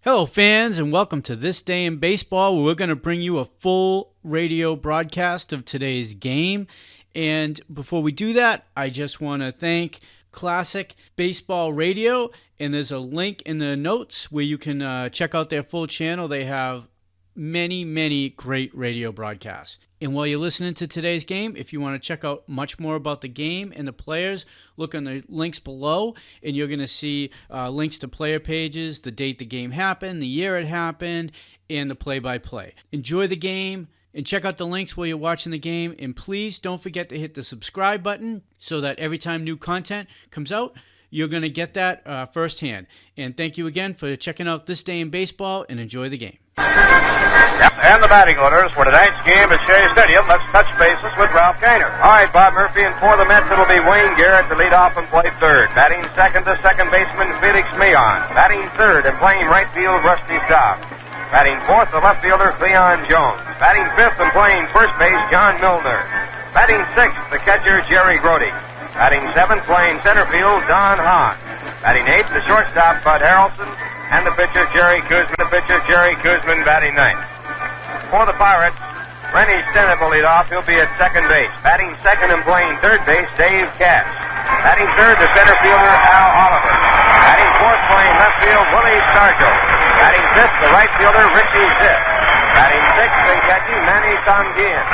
Hello, fans, and welcome to This Day in Baseball, where we're going to bring you a full radio broadcast of today's game. And before we do that, I just want to thank Classic Baseball Radio, and there's a link in the notes where you can check out their full channel. They have many great radio broadcasts. And while you're listening to today's game, if you want to check out much more about the game and the players, look on the links below, and you're going to see links to player pages, the date the game happened, the year it happened, and the play-by-play. Enjoy the game, and check out the links while you're watching the game, and please don't forget to hit the subscribe button so that every time new content comes out, you're going to get that firsthand. And thank you again for checking out This Day in Baseball, and enjoy the game. Yep, and the batting orders for tonight's game at Shea Stadium. Let's touch bases with Ralph Kiner. All right, Bob Murphy, and for the Mets, it'll be Wayne Garrett to lead off and play third. Batting second to second baseman Felix Meon. Batting third and playing right field, Rusty Staub. Batting fourth, the left fielder, Cleon Jones. Batting fifth and playing first base, John Milner. Batting sixth, the catcher, Jerry Grody. Batting seventh, playing center field, Don Hahn. Batting eighth, the shortstop, Bud Harrelson. And the pitcher, Jerry Kuzman, batting ninth. For the Pirates, Rennie Stennett will lead off. He'll be at second base. Batting second and playing third base, Dave Cash. Batting third, the center fielder, Al Oliver. Batting fourth, playing left field, Willie Stargell. Batting fifth, the right fielder, Richie Zisk. Batting sixth and catching, Manny Sanguin.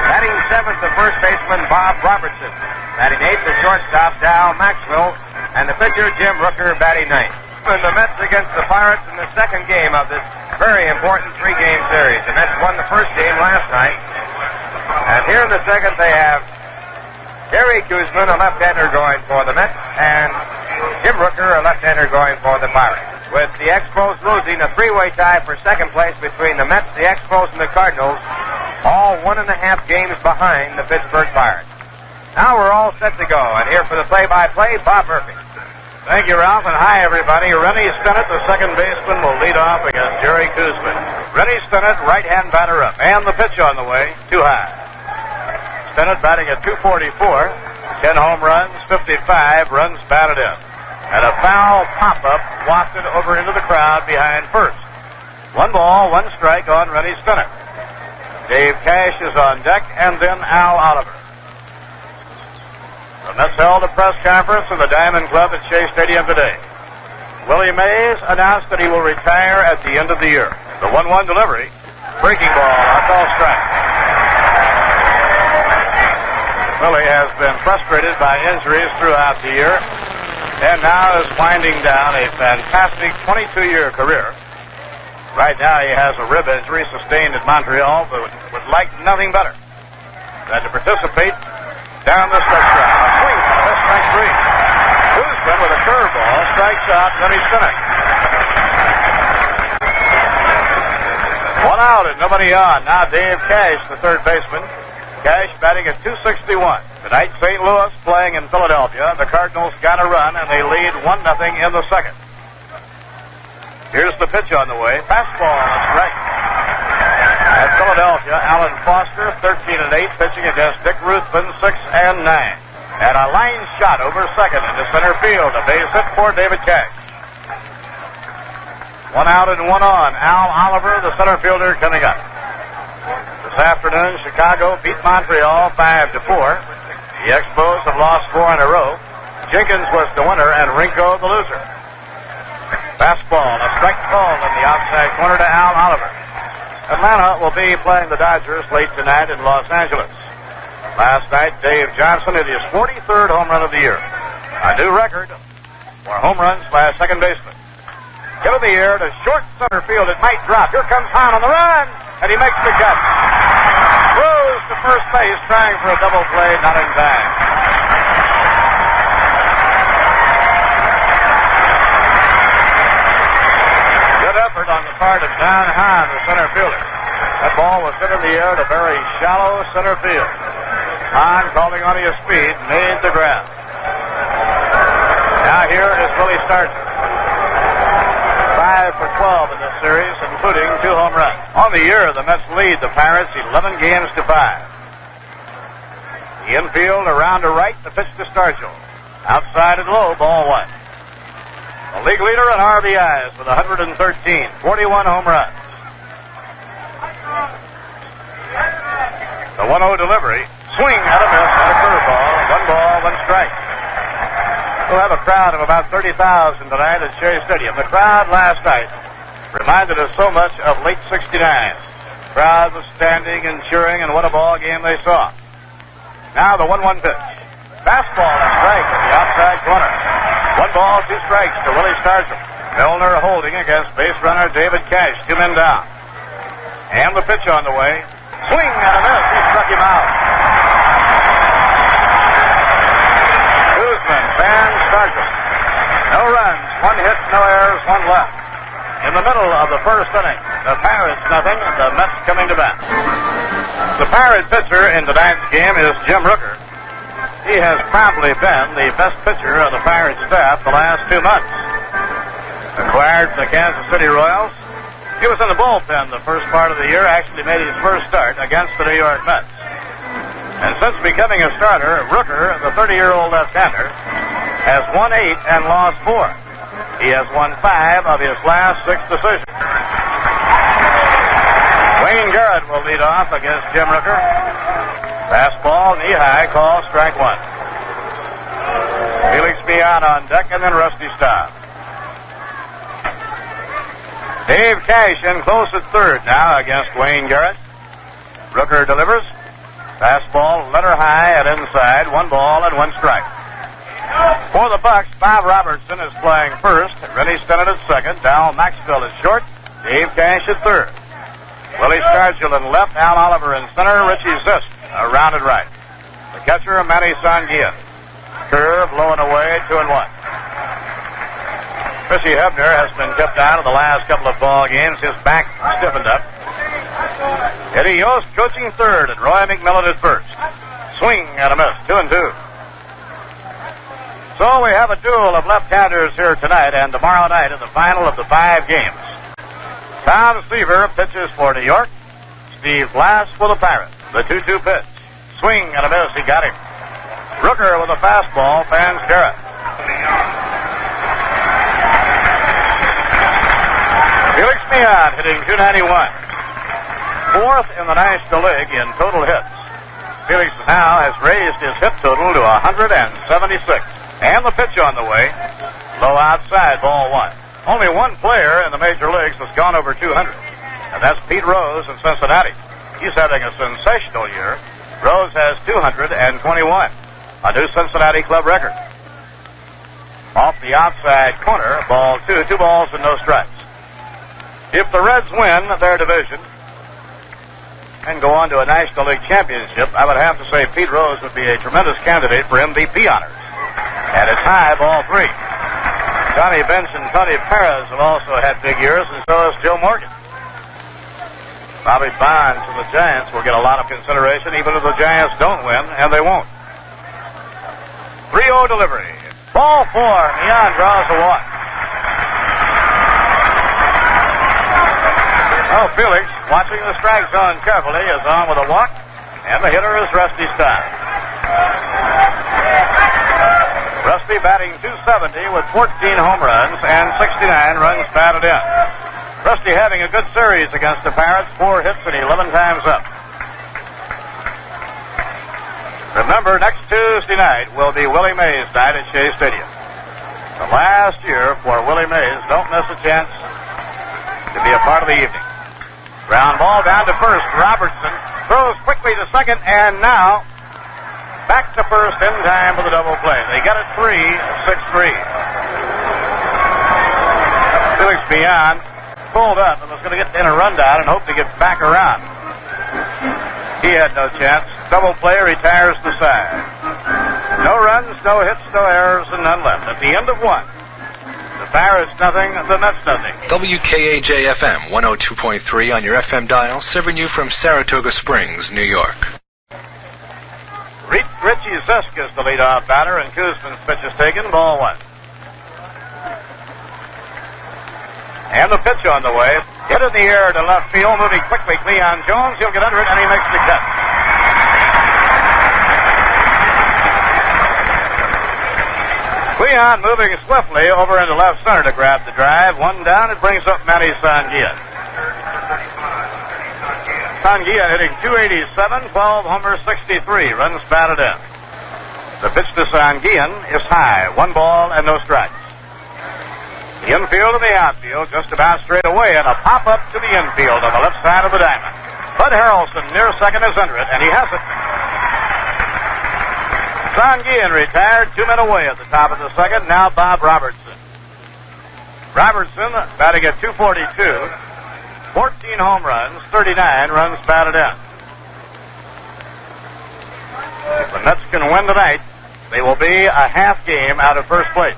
Batting seventh, the first baseman, Bob Robertson. Batting eighth, the shortstop, Dal Maxwell. And the pitcher, Jim Rooker, batting ninth. And the Mets against the Pirates in the second game of this very important three-game series. The Mets won the first game last night. And here in the second, they have Jerry Kuzman, a left-hander, going for the Mets, and Jim Rooker, a left-hander, going for the Pirates. With the Expos losing, a three-way tie for second place between the Mets, the Expos, and the Cardinals, all 1.5 games behind the Pittsburgh Pirates. Now we're all set to go, and here for the play-by-play, Bob Murphy. Thank you, Ralph, and hi, everybody. Rennie Stennett, the second baseman, will lead off against Jerry Kuzman. Rennie Stennett, right-hand batter up, and the pitch on the way, too high. Stennett batting at .244, 10 home runs, 55 runs batted in. And a foul pop-up wafted over into the crowd behind first. 1 ball, 1 strike on Rennie Stennett. Dave Cash is on deck, and then Al Oliver. The Mets held a press conference in the Diamond Club at Shea Stadium today. Willie Mays announced that he will retire at the end of the year. The 1-1 delivery, breaking ball, outball strike. Willie has been frustrated by injuries throughout the year and now is winding down a fantastic 22-year career. Right now he has a rib injury sustained at Montreal, but would like nothing better than to participate down the stretch drive. A swing for strike three. Kuzman with a curveball strikes out Rennie Stennett. 1 out and nobody on. Now Dave Cash, the third baseman. Cash batting at .261. Tonight St. Louis playing in Philadelphia. The Cardinals got a run and they lead 1-0 in the second. Here's the pitch on the way. Fastball and a strike. At Philadelphia, Alan Foster, 13-8, pitching against Dick Ruthven, 6-9. And a line shot over second into center field. A base hit for David Cash. 1 out and 1 on. Al Oliver, the center fielder, coming up. This afternoon, Chicago beat Montreal 5-4. The Expos have lost 4 in a row. Jenkins was the winner and Rinko the loser. Fastball, a strike ball in the outside corner to Al Oliver. Atlanta will be playing the Dodgers late tonight in Los Angeles. Last night, Dave Johnson hit his 43rd home run of the year. A new record for home runs by a second baseman. Given the air to short center field, it might drop. Here comes Hahn on the run, and he makes the catch. Throws to first base, trying for a double play, not in time. Good effort on the part of Don Hahn, the center fielder. That ball was hit in the air to very shallow center field. Hahn, calling on his speed, made the grab. Now here is Willie Stargell. 5 for 12 in this series, including 2 home runs. On the year, the Mets lead the Pirates 11 games to 5. The infield around to right, the pitch to Stargell. Outside and low, ball 1. The league leader in RBIs with 113, 41 home runs. The 1-0 delivery. Swing at a miss on a curveball. 1 ball, 1 strike. We'll have a crowd of about 30,000 tonight at Shea Stadium. The crowd last night reminded us so much of late '69. Crowd was standing and cheering, and what a ball game they saw. Now the 1-1 pitch. Fastball and strike in the outside corner. 1 ball, 2 strikes to Willie Stargell. Milner holding against base runner David Cash. 2 men down. And the pitch on the way. Swing and a miss. He struck him out. Guzman fans Stargell. No runs, 1 hit, no errors, 1 left. In the middle of the first inning, the Pirates nothing, the Mets coming to bat. The Pirate pitcher in tonight's game is Jim Rooker. He has probably been the best pitcher of the Pirates staff the last 2 months. Acquired from the Kansas City Royals. He was in the bullpen the first part of the year, actually made his first start against the New York Mets. And since becoming a starter, Rooker, the 30-year-old left-hander, has won 8 and lost 4. He has won 5 of his last 6 decisions. Wayne Garrett will lead off against Jim Rooker. Fastball, knee-high, call, strike 1. Felix Millan on deck, and then Rusty Staub. Dave Cash in close at third now against Wayne Garrett. Rooker delivers. Fastball, letter high and inside. 1 ball and 1 strike. For the Bucs, Bob Robertson is playing first. Rennie Stennett at second. Dal Maxfield is short. Dave Cash at third. Willie Stargell in left. Al Oliver in center. Richie Zisk around at right. The catcher, Manny Sanguillen. Curve, low and away, 2-1. Chrissy Hebner has been kept out of the last couple of ball games. His back stiffened up. Eddie Yost coaching third and Roy McMillan at first. Swing and a miss, 2-2. So we have a duel of left-handers here tonight and tomorrow night in the final of the 5 games. Tom Seaver pitches for New York. Steve Blass for the Pirates. The 2-2 pitch. Swing and a miss, he got him. Rooker with a fastball, fans Garrett. Felix Millan hitting .291. 4th in the National League in total hits. Felix now has raised his hit total to 176. And the pitch on the way. Low outside, ball 1. Only 1 player in the major leagues has gone over 200. And that's Pete Rose in Cincinnati. He's having a sensational year. Rose has 221. A new Cincinnati club record. Off the outside corner, ball 2. 2 balls and no strikes. If the Reds win their division and go on to a National League championship, I would have to say Pete Rose would be a tremendous candidate for MVP honors. And it's high, ball 3. Johnny Bench and Tony Perez have also had big years, and so has Joe Morgan. Bobby Bonds of the Giants will get a lot of consideration, even if the Giants don't win, and they won't. 3-0 delivery. Ball 4. Millan draws a walk. Oh, Felix, watching the strike zone carefully, is on with a walk, and the hitter is Rusty Staub. Rusty batting .270 with 14 home runs and 69 runs batted in. Rusty having a good series against the Pirates, 4 hits and 11 times up. Remember, next Tuesday night will be Willie Mays night at Shea Stadium. The last year for Willie Mays. Don't miss a chance to be a part of the evening. Ground ball down to first. Robertson throws quickly to second, and now back to first in time for the double play. They get it 3-6-3. Felix Millan pulled up and was going to get in a rundown and hope to get back around. He had no chance. Double play, retires the side. No runs, no hits, no errors, and none left. At the end of 1. The Pirates nothing, the Mets nothing. WKAJ-FM 102.3 on your FM dial, serving you from Saratoga Springs, New York. Richie Zisk is the leadoff batter, and Kuzman's pitch is taken, ball 1. And the pitch on the way. Hit in the air to left field, moving quickly. Cleon Jones, he'll get under it, and he makes the catch. Cleon moving swiftly over into left center to grab the drive. One down, it brings up Manny Sanguillen. Sanguillen hitting .287, 12 homers, 63 runs batted in. The pitch to Sanguillen is high, 1 ball and no strikes. The infield and the outfield just about straight away, and a pop-up to the infield on the left side of the diamond. Bud Harrelson near second is under it, and he has it. Sanguillen retired, 2 men away at the top of the second. Now Bob Robertson. Robertson batting at .242, 14 home runs, 39 runs batted in. If the Mets can win tonight, they will be a half game out of first place.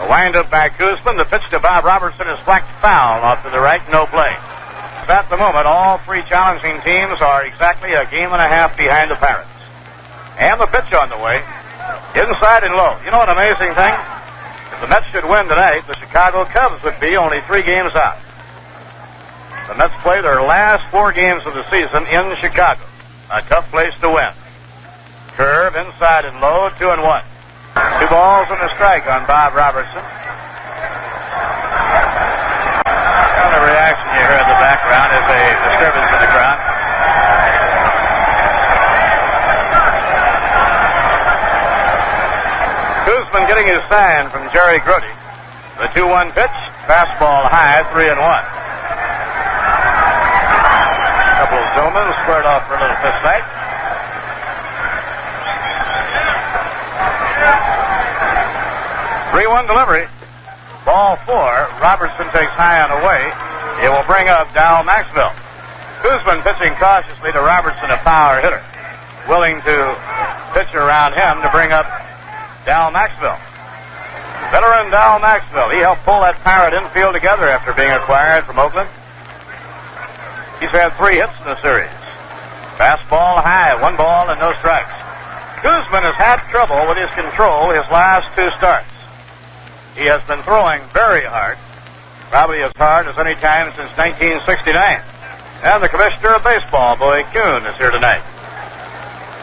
The windup by Koosman. The pitch to Bob Robertson is whacked foul off to the right, no play. At the moment, all 3 challenging teams are exactly a game and a half behind the Pirates. And the pitch on the way, inside and low. You know an amazing thing? If the Mets should win tonight, the Chicago Cubs would be only 3 games out. The Mets play their last 4 games of the season in Chicago. A tough place to win. Curve, inside and low, 2-1. 2 balls and a strike on Bob Robertson. Well, the reaction you hear in the background is a disturbance in the crowd. Koosman getting his sign from Jerry Grote. The 2-1 pitch, fastball high, 3-1. A couple of Zillman squared off for a little fist fight. Three-1 delivery. Ball 4. Robertson takes high on away. It will bring up Dal Maxwell. Koosman pitching cautiously to Robertson, a power hitter. Willing to pitch around him to bring up Dal Maxwell. Veteran Dal Maxwell. He helped pull that Pirate infield together after being acquired from Oakland. He's had 3 hits in the series. Fastball high, 1 ball and no strikes. Koosman has had trouble with his control his last 2 starts. He has been throwing very hard, probably as hard as any time since 1969. And the commissioner of baseball, Bowie Kuhn, is here tonight.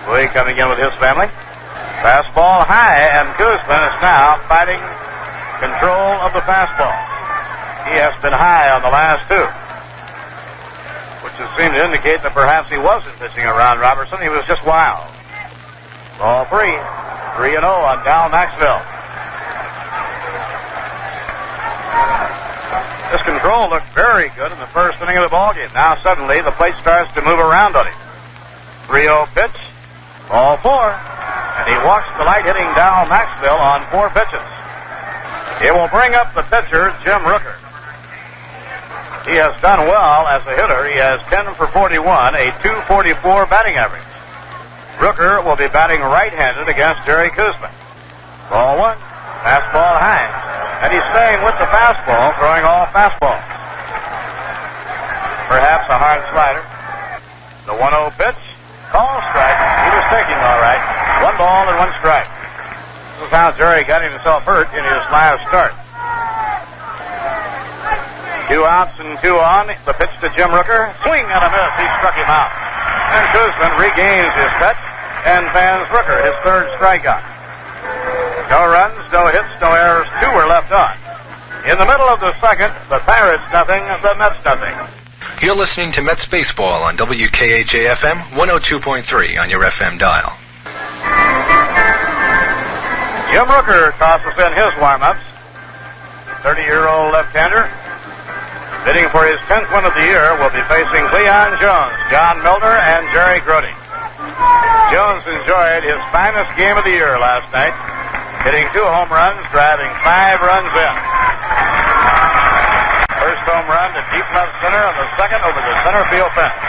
Bowie coming in with his family. Fastball high, and Koosman is now fighting control of the fastball. He has been high on the last 2, which has seemed to indicate that perhaps he wasn't pitching around Robertson. He was just wild. Ball 3, 3-0 on Dal Maxwell. This control looked very good in the first inning of the ballgame. Now suddenly the plate starts to move around on him. 3-0 pitch, ball 4, and he walks the light-hitting Dal Maxwell on 4 pitches. It will bring up the pitcher, Jim Rooker. He has done well as a hitter. He has 10 for 41, a .244 batting average. Rooker will be batting right-handed against Jerry Koosman. Ball 1, fastball high. And he's staying with the fastball, throwing all fastballs. Perhaps a hard slider. The 1-0 pitch, call strike. He was taking all right. 1 ball and 1 strike. This is how Jerry got himself hurt in his last start. 2 outs and 2 on. The pitch to Jim Rooker. Swing and a miss. He struck him out. And Koosman regains his touch and fans Rooker, his 3rd strikeout. No runs, no hits, no errors. 2 were left on. In the middle of the second, the Pirates nothing, the Mets nothing. You're listening to Mets Baseball on WKAJ-FM 102.3 on your FM dial. Jim Rooker tosses in his warm-ups. The 30-year-old left-hander, bidding for his 10th win of the year, will be facing Cleon Jones, John Milner, and Jerry Grote. Jones enjoyed his finest game of the year last night, hitting 2 home runs, driving 5 runs in. First home run to deep left center, and the second over the center field fence.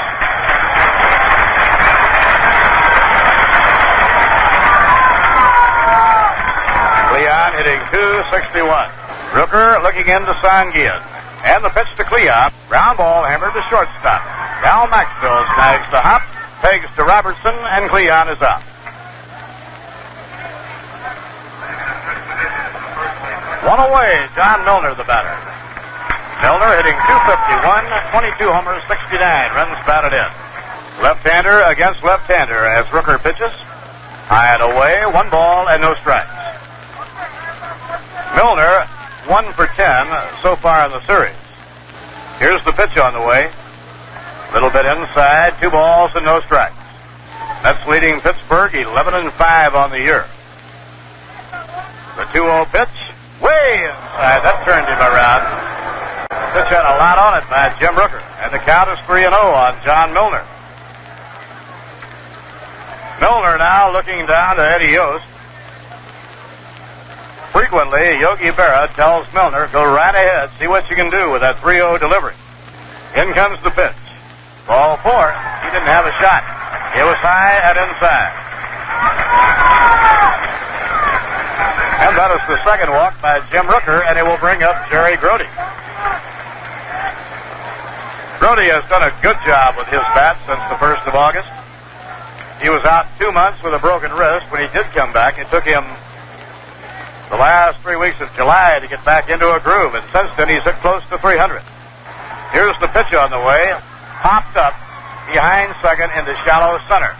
Cleon hitting .261. Rooker looking into Sanguillen. And the pitch to Cleon. Ground ball hammered to shortstop. Dal Maxwell snags the hop, pegs to Robertson, and Cleon is out. 1 away, John Milner, the batter. Milner hitting .251, 22 homers, 69 runs batted in. Left-hander against left-hander as Rooker pitches. High and away, 1 ball and no strikes. Milner, 1 for 10 so far in the series. Here's the pitch on the way. A little bit inside, 2 balls and no strikes. That's leading Pittsburgh 11-5 on the year. The 2-0 pitch, way inside. That turned him around. Pitch had a lot on it by Jim Rooker. And the count is 3-0 on John Milner. Milner now looking down to Eddie Yost. Frequently, Yogi Berra tells Milner, go right ahead, see what you can do with that 3-0 delivery. In comes the pitch. Ball 4. He didn't have a shot. It was high and inside. And that is the second walk by Jim Rooker, and it will bring up Jerry Grody. Grody has done a good job with his bat since the 1st of August. He was out 2 months with a broken wrist. When he did come back, it took him the last 3 weeks of July to get back into a groove, and since then he's hit close to 300. Here's the pitch on the way. Popped up behind second into shallow center.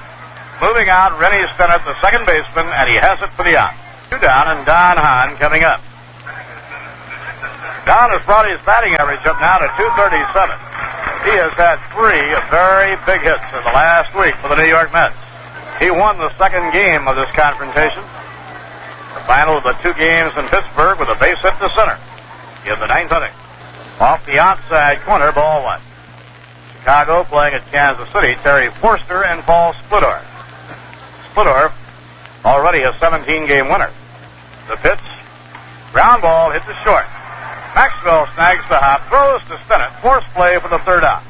Moving out, Rennie Stennett, the second baseman, and he has it for the out. 2 down, and Don Hahn coming up. Don has brought his batting average up now to 237. He has had 3 very big hits in the last week for the New York Mets. He won the second game of this confrontation. The final of the 2 games in Pittsburgh with a base hit to center in the 9th inning. Off the outside corner, ball 1. Chicago playing at Kansas City, Terry Forster and Paul Splittorff. Splittorff already a 17-game winner. The pitch, ground ball hit to short. Maxwell snags the hop, throws to Stennett, force play for the 3rd out.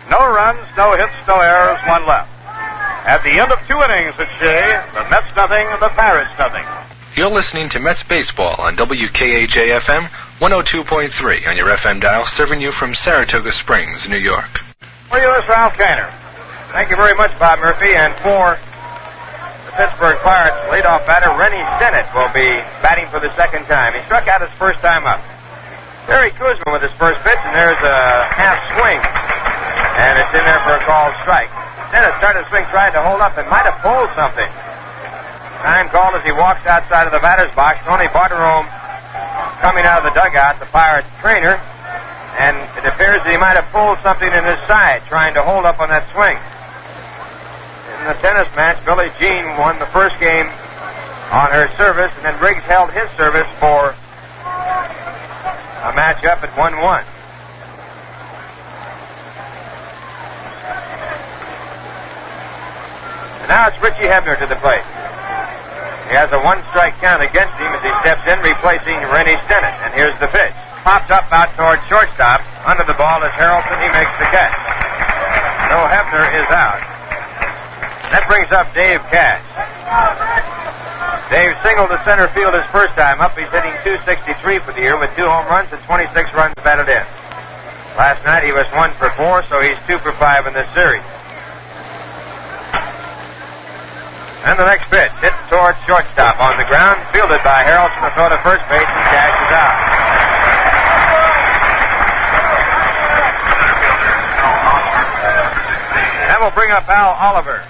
No runs, no hits, no errors, 1 left. At the end of 2 innings at Shea, the Mets nothing, the Pirates nothing. You're listening to Mets Baseball on WKAJ-FM 102.3 on your FM dial, serving you from Saratoga Springs, New York. For you, this is Ralph Kiner. Thank you very much, Bob Murphy. And for the Pittsburgh Pirates, leadoff batter Rennie Stennett will be batting for the 2nd time. He struck out his first time up. Terry Kuzma with his first pitch, and there's a half swing. And it's in there for a called strike. Stennett started to swing, tried to hold up, and might have pulled something. Time called as he walks outside of the batter's box. Tony Barterome coming out of the dugout, the Pirates trainer, and it appears that he might have pulled something in his side, trying to hold up on that swing. In the tennis match, Billie Jean won the first game on her service, and then Briggs held his service for a match-up at 1-1. And now it's Richie Hebner to the plate. He has a 1-strike count against him as he steps in, replacing Rennie Stennett. And here's the pitch. Popped up out towards shortstop. Under the ball is Harrelson. He makes the catch. So Hebner is out. That brings up Dave Cash. Dave singled to center field his first time up. He's hitting .263 for the year with 2 home runs and 26 runs batted in. Last night he was 1 for 4, so he's 2 for 5 in this series. And the next pitch, hit towards shortstop on the ground, fielded by Harrelson to throw to first base, and Cash is out. That will bring up Al Oliver.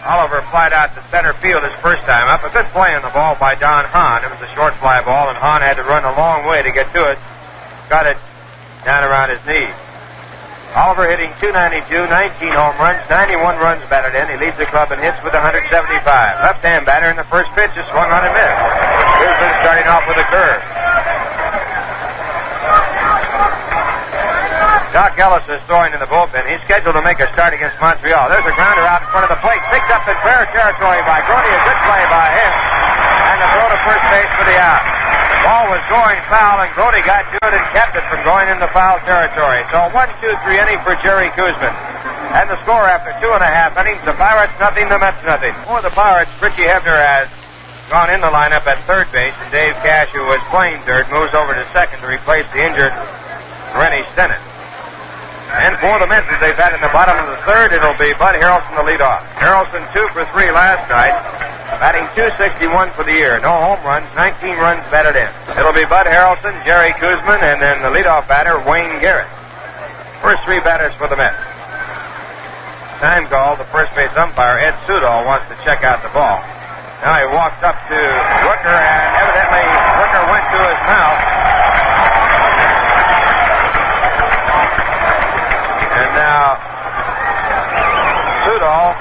Oliver flied out to center field his first time up. A good play on the ball by Don Hahn. It was a short fly ball, and Hahn had to run a long way to get to it. Got it down around his knees. Oliver hitting .292, 19 home runs, 91 runs batted in. He leads the club in hits with 175. Left-hand batter in the first pitch is swung on and missed. Guzman starting off with a curve. Doc Ellis is throwing in the bullpen. He's scheduled to make a start against Montreal. There's a grounder out in front of the plate. Picked up in fair territory by Grody. A good play by him. And the throw to first base for the out. Ball was going foul, and Grody got to it and kept it from going into foul territory. So 1-2-3 inning for Jerry Kuzman. And the score after 2.5 innings, the Pirates nothing, the Mets nothing. For the Pirates, Richie Hebner has gone in the lineup at third base, and Dave Cash, who was playing third, moves over to second to replace the injured Rennie Stennett. And for the Mets, as they've had in the bottom of the third, it'll be Bud Harrelson to lead off. Harrelson 2 for 3 last night, batting .261 for the year. No home runs, 19 runs batted in. It'll be Bud Harrelson, Jerry Kuzman, and then the leadoff batter, Wayne Garrett. First 3 batters for the Mets. Time call, the first base umpire, Ed Sudol, wants to check out the ball. Now he walks up to Rooker, and evidently Evidently, Rooker went to his mouth. And now, Sudol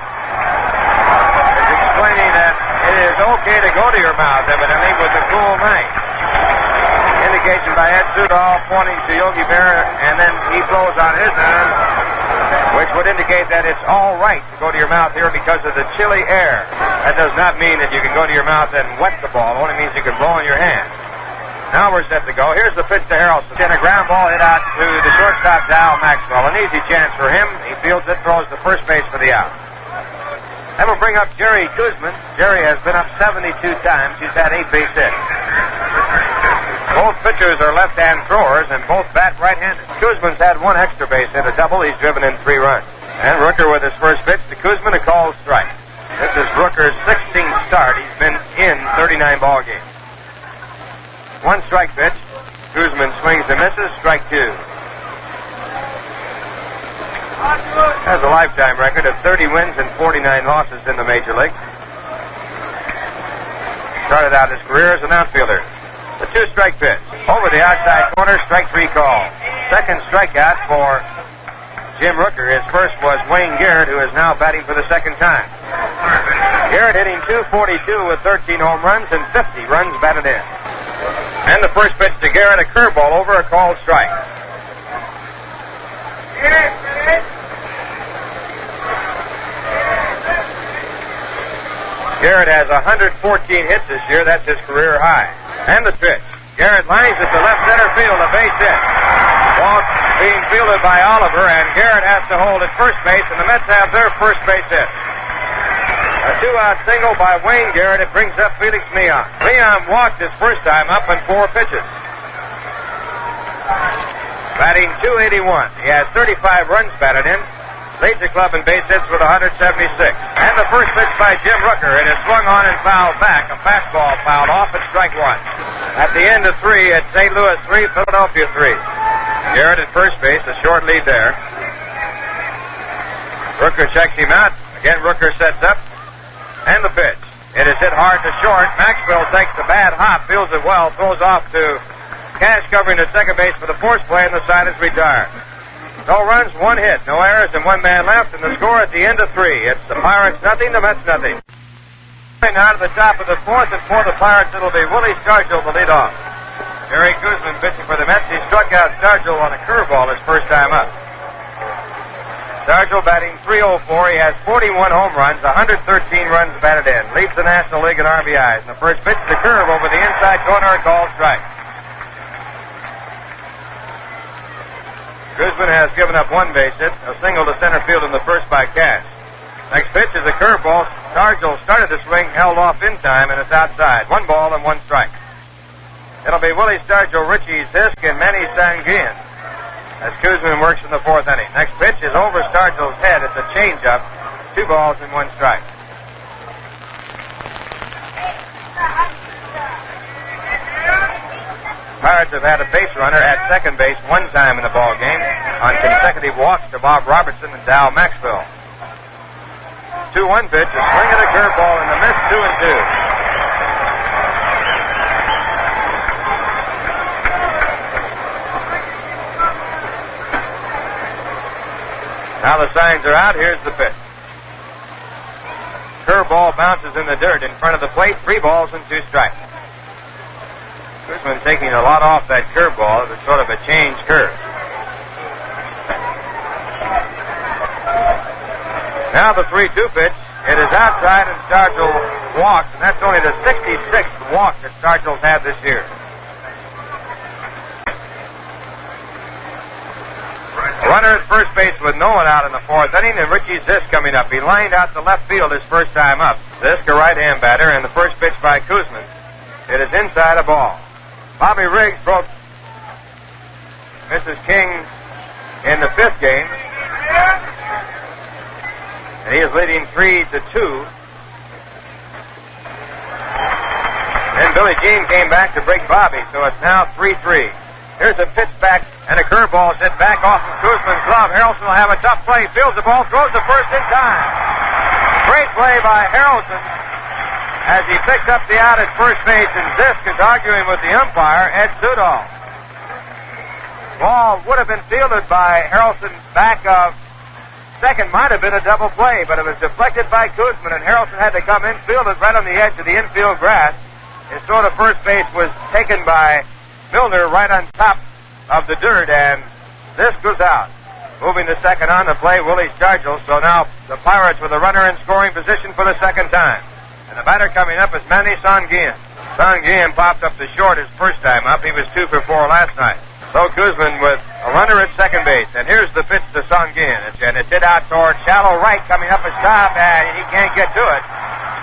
is explaining that it is okay to go to your mouth, evidently, with the cool night. Indication by Ed Sudol pointing to Yogi Berra, and then he blows on his arm, which would indicate that it's all right to go to your mouth here because of the chilly air. That does not mean that you can go to your mouth and wet the ball. It only means you can blow in your hand. Now we're set to go. Here's the pitch to Harrelson. And a ground ball hit out to the shortstop, Dow Maxwell. An easy chance for him. He fields it, throws to first base for the out. That will bring up Jerry Kuzman. Jerry has been up 72 times. He's had 8 base hits. Both pitchers are left-hand throwers and both bat right-handed. Kuzman's had 1 extra base hit, a double. He's driven in 3 runs. And Rooker with his first pitch to Kuzman, a called strike. This is Rooker's 16th start. He's been in 39 ball games. 1 strike pitch. Kuzman swings and misses. Strike 2. Has a lifetime record of 30 wins and 49 losses in the major league. Started out his career as an outfielder. The 2-strike pitch. Over the outside corner. Strike 3 call. Second strikeout for Jim Rooker. His first was Wayne Garrett, who is now batting for the second time. Garrett hitting .242 with 13 home runs and 50 runs batted in. And the first pitch to Garrett, a curveball over, a called strike. Garrett has 114 hits this year. That's his career high. And the pitch. Garrett lines it to left center field, a base hit. Walk being fielded by Oliver, and Garrett has to hold at first base, and the Mets have their first base hit. A 2-out single by Wayne Garrett. It brings up Felix Leon. Leon walked his first time up in 4 pitches. Batting .281. He has 35 runs batted in. Leads the club in base hits with 176. And the first pitch by Jim Rooker. It is swung on and fouled back. A fastball fouled off at strike 1. At the end of 3, it's St. Louis 3, Philadelphia 3. Garrett at first base, a short lead there. Rooker checks him out. Again, Rooker sets up. And the pitch. It is hit hard to short. Maxwell takes the bad hop, fields it well, throws off to Cash covering the second base for the force play, and the side is retired. No runs, 1 hit, no errors, and 1 man left, and the score at the end of 3. It's the Pirates nothing, the Mets nothing. Now to the top of the 4th, and for the Pirates it'll be Willie Stargell to lead off. Jerry Kuzman pitching for the Mets. He struck out Stargell on a curveball his first time up. Stargell batting .304. He has 41 home runs, 113 runs batted in. Leads the National League in RBIs. And the first pitch to the curve over the inside corner, a called strike. Kuzman has given up 1 base hit, a single to center field in the first by Cash. Next pitch is a curveball. Stargell started the swing, held off in time, and it's outside. 1 ball and 1 strike. It'll be Willie Stargell, Richie Zisk, and Manny Sanguin as Kuzman works in the 4th inning. Next pitch is over Stargell's head. It's a changeup. 2 balls and 1 strike. Pirates have had a base runner at second base 1 time in the ball game on consecutive walks to Bob Robertson and Dow Maxwell. 2-1 pitch, a swing and a curveball and a miss, 2-2. Now the signs are out. Here's the pitch. Curveball bounces in the dirt in front of the plate. 3 balls and 2 strikes. Kuzman taking a lot off that curveball. It was sort of a change curve. Now the 3-2 pitch. It is outside and Stargell walks, and that's only the 66th walk that Stargell's had this year. Runner at first base with no one out in the 4th inning, and Richie Zisk coming up. He lined out to left field his first time up. Zisk, a right-hand batter, and the first pitch by Kuzman. It is inside a ball. Bobby Riggs broke Mrs. King in the 5th game, and he is leading 3-2. Then Billie Jean came back to break Bobby, so it's now 3-3. Here's a pitch back, and a curveball is hit back off of Kuzman's glove. Harrelson will have a tough play. Fields the ball, throws the first in time. Great play by Harrelson. as he picks up the out at first base, and Zisk is arguing with the umpire, Ed Sudol. Ball would have been fielded by Harrelson back of second. Might have been a double play, but it was deflected by Kuzman, and Harrelson had to come in, fielded right on the edge of the infield grass. His throw to first base was taken by Milner right on top of the dirt, and this goes out. Moving to second on the play, Willie Stargell. So now the Pirates with a runner in scoring position for the second time. And the batter coming up is Manny Sanguin. Sanguin popped up the short his first time up. He was 2 for 4 last night. So Kuzman with a runner at second base. And here's the pitch to Sanguin. It's hit out toward shallow right, coming up a stop, and he can't get to it.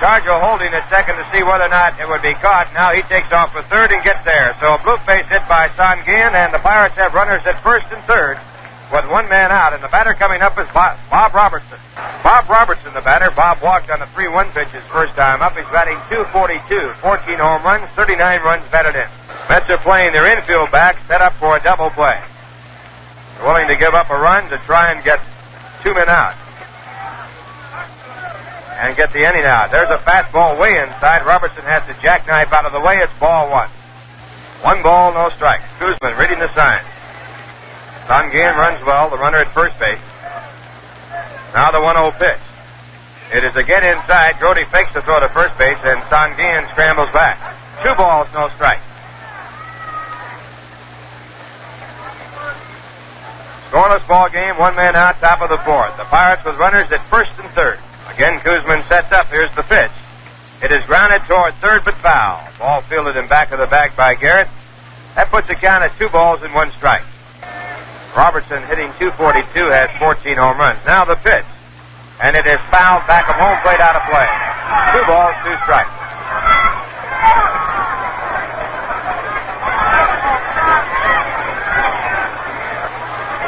Stargell holding at second to see whether or not it would be caught. Now he takes off for third and gets there. So a blue base hit by Sanguin, and the Pirates have runners at first and third with one man out. And the batter coming up is Bob Robertson. Bob Robertson, the batter. Bob walked on the 3-1 pitch his first time up. He's batting .242, 14 home runs, 39 runs batted in. Mets are playing their infield back, set up for a double play. They're willing to give up a run to try and get 2 men out and get the inning out. There's a fastball way inside. Robertson has to jackknife out of the way. It's ball 1. 1 ball, no strikes. Kuzman reading the sign. Sanguin runs well, the runner at first base. Now the 1-0 pitch. It is again inside. Grody fakes the throw to first base, and Sanguin scrambles back. 2 balls, no strikes. Scoreless ball game, 1 man out, top of the 4th. The Pirates with runners at first and third. Again, Kuzman sets up. Here's the pitch. It is grounded toward third, but foul. Ball fielded in back of the bag by Garrett. That puts the count at 2 balls and 1 strike. Robertson, hitting .242, has 14 home runs. Now the pitch. And it is fouled back of home plate, out of play. 2 balls, 2 strikes.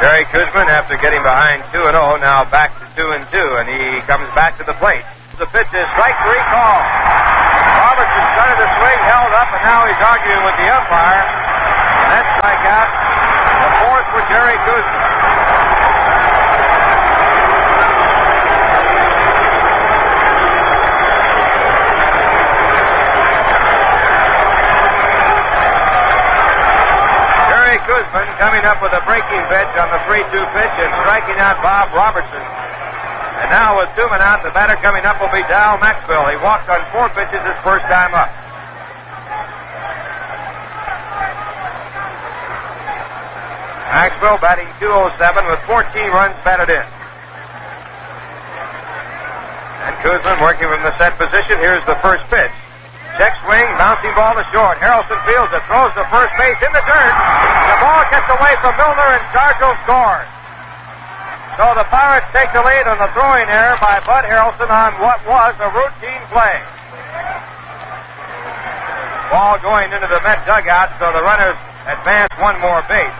Jerry Kuzman, after getting behind 2-0, now back to 2-2, and he comes back to the plate. The pitch is strike 3 call. Robertson started the swing, held up, and now he's arguing with the umpire. And that's strike out. The 4th for Jerry Kuzman. Jerry Kuzman coming up with a breaking pitch on the 3-2 pitch and striking out Bob Robertson. And now with 2 men out, the batter coming up will be Dal Maxwell. He walked on 4 pitches his first time up. Maxwell batting .207 with 14 runs batted in. And Kuzman working from the set position. Here's the first pitch. Check swing, bouncing ball to short. Harrelson fields it, throws to first base in the dirt. The ball gets away from Milner, and Stargell scores. So the Pirates take the lead on the throwing error by Bud Harrelson on what was a routine play. Ball going into the Met dugout, so the runners advance 1 more base.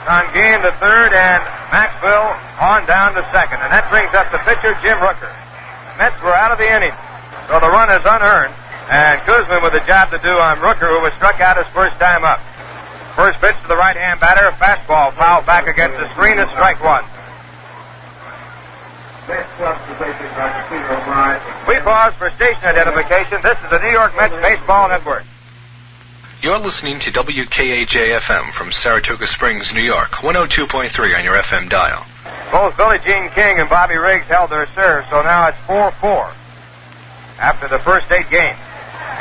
Sanguin to third, and Maxwell on down to second. And that brings up the pitcher, Jim Rooker. Mets were out of the inning, so the run is unearned. And Kuzman with a job to do on Rooker, who was struck out his first time up. First pitch to the right-hand batter, a fastball fouled back against the screen, and strike 1. We pause for station identification. This is the New York Mets Baseball Network. You're listening to WKAJ-FM from Saratoga Springs, New York, 102.3 on your FM dial. Both Billie Jean King and Bobby Riggs held their serve, so now it's 4-4 after the first 8 games.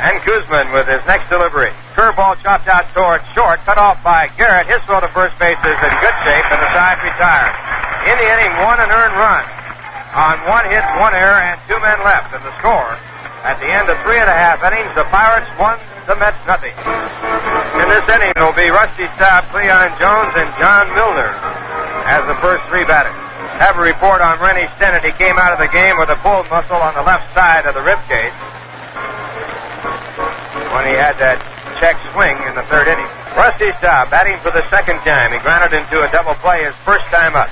And Kuzman with his next delivery. Curveball chopped out toward short, cut off by Garrett. His throw to first base is in good shape, and the side retired. In the inning, 1 unearned run on 1 hit, 1 error, and 2 men left. And the score, at the end of 3.5 innings, the Pirates 1, the Mets nothing. In this inning will be Rusty Staub, Cleon Jones, and John Milner as the first 3 batters. Have a report on Rennie Stennett. He came out of the game with a pulled muscle on the left side of the rib cage when he had that check swing in the 3rd inning. Rusty Staub batting for the 2nd time. He grounded into a double play his first time up.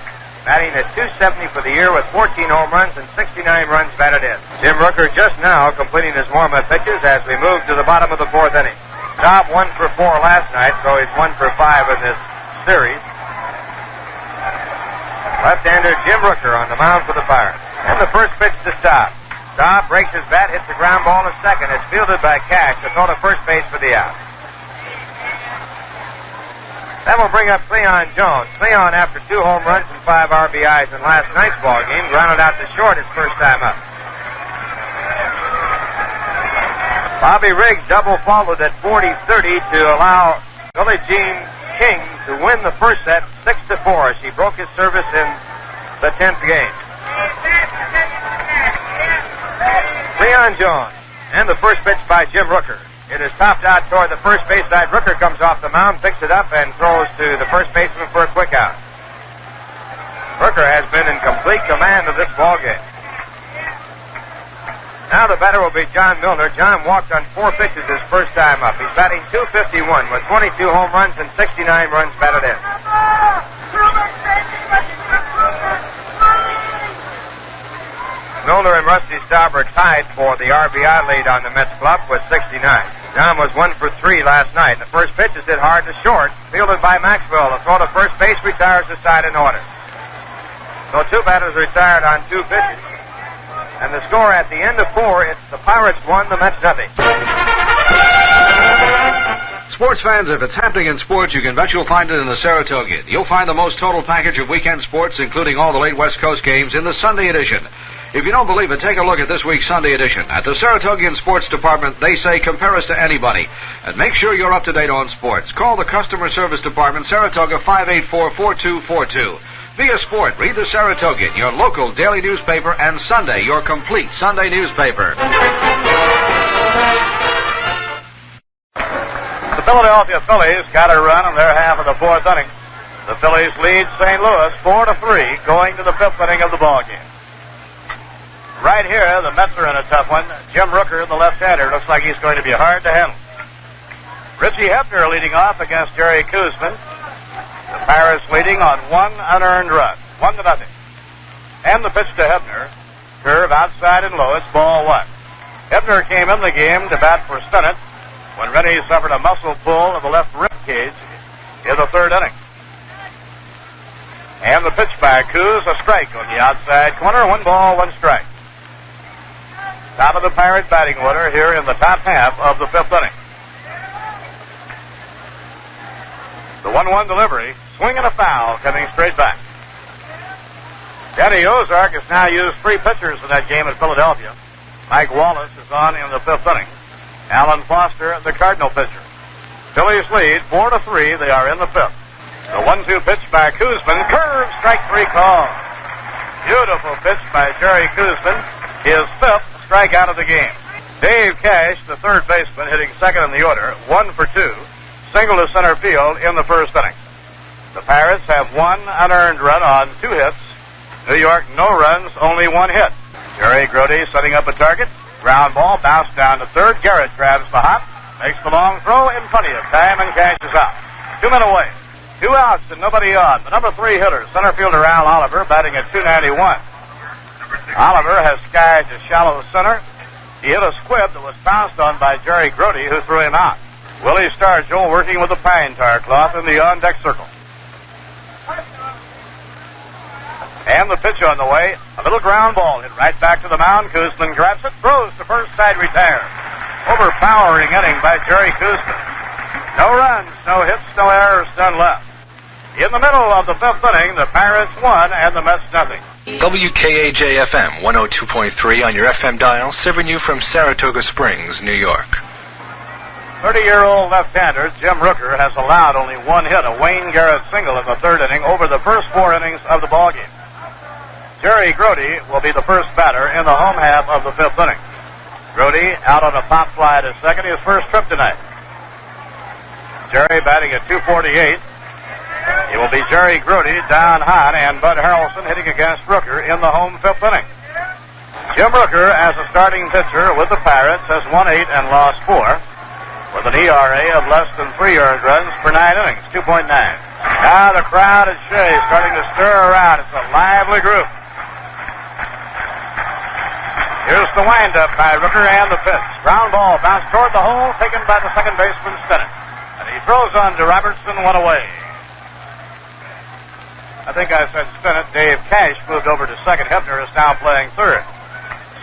Batting at .270 for the year with 14 home runs and 69 runs batted in. Jim Rooker just now completing his warm-up pitches as we move to the bottom of the 4th inning. Staub 1 for 4 last night, so he's 1 for 5 in this series. Left-hander Jim Rooker on the mound for the Pirates. And the first pitch to Staub. Staub breaks his bat, hits the ground ball to second. It's fielded by Cash to throw to first base for the out. That will bring up Cleon Jones. Cleon, after 2 home runs and 5 RBIs in last night's ball game, grounded out to short his first time up. Bobby Riggs double followed at 40-30 to allow Billie Jean King to win the first set 6-4. She broke his service in the 10th game. Cleon Jones, and the first pitch by Jim Rooker. It is topped out toward the first base side. Rooker comes off the mound, picks it up, and throws to the first baseman for a quick out. Rooker has been in complete command of this ball game. Now the batter will be John Milner. John walked on 4 pitches his first time up. He's batting .251 with 22 home runs and 69 runs batted in. Milner and Rusty Staub are tied for the RBI lead on the Mets club with 69. John was 1 for 3 last night. The first pitch is hit hard to short, fielded by Maxwell. The throw to first base retires the side in order. So 2 batters retired on 2 pitches. And the score at the end of 4, it's the Pirates 1, the Mets nothing. Sports fans, if it's happening in sports, you can bet you'll find it in the Saratoga. You'll find the most total package of weekend sports, including all the late West Coast games, in the Sunday edition. If you don't believe it, take a look at this week's Sunday edition. At the Saratogian Sports Department, they say compare us to anybody. And make sure you're up to date on sports. Call the Customer Service Department, Saratoga, 584-4242. Be a sport. Read the Saratogian, your local daily newspaper, and Sunday, your complete Sunday newspaper. The Philadelphia Phillies got a run in their half of the 4th inning. The Phillies lead St. Louis 4-3 going to the 5th inning of the ballgame. Right here, the Mets are in a tough one. Jim Rooker, the left-hander, looks like he's going to be hard to handle. Richie Hebner leading off against Jerry Koosman. The Pirates leading on 1 unearned run, 1-0. And the pitch to Hebner. Curve outside and low. It's ball 1. Hebner came in the game to bat for Stennett when Rennie suffered a muscle pull of the left rib cage in the 3rd inning. And the pitch by Coos, a strike on the outside corner. 1 ball, 1 strike. Top of the Pirate batting order here in the top half of the 5th inning. The 1-1 delivery, swing and a foul coming straight back. Danny Ozark has now used 3 pitchers in that game at Philadelphia. Mike Wallace is on in the 5th inning. Alan Foster, the Cardinal pitcher. Phillies lead 4-3. They are in the 5th. The 1-2 pitch by Koosman. Curve, strike 3 call. Beautiful pitch by Jerry Koosman. His 5th strikeout of the game. Dave Cash, the 3rd baseman, hitting 2nd in the order. 1 for 2. Single to center field in the 1st inning. The Pirates have 1 unearned run on 2 hits. New York, no runs, only 1 hit. Jerry Grody setting up a target. Ground ball, bounced down to 3rd. Garrett grabs the hop, makes the long throw in plenty of time, and Cash is out. 2 men away. 2 outs and nobody on. The number 3 hitter, center fielder Al Oliver, batting at .291. Oliver has skied to shallow center. He hit a squib that was bounced on by Jerry Grody, who threw him out. Willie Stargell working with the pine tar cloth in the on-deck circle. And the pitch on the way. A little ground ball hit right back to the mound. Koosman grabs it, throws to first side, retires. Overpowering inning by Jerry Koosman. No runs, no hits, no errors done left. In the middle of the 5th inning, the Pirates 1 and the Mets nothing. WKAJ-FM 102.3 on your FM dial, serving you from Saratoga Springs, New York. 30-year-old left-hander Jim Rooker has allowed only 1 hit, a Wayne Garrett single in the 3rd inning over the first 4 innings of the ballgame. Jerry Grody will be the first batter in the home half of the 5th inning. Grody out on a pop fly to second, his first trip tonight. Jerry batting at .248. It will be Jerry Grody, Don Hahn, and Bud Harrelson hitting against Rooker in the home 5th inning. Jim Rooker, as a starting pitcher with the Pirates, has won 8 and lost 4, with an ERA of less than 3 earned runs per 9 innings, 2.9. Now the crowd at Shea starting to stir around. It's a lively group. Here's the windup by Rooker and the pitch. Ground ball bounced toward the hole, taken by the second baseman, Stennett. And he throws on to Robertson, 1 away. I think I said Stennett. Dave Cash moved over to second. Hebner is now playing 3rd.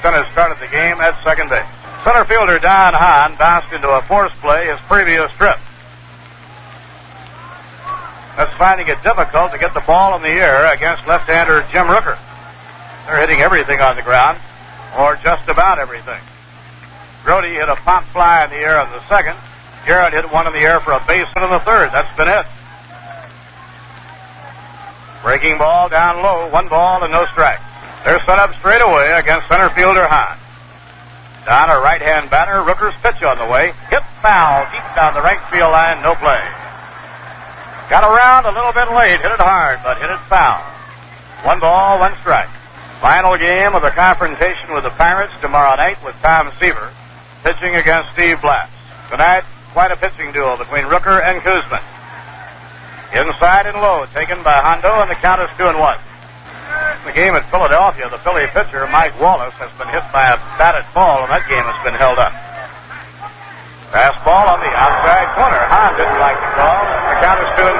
Center started the game at second base. Center fielder Don Hahn bounced into a force play his previous trip. That's finding it difficult to get the ball in the air against left-hander Jim Rooker. They're hitting everything on the ground, or just about everything. Brody hit a pop fly in the air on the second. Garrett hit one in the air for a base hit in the third. That's been it. Breaking ball down low, 1 ball and no strikes. They're set up straight away against center fielder Hahn. Down a right-hand batter, Rooker's pitch on the way. Hit foul deep down the right field line, no play. Got around a little bit late, hit it hard, but hit it foul. 1 ball, 1 strike. Final game of the confrontation with the Pirates tomorrow night with Tom Seaver pitching against Steve Blass. Tonight, quite a pitching duel between Rooker and Koosman. Inside and low, taken by Hondo, and the count is 2-1. The game at Philadelphia, the Philly pitcher, Mike Wallace, has been hit by a batted ball, and that game has been held up. Fastball on the outside corner. Hahn didn't like the call. The count is 2-2.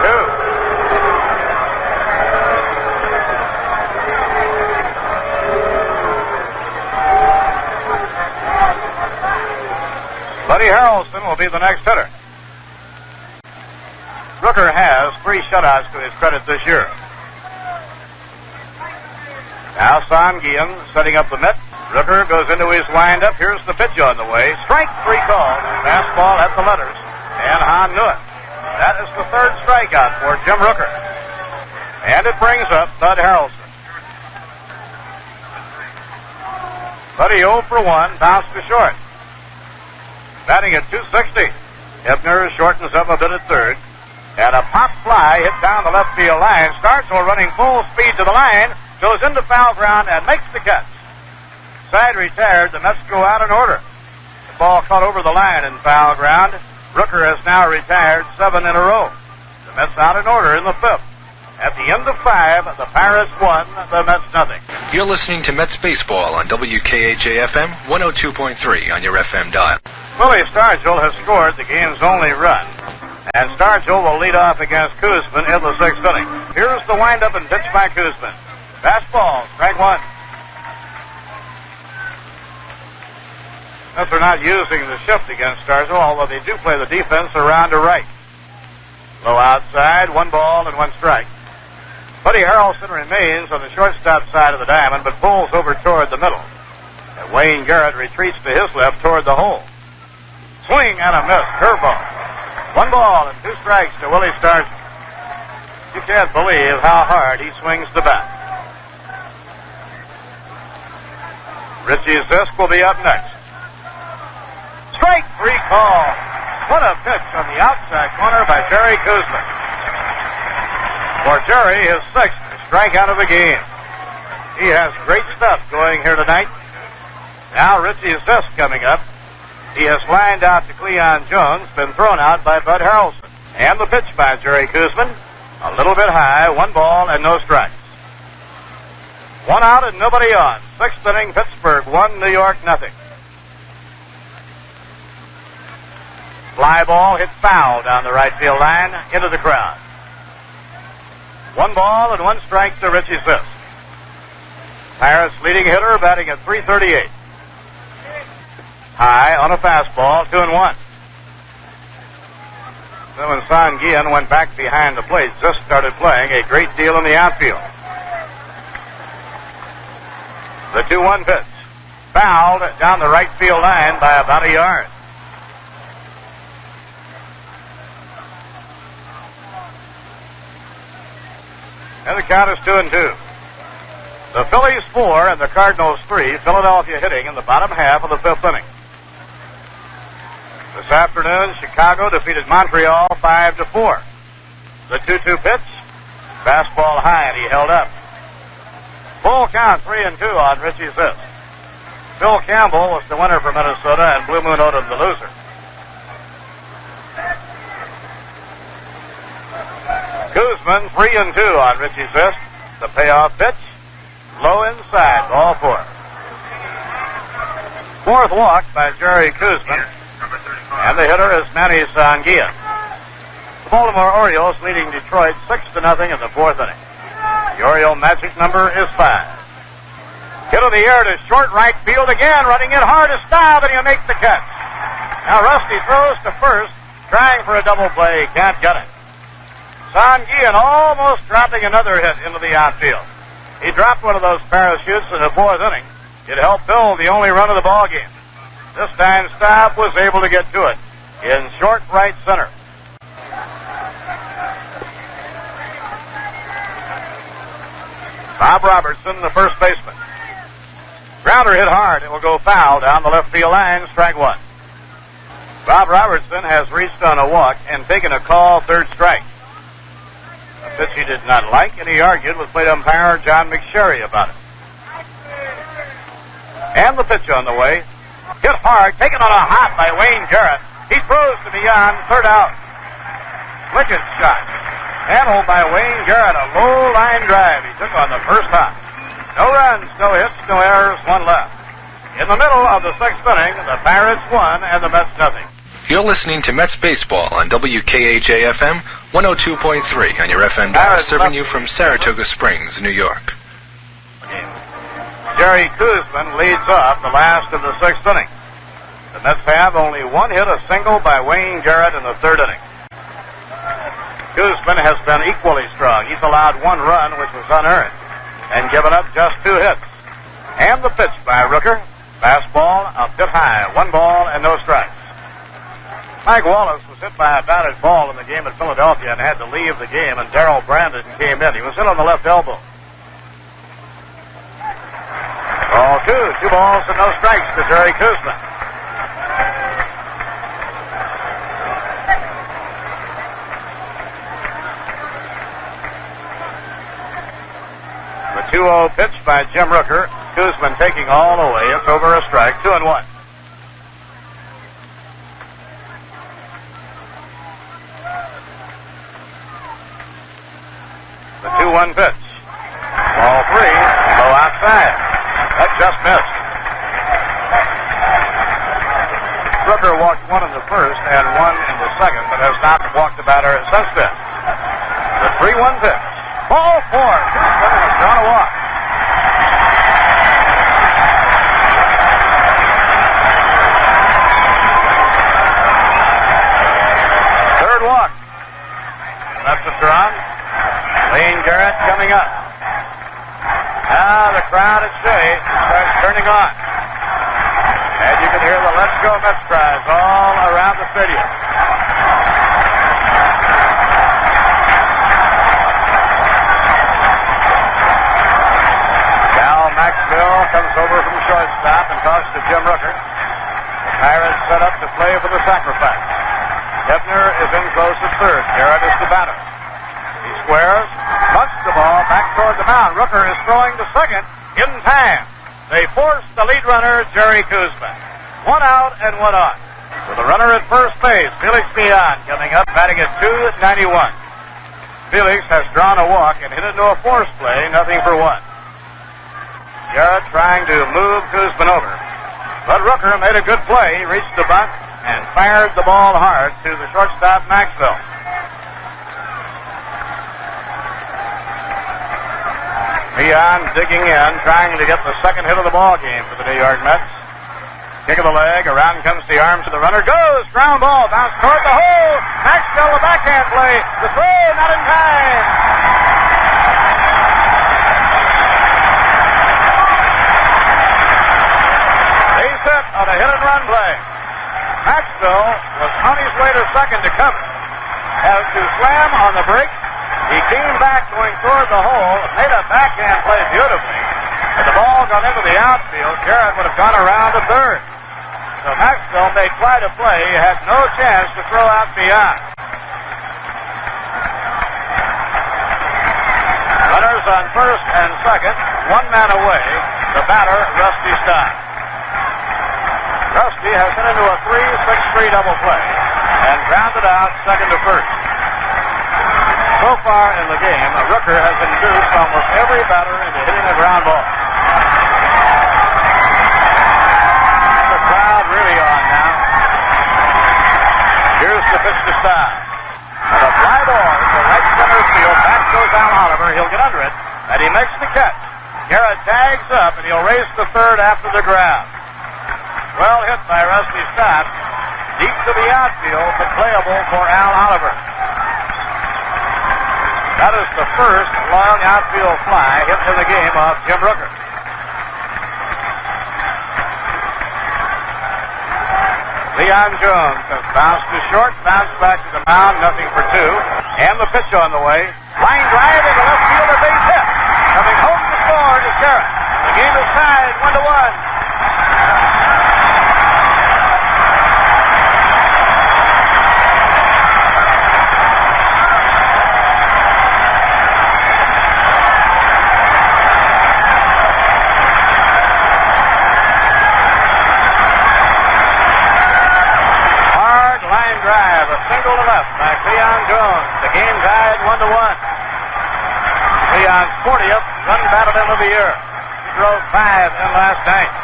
Buddy Harrelson will be the next hitter. Rooker has 3 shutouts to his credit this year. Now Sanguian setting up the mitt. Rooker goes into his windup. Here's the pitch on the way. Strike 3 called. Fastball at the letters. And Hahn knew it. That is the 3rd strikeout for Jim Rooker. And it brings up Bud Harrelson. Buddy 0 for 1, bounced to short. Batting at .260. Hebner shortens up a bit at third. And a pop fly hit down the left field line. Stargell running full speed to the line. Goes into foul ground and makes the catch. Side retired. The Mets go out in order. The ball caught over the line in foul ground. Rooker has now retired 7 in a row. The Mets out in order in the 5th. At the end of 5, the Pirates won, the Mets nothing. You're listening to Mets Baseball on WKAJ-FM 102.3 on your FM dial. Willie Stargell has scored the game's only run. And Stargell will lead off against Koosman in the 6th inning. Here's the windup and pitch by Koosman. Fastball, strike 1. Mets are not using the shift against Stargell, although they do play the defense around to right. Low outside, 1 ball and 1 strike. Buddy Harrelson remains on the shortstop side of the diamond, but pulls over toward the middle. And Wayne Garrett retreats to his left toward the hole. Swing and a miss, curveball. 1 ball and 2 strikes to Willie Stargell. You can't believe how hard he swings the bat. Richie Zisk will be up next. Strike 3 call. What a pitch on the outside corner by Jerry Koosman. For Jerry, his 6th strikeout of the game. He has great stuff going here tonight. Now Richie Zisk coming up. He has lined out to Cleon Jones, been thrown out by Bud Harrelson. And the pitch by Jerry Koosman, a little bit high, 1 ball and no strikes. 1 out and nobody on. 6th inning, Pittsburgh 1, New York nothing. Fly ball hit foul down the right field line into the crowd. 1 ball and 1 strike to Richie Zisk. Pirates leading hitter batting at .338. High on a fastball, 2-1. Then when Sanguian went back behind the plate, Zisk started playing a great deal in the outfield. The 2-1 pitch. Fouled down the right field line by about a yard. And the count is 2-2. The Phillies 4 and the Cardinals 3. Philadelphia hitting in the bottom half of the 5th inning. This afternoon, Chicago defeated Montreal 5-4. The 2-2 pitch. Fastball high and he held up. Full count 3-2 on Richie Zisk. Phil Campbell was the winner for Minnesota and Blue Moon Odom the loser. Koosman 3-2 on Richie Zisk. The payoff pitch. Low inside, ball 4. 4th walk by Jerry Koosman. And the hitter is Manny Sanguian. The Baltimore Orioles leading Detroit 6-0 in the 4th inning. The Oriole magic number is 5. Hit in the air to short right field again, running in hard to stop, and he'll make the catch. Now Rusty throws to first, trying for a double play, can't get it. Son Guillen almost dropping another hit into the outfield. He dropped one of those parachutes in the fourth inning. It helped build the only run of the ball game. This time Staub was able to get to it in short right center. Bob Robertson, the first baseman. Grounder hit hard. It will go foul down the left field line, strike one. Bob Robertson has reached on a walk and taken a call, third strike. A pitch he did not like, and he argued with plate umpire John McSherry about it. And the pitch on the way. Hit hard, taken on a hop by Wayne Garrett. He throws to beyond, third out. Wicked shot. Handled by Wayne Garrett, a low line drive he took on the first hop. No runs, no hits, no errors, one left. In the middle of the sixth inning, the Pirates won and the Mets nothing. You're listening to Mets Baseball on WKAJ-FM 102.3 on your FM dial, serving you from Saratoga Springs, New York. Jerry Koosman leads off the last of the sixth inning. The Mets have only one hit, a single by Wayne Garrett in the third inning. Koosman has been equally strong. He's allowed one run, which was unearned, and given up just two hits. And the pitch by Rooker. Fastball up hit high. 1 ball and no strikes. Mike Wallace was hit by a batted ball in the game at Philadelphia and had to leave the game, and Darrell Brandon came in. He was hit on the left elbow. Ball 2 balls and no strikes to Jerry Koosman. The 2-0 pitch by Jim Rooker. Koosman taking all the way. It's over a strike. 2-1. The 2-1 pitch. Ball 3. Low outside. That just missed. Rooker walked one in the first and one in the second, but has not walked the batter since then. The 3-1 pitch. Ball 4. Koosman has drawn a walk. Third walk. That's the draw. Wayne Garrett coming up. Now the crowd at Shea starts turning on. And you can hear the Let's Go Mets cries all around the stadium. Cal Maxwell comes over from shortstop and tosses to Jim Rooker. The Pirates set up to play for the sacrifice. Hebner is in close at third. Garrett is the batter. He squares, bunts the ball back toward the mound. Rooker is throwing to second in time. They force the lead runner, Jerry Koosman. 1 out and 1 on. With a runner at first base, Felix Beyond coming up, batting at .291. Felix has drawn a walk and hit into a force play, nothing for 1. Garrett trying to move Koosman over. But Rooker made a good play. He reached the bunt and fired the ball hard to the shortstop, Maxwell. Beyond digging in, trying to get the second hit of the ball game for the New York Mets. Kick of the leg, around comes the arm to the runner, goes, ground ball, bounce toward the hole. Maxwell, the backhand play, the throw, not in time. Base hit on a hit and run play. Maxwell was on his way to second to cover. Has to slam on the brake. He came back going toward the hole, made a backhand play beautifully. If the ball got into the outfield, Garrett would have gone around to third. So Maxwell made quite a play. He had no chance to throw out beyond. Runners on first and second, 1 man away. The batter, Rusty Stein. Rusty has hit into a 3-6-3 double play and grounded out second to first. So far in the game, Rooker has induced almost every batter into hitting a ground ball. The crowd really on now. Here's the pitch to Stein. And a fly ball to right center field. Back goes Al Oliver. He'll get under it, and he makes the catch. Garrett tags up, and he'll race to third after the grab. Well hit by Rusty Scott. Deep to the outfield, but playable for Al Oliver. That is the first long outfield fly hit in the game of Jim Rooker. Cleon Jones has bounced to short, bounced back to the mound, nothing for two. And the pitch on the way. Line drive into left field, a base hit. Coming home to score is Garrett. The game is tied 1-1. Single to left by Cleon Jones. The game tied 1-1. Cleon's 40th run batted in of the year. He drove 5 in last night.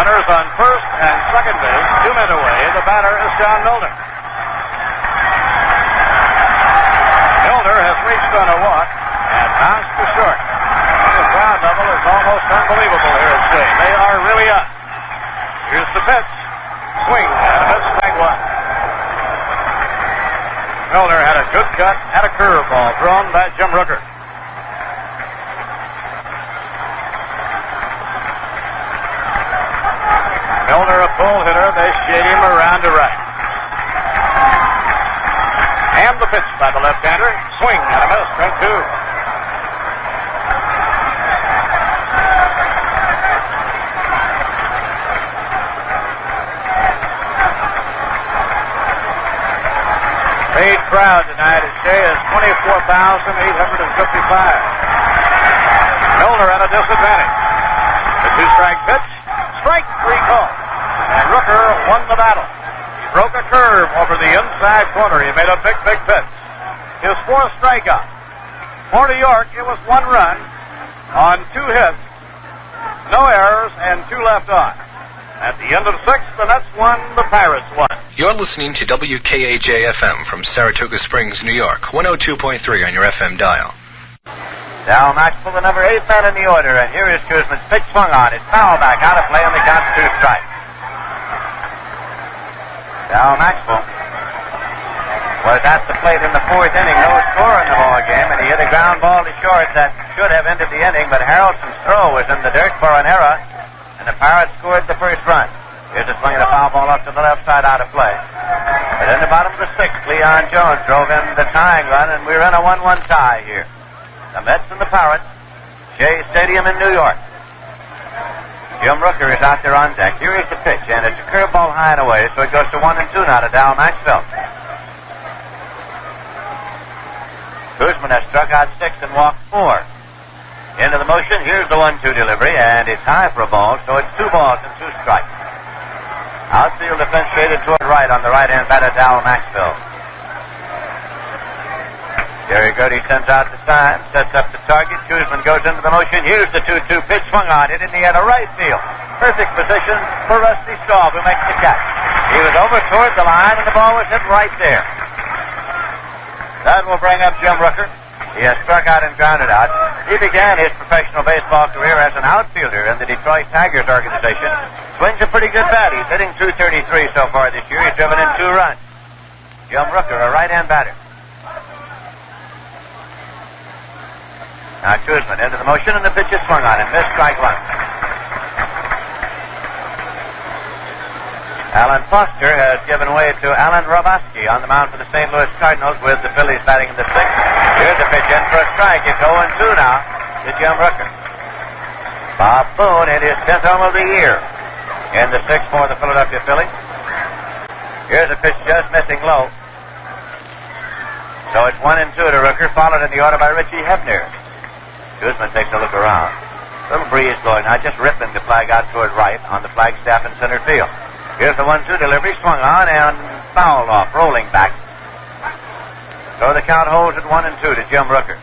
Runners on first and second base, 2 men away. The batter is John Milner. Milner has reached on a walk and bounced to short. The crowd level is almost unbelievable here at Shea. They are really up. Here's the pitch. Swing and a miss, strike one. Milner had a good cut, had a curveball thrown by Jim Rooker. Milner a pull hitter, they shade him around to right. And the pitch by the left-hander, swing and a miss, strike two. Paid crowd tonight at Shea is 24,855. Milner at a disadvantage. The two-strike pitch, strike three call. And Rooker won the battle. He broke a curve over the inside corner. He made a big pitch. His fourth strikeout. For New York, it was 1 run on 2 hits, no errors, and 2 left on. At the end of 6, the Mets won, the Pirates won. You're listening to WKAJ-FM from Saratoga Springs, New York, 102.3 on your FM dial. Dal Maxwell, the number 8 man in the order, and here is Kuzman's pitch swung on. It's foul back, out of play on the count 2 strikes. Dal Maxwell was at the plate in the 4th inning, no score in the ball game, and he hit a ground ball to short that should have ended the inning, but Harrelson's throw was in the dirt for an error, and the Pirates scored the first run. Here's a swing of the foul ball up to the left side, out of play. But in the bottom of the 6th, Cleon Jones drove in the tying run, and we're in a 1-1 tie here. The Mets and the Pirates, Shea Stadium in New York. Jim Rooker is out there on deck. Here is the pitch, and it's a curveball high and away, so it goes to 1-2 now to Dal Maxwell. Kuzman has struck out 6 and walked 4. Into the motion, here's the 1-2 delivery, and it's high for a ball, so it's 2 balls and 2 strikes. Outfield defense shaded toward right on the right-hand batter, Dal Maxwell. Jerry Gertie sends out the sign, sets up the target. Kuzman goes into the motion. Here's the 2-2 pitch, swung on it in the air to right field. Perfect position for Rusty Staub, who makes the catch. He was over toward the line, and the ball was hit right there. That will bring up Jim Rooker. He has struck out and grounded out. He began his professional baseball career as an outfielder in the Detroit Tigers organization. Swings a pretty good bat. He's hitting .233 so far this year. He's driven in 2 runs. Jim Rooker, a right-hand batter. Now Kuzman into the motion, and the pitch is swung on and missed, strike one. Alan Foster has given way to Alan Roboski on the mound for the St. Louis Cardinals, with the Phillies batting in the 6th. Here's the pitch in for a strike. It's 0-2 now to Jim Rooker. Bob Boone in his 10th home of the year in the 6th for the Philadelphia Phillies. Here's a pitch just missing low. So it's 1-2 to Rooker, followed in the order by Richie Hebner. Kuzman takes a look around. Little breeze blowing now, just ripping the flag out toward right on the flagstaff in center field. Here's the 1-2 delivery, swung on and fouled off, rolling back. So the count holds at 1-2 to Jim Rooker.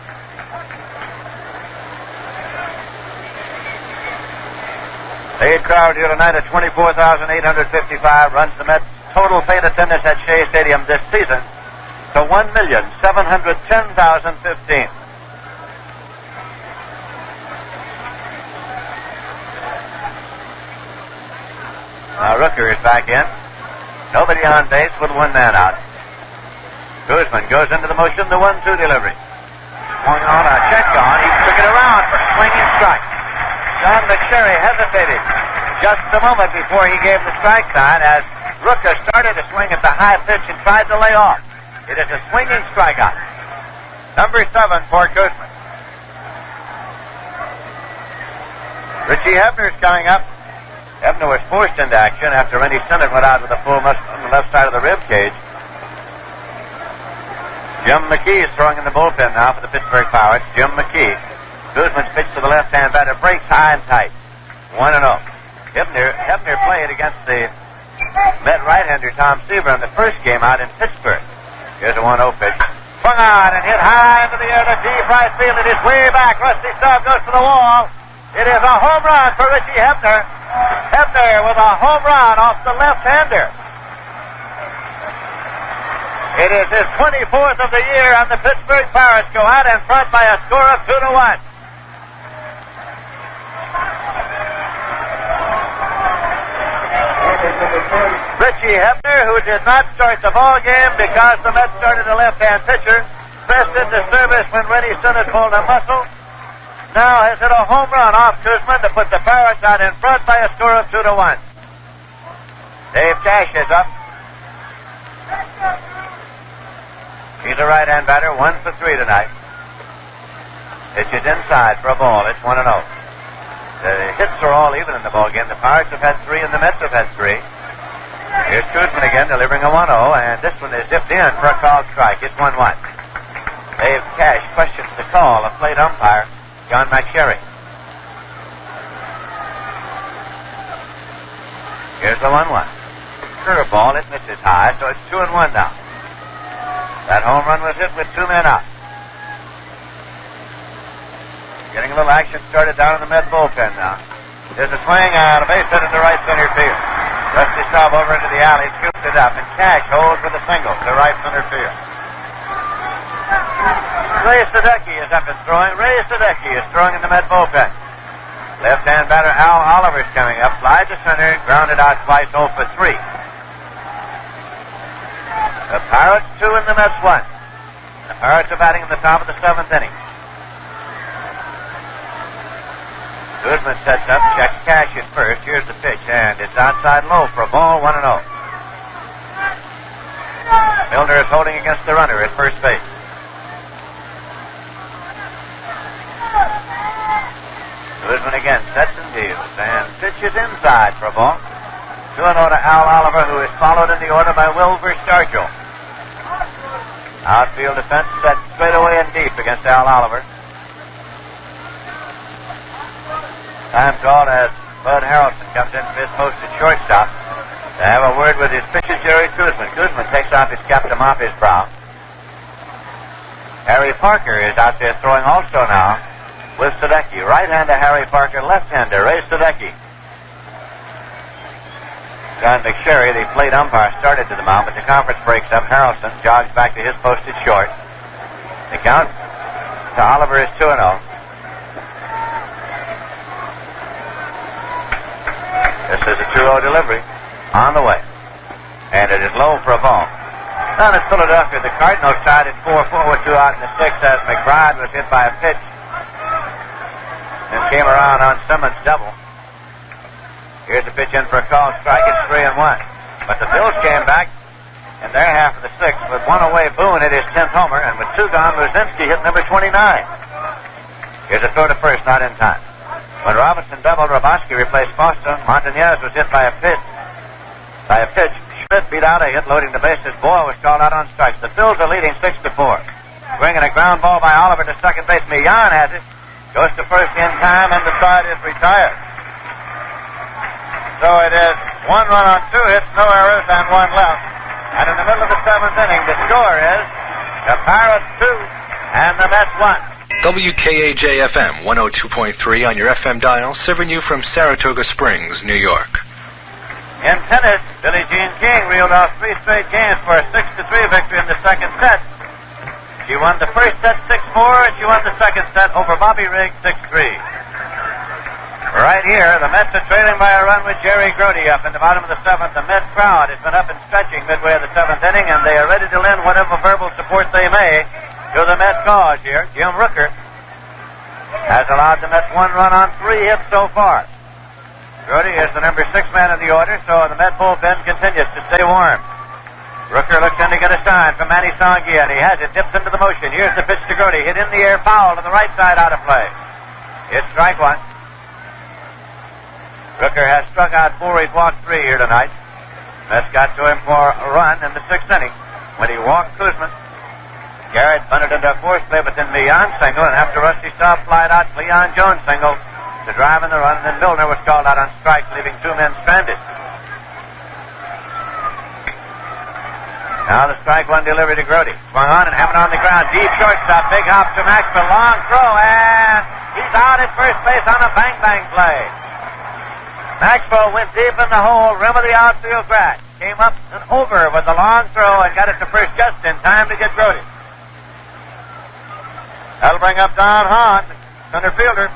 Paid crowd here tonight at 24,855 runs the Mets' total paid attendance at Shea Stadium this season to 1,710,015. Rooker is back in. Nobody on base with one man out. Guzman goes into the motion, the 1-2 delivery. Swung on a check on. He took it around for swinging strike. John McSherry hesitated just a moment before he gave the strike sign as Rooker started to swing at the high pitch and tried to lay off. It is a swinging strikeout. Number 7 for Guzman. Richie Hebner's coming up. Hebner was forced into action after Rennie Sinnott went out with a full muscle on the left side of the rib cage. Jim McKee is throwing in the bullpen now for the Pittsburgh Pirates. Jim McKee. Guzman's pitch to the left-hand batter breaks high and tight. 1-0. Hebner played against the Met right-hander Tom Seaver in the first game out in Pittsburgh. Here's a 1-0 pitch. Swung on and hit high into the air to deep right field. It is way back. Rusty Staub goes to the wall. It is a home run for Richie Hebner. Hebner with a home run off the left-hander. It is his 24th of the year, and the Pittsburgh Pirates go out in front by a score of 2-1. Richie Hebner, who did not start the ball game because the Mets started a left-hand pitcher, pressed into service when Rennie Sinnott pulled a muscle. Now has hit a home run off Guzman to put the Pirates out in front by a score of 2-1. Dave Cash is up. He's a right-hand batter, 1 for 3 tonight. Pitches inside for a ball. It's 1-0. The hits are all even in the ball game. The Pirates have had 3 and the Mets have had 3. Here's Guzman again delivering a 1-0, and this one is dipped in for a called strike. It's 1-1. Dave Cash questions the call of plate umpire John McSherry. Here's the 1-1. Curveball, it misses high, so it's 2-1 now. That home run was hit with 2 men out. Getting a little action started down in the Met bullpen now. There's a swing on a base hit into right center field. Rusty Staub over into the alley, scoops it up, and Cash holds for the single to right center field. Ray Sadecki is up and throwing. Ray Sadecki is throwing in the Met bullpen. Left-hand batter Al Oliver's coming up. Flies to center, grounded out twice, 0 for 3. The Pirates 2 and the Mets 1. The Pirates are batting in the top of the 7th inning. Guzman sets up, checks Cash at first. Here's the pitch, and it's outside low for a ball, 1-0. Milner is holding against the runner at first base. Guzman again sets and deals, and pitches inside for a ball. 2-0 to Al Oliver, who is followed in the order by Wilbur Stargell. Outfield defense set straight away and deep against Al Oliver. Time called as Bud Harrelson comes in for his post at shortstop to have a word with his pitcher, Jerry Guzman. Guzman takes off his cap to mop his brow. Harry Parker is out there throwing also now with Sadecki. Right-hander Harry Parker, left-hander Ray Sadecki. John McSherry, the plate umpire, started to the mound, but the conference breaks up. Harrelson jogs back to his post at short. The count to Oliver is 2-0. This is a 2-0 delivery on the way. And it is low for a ball. Down in Philadelphia, the Cardinals tied at 4-4 with 2 out in the 6th as McBride was hit by a pitch and came around on Simmons' double. Here's a pitch in for a call strike. It's 3-1. But the Bills came back in their half of the 6th with 1 away. Boone hit his 10th homer, and with 2 gone, Luzinski hit number 29. Here's a throw to first, not in time. When Robinson doubled, Roboski replaced Foster. Montañez was hit by a pitch. Schmidt beat out a hit loading the bases. Boyle was called out on strikes. The Bills are leading 6-4. Swinging a ground ball by Oliver to second base. Millan has it. Goes to first in time, and the side is retired. So it is 1 run on 2 hits, no errors, and 1 left. And in the middle of the 7th inning, the score is the Pirates 2 and the Mets 1. WKAJ-FM 102.3 on your FM dial, serving you from Saratoga Springs, New York. In tennis, Billie Jean King reeled off 3 straight games for a 6-3 victory in the second set. She won the first set 6-4, and she won the second set over Bobby Riggs 6-3. Right here, the Mets are trailing by a run with Jerry Grody up in the bottom of the seventh. The Met crowd has been up and stretching midway of the seventh inning, and they are ready to lend whatever verbal support they may to the Met cause here. Jim Rooker has allowed the Mets 1 run on 3 hits so far. Grody is the number 6 man in the order, so the Met bullpen continues to stay warm. Rooker looks in to get a sign from Manny Sanguia, and he has it, dips into the motion. Here's the pitch to Grody, hit in the air, foul to the right side, out of play. It's strike 1. Rooker has struck out 4, he's walked 3 here tonight. Mets got to him for a run in the 6th inning when he walked Kuzman. Garrett bunted into a force play, but then Millan single, and after Rusty Staub flied out, Cleon Jones single to drive in the run, and then Milner was called out on strike, leaving 2 men stranded. Now the strike 1 delivery to Grody. Swung on and having on the ground. Deep shortstop, big hop to Maxwell, long throw, and he's out at first base on a bang-bang play. Maxwell went deep in the hole, rim of the outfield grass. Came up and over with a long throw and got it to first just in time to get Grody. That'll bring up Don Hahn, center fielder.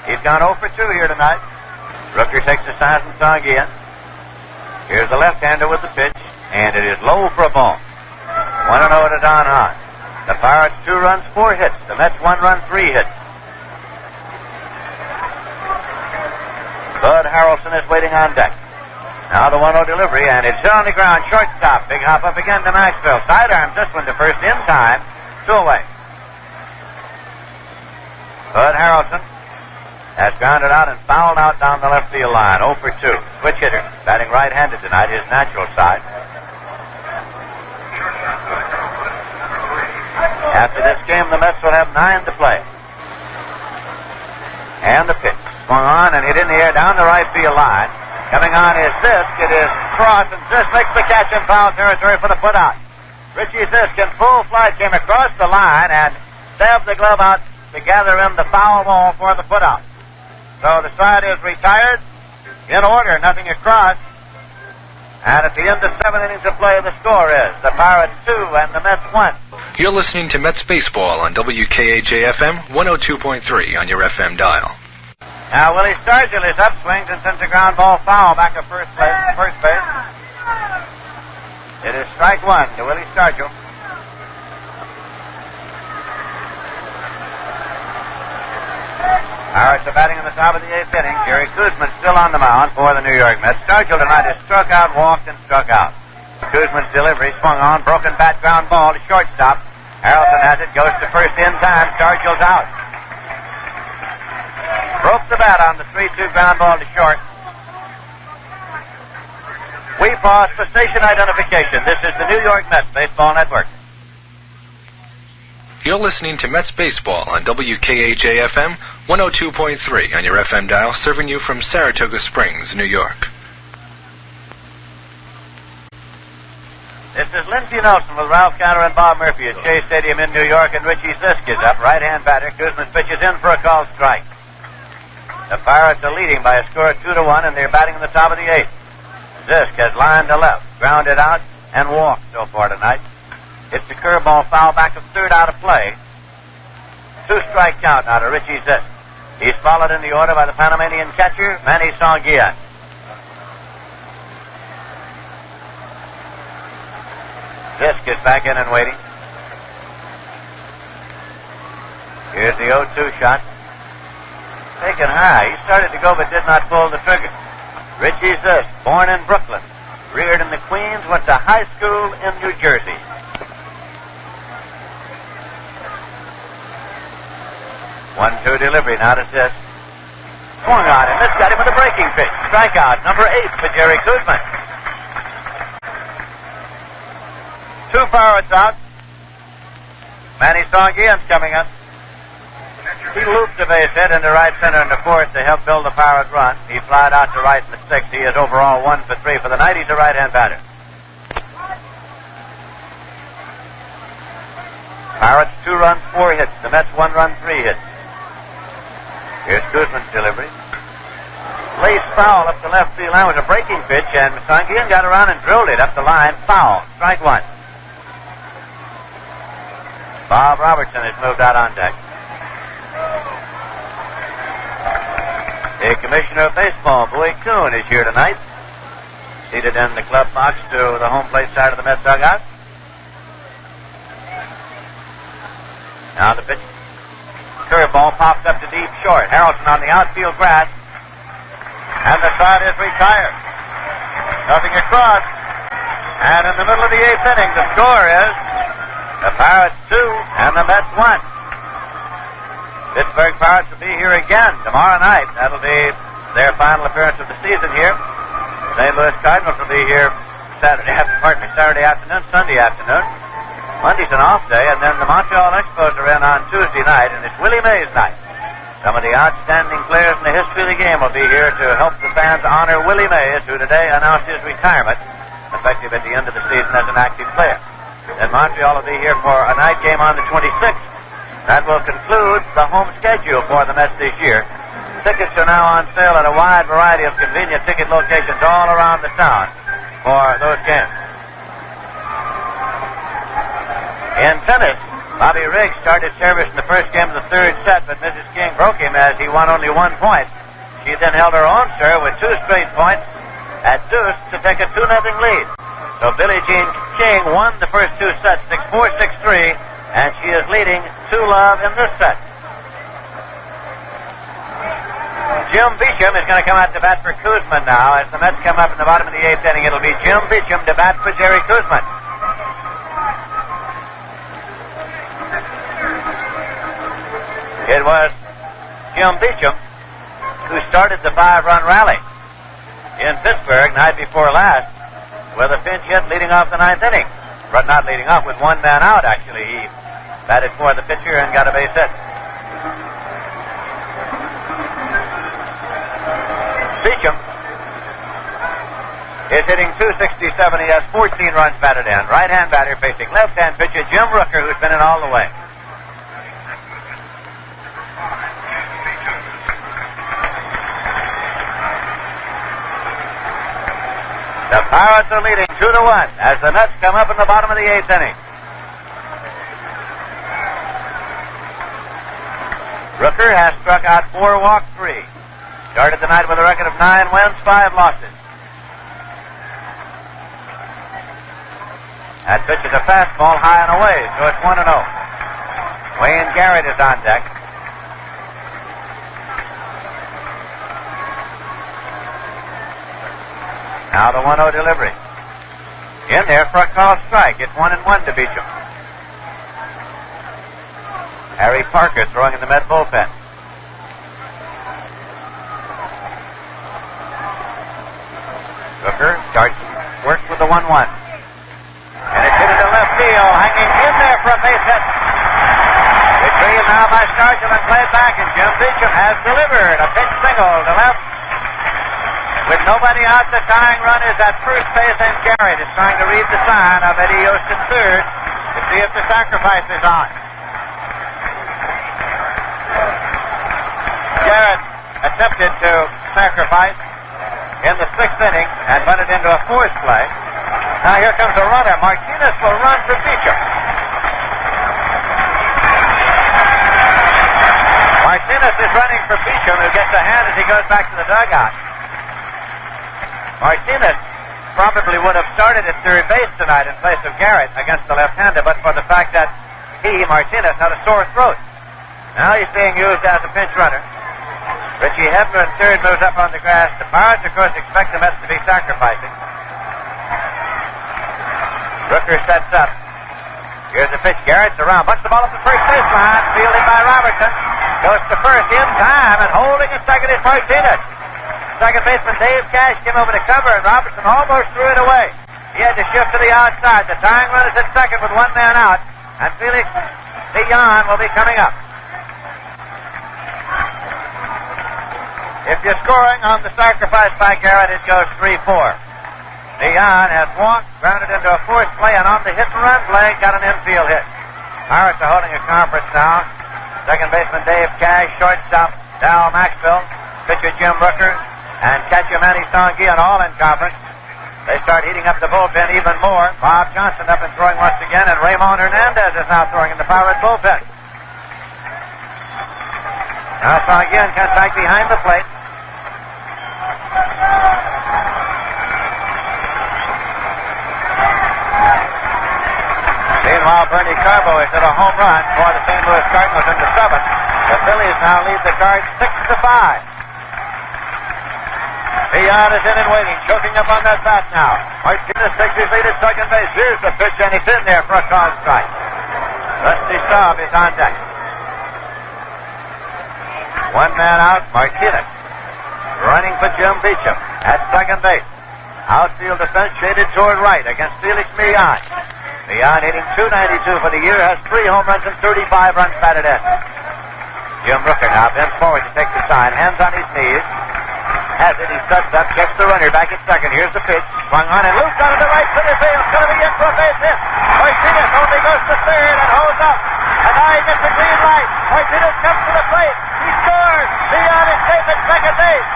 He's gone 0 for 2 here tonight. Rooker takes a sign from Sanguia. Here's the left-hander with the pitch, and it is low for a ball. 1-0 to Don Hahn. The Pirates 2 runs, 4 hits. The Mets 1 run, 3 hits. Bud Harrelson is waiting on deck. Now the 1-0 delivery, and it's hit on the ground. Shortstop. Big hop up again to Maxwell. Sidearms this one to first in time. 2 away. Bud Harrelson has grounded out and fouled out down the left field line. 0 for 2. Switch hitter. Batting right-handed tonight, his natural side. After this game, the Mets will have 9 to play. And the pitch. Swung on and hit in the air down the right field line. Coming on is Zisk. It is cross, and Zisk makes the catch in foul territory for the putout. Richie Zisk in full flight came across the line and stabbed the glove out to gather in the foul ball for the putout. So the side is retired in order, nothing across. And at the end of 7 innings of play, the score is the Pirates 2 and the Mets 1. You're listening to Mets Baseball on WKAJ-FM 102.3 on your FM dial. Now Willie Stargell is up, swings and sends a ground ball foul back at first base. It is strike 1 to Willie Stargell. Pirates are batting in the top of the 8th inning. Jerry Kuzman still on the mound for the New York Mets. Stargell tonight has struck out, walked, and struck out. Kuzman's delivery swung on, broken bat ground ball to shortstop. Harrelson has it, goes to first in time. Stargell's out. Broke the bat on the 3-2 ground ball to short. We pause for station identification. This is the New York Mets Baseball Network. You're listening to Mets Baseball on WKAJ-FM 102.3 on your FM dial, serving you from Saratoga Springs, New York. This is Lindsey Nelson with Ralph Canner and Bob Murphy at Shea Stadium in New York, and Richie Zisk is up, right-hand batter. Kuzman pitches in for a called strike. The Pirates are leading by a score of 2-1, and they're batting in the top of the 8th. Zisk has lined to left, grounded out, and walked so far tonight. It's the curveball foul back of third out of play. 2 strike count now to Richie Zisk. He's followed in the order by the Panamanian catcher, Manny Sanguia. Zisk is back in and waiting. Here's the 0-2 shot. Taken high. He started to go but did not pull the trigger. Richie Zisk, born in Brooklyn, reared in the Queens, went to high school in New Jersey. 1-2 delivery now to Zisk. Swung on him. This got him with a breaking pitch. Strikeout number 8 for Jerry Kuzman. 2 Pirates out. Manny Sanguia's coming up. He looped the base hit into right center in the 4th to help build the Pirate run. He flied out to right in the 6th. He is overall 1 for 3 for the night. He's a right-hand batter. Pirates 2 runs, 4 hits. The Mets 1 run, 3 hits. Here's Kuzman's delivery. Laced foul up the left field line was a breaking pitch, and Sanguia got around and drilled it up the line. Foul. Strike 1. Bob Robertson has moved out on deck. The Commissioner of Baseball, Bowie Kuhn, is here tonight. Seated in the club box to the home plate side of the Mets dugout. Now the pitch. Curveball pops up to deep short. Harrelson on the outfield grass. And the side is retired. Nothing across. And in the middle of the 8th inning, the score is the Pirates 2 and the Mets 1. Pittsburgh Pirates will be here again tomorrow night. That'll be their final appearance of the season here. St. Louis Cardinals will be here Saturday afternoon, Sunday afternoon. Monday's an off day, and then the Montreal Expos are in on Tuesday night, and it's Willie Mays night. Some of the outstanding players in the history of the game will be here to help the fans honor Willie Mays, who today announced his retirement, effective at the end of the season as an active player. Then Montreal will be here for a night game on the 26th. That will conclude the home schedule for the Mets this year. Tickets are now on sale at a wide variety of convenient ticket locations all around the town for those games. In tennis, Bobby Riggs started service in the first game of the third set, but Mrs. King broke him as he won only 1 point. She then held her own serve with 2 straight points at deuce to take a 2-0 lead. So Billie Jean King won the first 2 sets, 6-4, 6-3, and she is leading 2-love in this set. Jim Beecham is going to come out to bat for Kuzman now. As the Mets come up in the bottom of the 8th inning, it'll be Jim Beecham to bat for Jerry Kuzman. It was Jim Beecham who started the 5-run rally in Pittsburgh night before last with a pinch hit leading off the 9th inning. But not leading off, with 1 man out, actually. He batted for the pitcher and got a base hit. Beecham is hitting .267. He has 14 runs batted in. Right-hand batter facing left-hand pitcher Jim Rooker, who's been in all the way. The Pirates are leading 2-1 as the Mets come up in the bottom of the 8th inning. Rooker has struck out 4, walked 3. Started the night with a record of 9 wins, 5 losses. That pitch is a fastball high and away, so it's 1-0. Wayne Garrett is on deck. Now the 1-0 delivery. In there for a called strike. It's 1-1 to Beecham. Harry Parker throwing in the Met bullpen. Rooker works with the 1-1. And it's hit into left field, hanging in there for a base hit. Retrieved now by Sargent and played back, and Jim Beecham has delivered a pinch single to left. With nobody out, the tying run is at first base, and Garrett is trying to read the sign of Eddie Yost at third to see if the sacrifice is on. Garrett attempted to sacrifice in the 6th inning and bunted into a force play. Now here comes a runner. Martinez will run for Beecham. Martinez is running for Beecham, who gets a hand as he goes back to the dugout. Martinez probably would have started at third base tonight in place of Garrett against the left-hander, but for the fact that Martinez, had a sore throat. Now he's being used as a pinch runner. Richie Hebner at third moves up on the grass. The Pirates, of course, expect the Mets to be sacrificing. Rooker sets up. Here's the pitch. Garrett's around. Bunts the ball up the first baseline. Fielded by Robertson. Goes to first in time, and holding at second is Martinez. Second baseman Dave Cash came over to cover, and Robertson almost threw it away. He had to shift to the outside. The tying run is at second with 1 man out, and Felix Leon will be coming up. If you're scoring on the sacrifice by Garrett, it goes 3-4. Leon has walked, grounded into a forced play, and on the hit-and-run play, got an infield hit. Pirates are holding a conference now. Second baseman Dave Cash, shortstop Dal Maxwell, pitcher Jim Rooker, and catcher Manny Sanguillen all in conference. They start heating up the bullpen even more. Bob Johnson up and throwing once again, and Ramon Hernandez is now throwing in the Pirate bullpen. Now Sanguillen comes back behind the plate. Meanwhile, Bernie Carbo has hit a home run for the St. Louis Cardinals in the seventh. The Phillies now lead the Cards 6-5. Leon is in and waiting, choking up on that bat now. Martinez takes his lead at second base. Here's the pitch, and he's in there for a called strike. Rusty Staub is on deck. One man out, Martinez. Running for Jim Beecham at second base. Outfield defense shaded toward right against Felix Millan. Millan hitting .292 for the year, has 3 home runs and 35 runs batted in. Jim Rooker now bends forward to take the sign, hands on his knees. Has it, he steps up, gets the runner back at second. Here's the pitch, swung on and looped out of the right center field. It's going to be in for a base hit. Martinez only goes to third and holds up. And now he gets a green light. Martinez comes to the plate. He scores. Leon is safe at second base.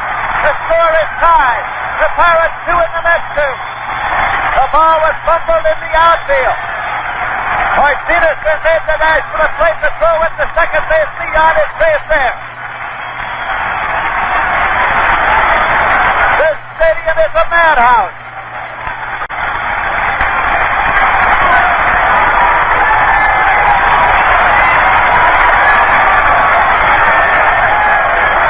The score is tied. The Pirates 2 and the Mets 2. The ball was fumbled in the outfield. Martinez has made the dash for the plate to throw at the second base. Leon is safe there. This stadium is a madhouse.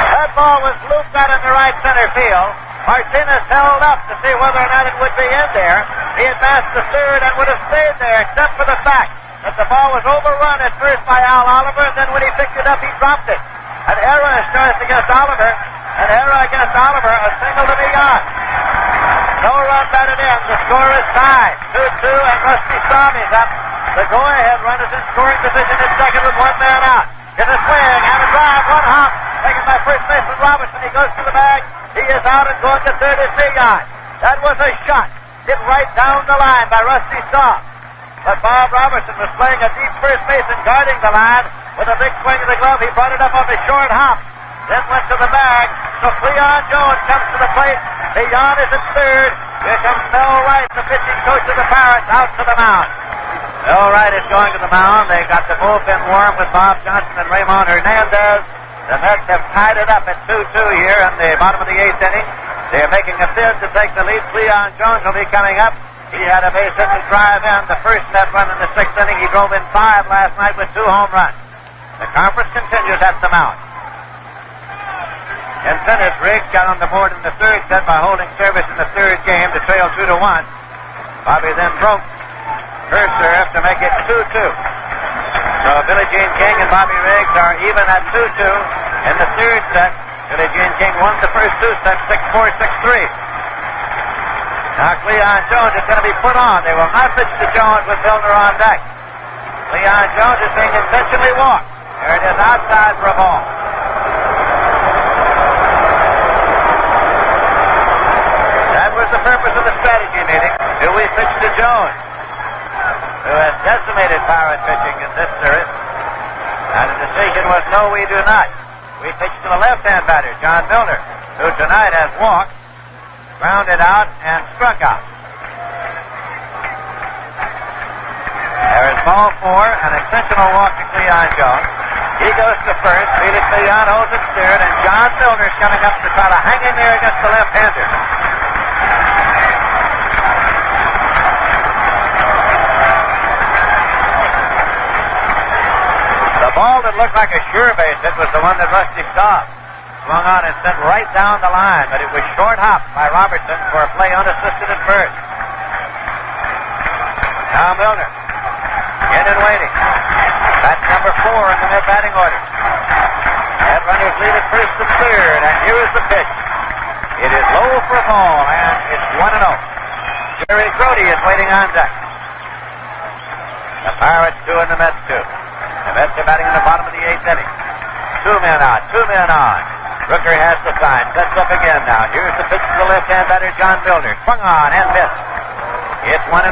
That ball was looped out in the right center field. Martinez held up to see whether or not it would be in there. He advanced to third and would have stayed there except for the fact that the ball was overrun at first by Al Oliver, and then when he picked it up, he dropped it. An error is charged against Oliver. An error against Oliver, a single to Millan. No run batted in. The score is tied. 2-2, and Rusty Staub is up. The go-ahead run is in scoring position at second with one man out. Get a swing and a drive, one hop. Taken by first baseman Robinson. He goes to the bag. He is out and going to third is Millan. That was a shot. Hit right down the line by Rusty Staub. But Bob Robertson was playing a deep first base and guarding the line. With a big swing of the glove, he brought it up on the short hop. Then went to the bag. So Cleon Jones comes to the plate. Millan is at third. Here comes Mel Wright, the pitching coach of the Pirates, out to the mound. Mel Wright is going to the mound. They got the bullpen warm with Bob Johnson and Ramon Hernandez. The Mets have tied it up at 2-2 here in the bottom of the 8th inning. They are making a bid to take the lead. Cleon Jones will be coming up. He had a base hit to drive in. The first net run in the 6th inning. He drove in 5 last night with 2 home runs. The conference continues at the mound. Incentive Riggs got on the board in the 3rd set by holding service in the 3rd game to trail 2-1. Bobby then broke her serve to make it 2-2. So Billie Jean King and Bobby Riggs are even at 2-2 in the 3rd set. Billie Jean King won the first 2 sets 6-4, 6-3. Now Cleon Jones is going to be put on. They will not pitch to Jones with Milner on deck. Cleon Jones is being intentionally walked. There it is outside for a ball. That was the purpose of the strategy meeting. Do we pitch to Jones, who has decimated Pirate pitching in this series? And the decision was no, we do not. We pitch to the left-hand batter, John Milner, who tonight has walked, grounded out, and struck out. There is ball 4, an intentional walk to Cleon Jones. He goes to first. Felix Millan holds it third, and John Milner is coming up to try to hang in there against the left-hander. The ball that looked like a sure base hit was the one that Rusty Staub swung on and sent right down the line, but it was short hopped by Robertson for a play unassisted at first. Now Milner in and waiting. That's number 4 in the mid batting order. That runner's lead at first and third, and here is the pitch. It is low for a ball, and it's 1-0. Jerry Grody is waiting on deck. The Pirates 2 and the Mets 2. The Mets are batting in the bottom of the 8th inning. 2 men out, 2 men on. Rooker has the sign, sets up again now. Here's the pitch to the left-hand batter, John Milner. Swung on and missed. It's 1-1.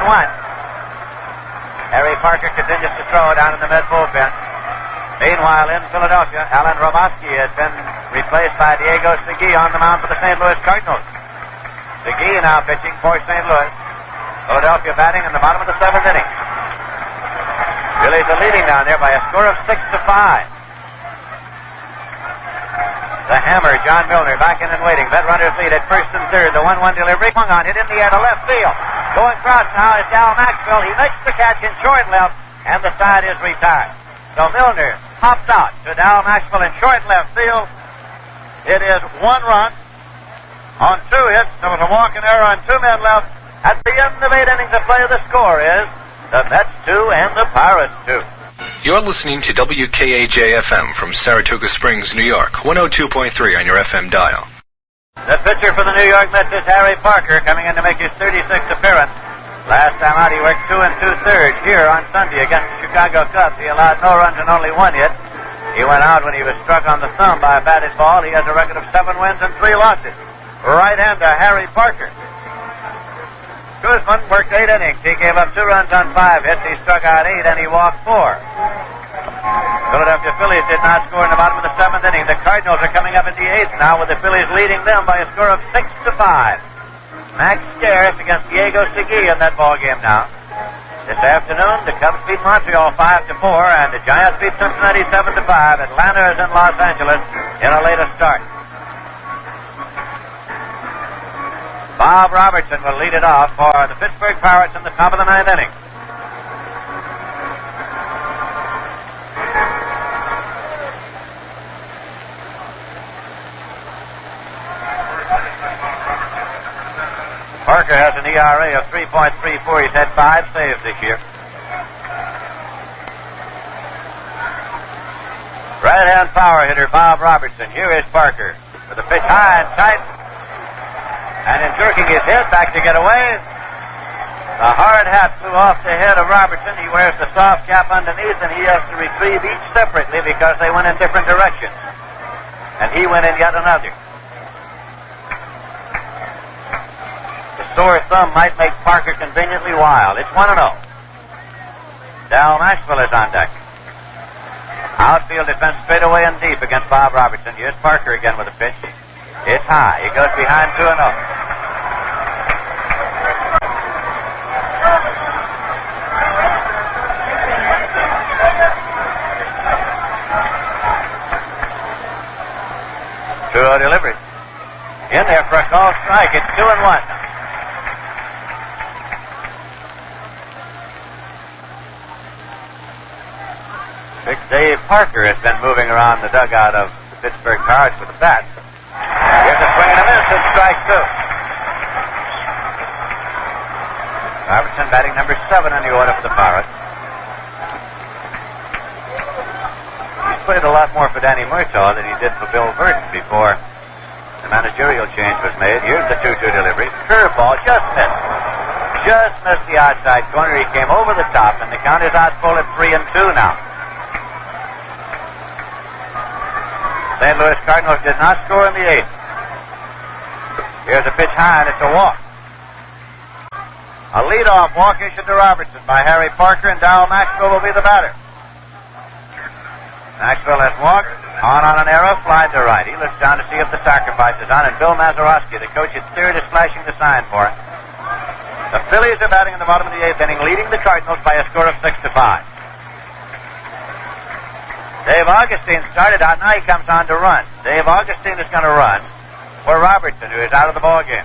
Harry Parker continues to throw down in the mid bullpen. Meanwhile, in Philadelphia, Alan Romanski has been replaced by Diego Segui on the mound for the St. Louis Cardinals. Segui now pitching for St. Louis. Philadelphia batting in the bottom of the 7th inning. Phillies are leading down there by a score of 6-5. The hammer, John Milner, back in and waiting. Vet runners lead at first and third. The 1-1 delivery. Swung on, hit in the air to left field. Going across now is Dal Maxwell. He makes the catch in short left, and the side is retired. So Milner pops out to Dow Maxwell in short left field. It is 1 run on 2 hits. There was a walk and error and 2 men left. At the end of 8 innings of play, the score is the Mets 2 and the Pirates 2. You're listening to WKAJ-FM from Saratoga Springs, New York, 102.3 on your FM dial. The pitcher for the New York Mets is Harry Parker, coming in to make his 36th appearance. Last time out, he worked 2 2/3 here on Sunday against the Chicago Cubs. He allowed no runs and only 1 hit. He went out when he was struck on the thumb by a batted ball. He has a record of 7 wins and 3 losses. Right-hander Harry Parker. Guzman worked 8 innings. He gave up 2 runs on 5 hits. He struck out 8 and he walked 4. Philadelphia Phillies did not score in the bottom of the 7th inning. The Cardinals are coming up in the 8th now, with the Phillies leading them by a score of 6-5. Max Scarce against Diego Segui in that ball game now. This afternoon, the Cubs beat Montreal 5-4, and the Giants beat Cincinnati 7-5. Atlanta is in Los Angeles in a later start. Bob Robertson will lead it off for the Pittsburgh Pirates in the top of the 9th inning. Parker has an ERA of 3.34. He's had 5 saves this year. Right-hand power hitter Bob Robertson. Here is Parker with a pitch high and tight. And in jerking his head back to get away, the hard hat flew off the head of Robertson. He wears the soft cap underneath, and he has to retrieve each separately because they went in different directions. And he went in yet another. Sore thumb might make Parker conveniently wild. It's 1-0. Dal Maxwell is on deck. Outfield defense straight away and deep against Bob Robertson. Here's Parker again with a pitch. It's high. He goes behind 2-0. True delivery. In there for a call strike. It's 2-1 now. Big Dave Parker has been moving around the dugout of the Pittsburgh Pirates with a bat. Here's a swing and a miss. It's strike 2. Robertson batting number 7 in the order for the Pirates. He's played a lot more for Danny Murtaugh than he did for Bill Burton before the managerial change was made. Here's the 2-2 delivery. Curveball just missed. Just missed the outside corner. He came over the top, and the count is out full at 3-2 now. St. Louis Cardinals did not score in the 8th. Here's a pitch high, and it's a walk. A leadoff walk issued to Robertson by Harry Parker, and Dal Maxwell will be the batter. Maxwell has walked, on an arrow, fly to right. He looks down to see if the sacrifice is on, and Bill Mazeroski, the coach at third, is flashing the sign for him. The Phillies are batting in the bottom of the 8th inning, leading the Cardinals by a score of 6-5. Dave Augustine started out. Now he comes on to run. Dave Augustine is going to run for Robertson, who is out of the ball game.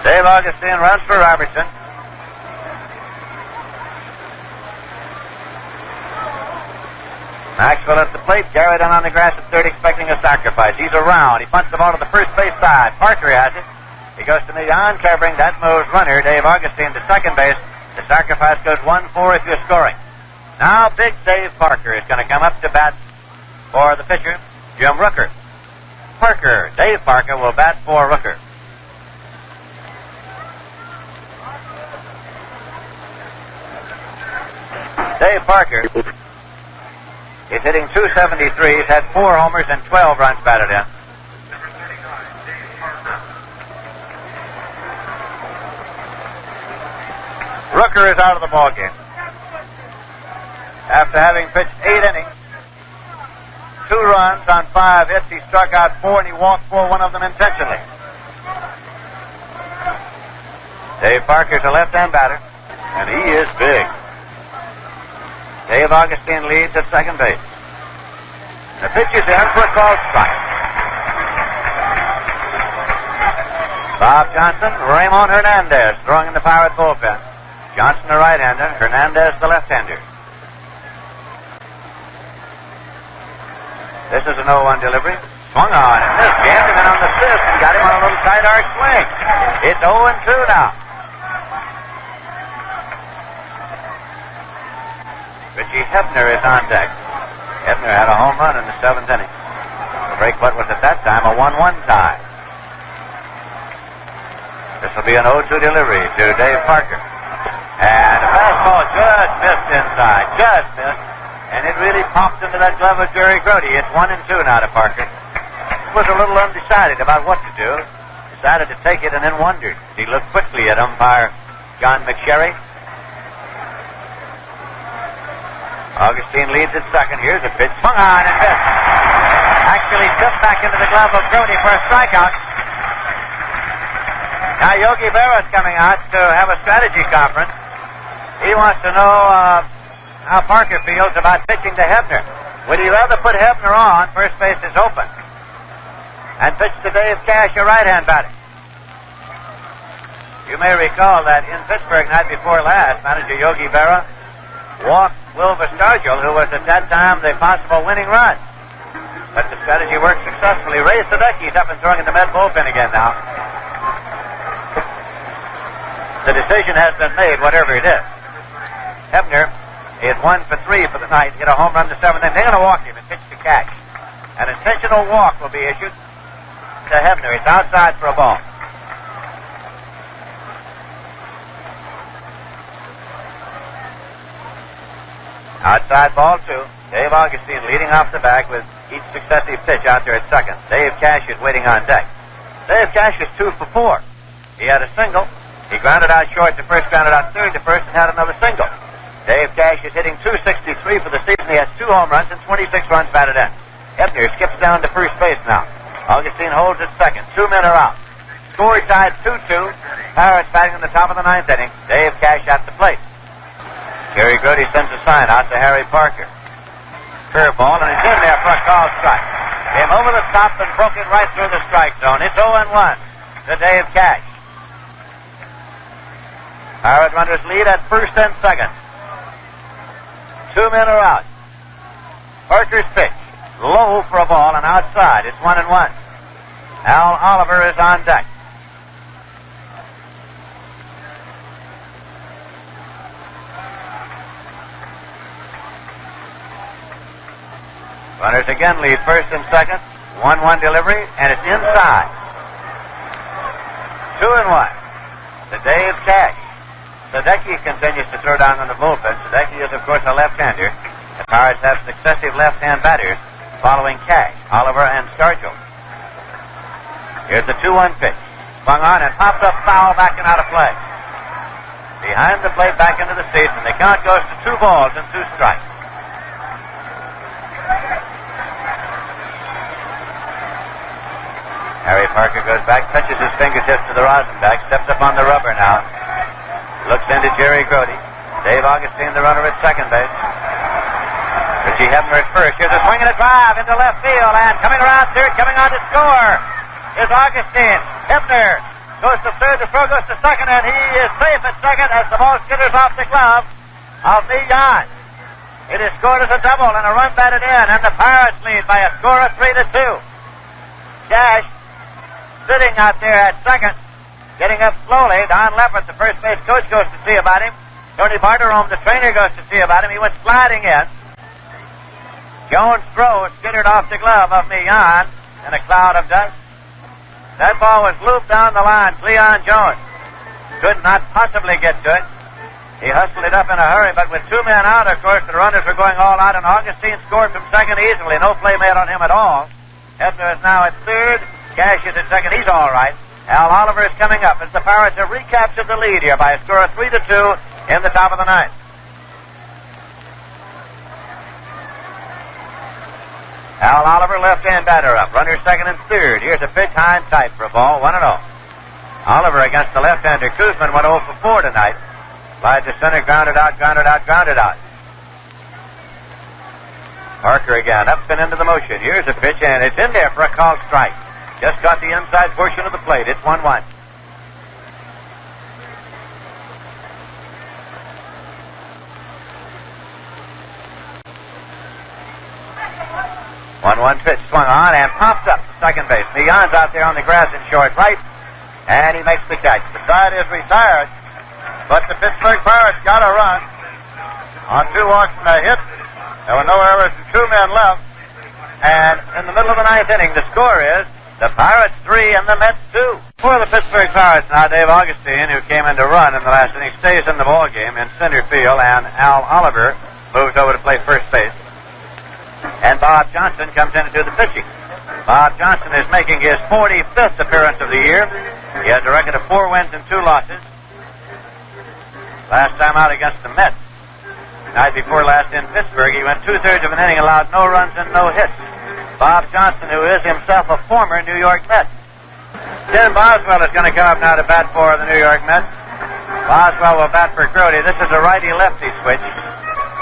Dave Augustine runs for Robertson. Maxwell at the plate. Garrett in on the grass at third, expecting a sacrifice. He's around. He punts the ball to the first base side. Parker has it. He goes to the on-covering. That moves runner Dave Augustine to second base. The sacrifice goes 1-4 if you're scoring. Now big Dave Parker is going to come up to bat for the pitcher, Jim Rooker. Dave Parker will bat for Rooker. Dave Parker is hitting .273. He's had 4 homers and 12 runs batted in. Rooker is out of the ballgame. After having pitched 8 innings, 2 runs on 5 hits, he struck out 4 and he walked 4, one of them intentionally. Dave Parker's a left-hand batter, and he is big. Dave Augustine leads at second base. The pitch is in for a called strike. Bob Johnson, Ramon Hernandez throwing in the Pirate bullpen. Johnson the right-hander, Hernandez the left-hander. This is an 0-1 delivery. Swung on and missed. Jammed him in on the fifth and got him on a little side arc swing. It's 0-2 now. Richie Hebner is on deck. Hebner had a home run in the 7th inning to break what was at that time a 1-1 tie. This will be an 0-2 delivery to Dave Parker. And a fastball just missed inside. Just missed. And it really popped into that glove of Jerry Grody. It's 1-2 now to Parker. He was a little undecided about what to do. Decided to take it and then wondered. He looked quickly at umpire John McSherry. Augustine leads at second. Here's a pitch. Swung on and missed. Actually tipped back into the glove of Grody for a strikeout. Now Yogi Berra's coming out to have a strategy conference. He wants to know how Parker feels about pitching to Hebner. Would he rather put Hebner on, first base is open, and pitch to Dave Cash, a right-hand batter? You may recall that in Pittsburgh night before last, manager Yogi Berra walked Wilbur Stargell, who was at that time the possible winning run. But the strategy worked successfully. Ray Sadecki's up and throwing in the Met bullpen again now. The decision has been made, whatever it is. Hebner is 1 for 3 for the night. Hit a home run to 7th inning. They're going to walk him and pitch to Cash. An intentional walk will be issued to Hebner. It's outside for a ball. Outside ball 2. Dave Augustine leading off the bag with each successive pitch out there at second. Dave Cash is waiting on deck. Dave Cash is 2 for 4. He had a single. He grounded out short to first, grounded out third to first, and had another single. Dave Cash is hitting .263 for the season. He has 2 home runs and 26 runs batted in. Hebner skips down to first base now. Augustine holds at second. 2 men are out. Score tied 2-2. Pirates batting in the top of the 9th inning. Dave Cash at the plate. Jerry Grody sends a sign out to Harry Parker. Curveball, and it's in there for a called strike. Came over the top and broke it right through the strike zone. It's 0-1 to Dave Cash. Pirate runners lead at first and second. 2 men are out. Parker's pitch. Low for a ball and outside. It's 1-1. Al Oliver is on deck. Runners again lead first and second. 1-1 delivery, and it's inside. 2-1 to Dave Cash. Sadecki continues to throw down on the bullpen. Sadecki is, of course, a left-hander. The Pirates have successive left-hand batters following Cash, Oliver, and Stargell. Here's the 2-1 pitch. Swung on and popped up foul back and out of play. Behind the plate, back into the seats, and the count goes to 2 balls and 2 strikes. Harry Parker goes back, touches his fingertips to the rosin bag, steps up on the rubber now. Looks into Jerry Grody. Dave Augustine, the runner at second base. Richie Hebner at first. Here's a swing and a drive into left field, and coming around third, coming on to score is Augustine. Hebner goes to third, the throw goes to second, and he is safe at second as the ball skitters off the glove of Millan. It is scored as a double and a run batted in, and the Pirates lead by a score of 3-2. Cash sitting out there at second, getting up slowly. Don Leppert, the first base coach, goes to see about him. Tony Barterome, the trainer, goes to see about him. He went sliding in. Jones' throw skittered off the glove of Millan in a cloud of dust. That ball was looped down the line. Cleon Jones could not possibly get to it. He hustled it up in a hurry, but with 2 men out, of course, the runners were going all out, and Augustine scored from second easily. No play made on him at all. Hebner is now at third. Cash is at second. He's all right. Al Oliver is coming up as the Pirates have recaptured the lead here by a score of 3-2 in the top of the 9th. Al Oliver, left-hand batter up. Runners second and third. Here's a pitch high and tight for a ball, 1-0. Oliver against the left-hander. Kuzman went 0 for 4 tonight. Slide to center, grounded out, grounded out, grounded out. Parker again, up and into the motion. Here's a pitch, and it's in there for a called strike. Just got the inside portion of the plate. It's 1-1. 1 pitch swung on and pops up to second base. Millon's out there on the grass in short right, and he makes the catch. The side is retired, but the Pittsburgh Pirates got a run on 2 walks and a hit. There were no errors and 2 men left. And in the middle of the 9th inning, the score is the Pirates 3 and the Mets 2. For the Pittsburgh Pirates now, Dave Augustine, who came in to run in the last inning, stays in the ball game in center field, and Al Oliver moves over to play first base. And Bob Johnson comes in to do the pitching. Bob Johnson is making his 45th appearance of the year. He has a record of 4 wins and 2 losses. Last time out against the Mets. Night before last in Pittsburgh, he went 2/3 of an inning, allowed no runs and no hits. Bob Johnson, who is himself a former New York Met. Tim Boswell is going to come up now to bat for the New York Mets. Boswell will bat for Grody. This is a righty-lefty switch.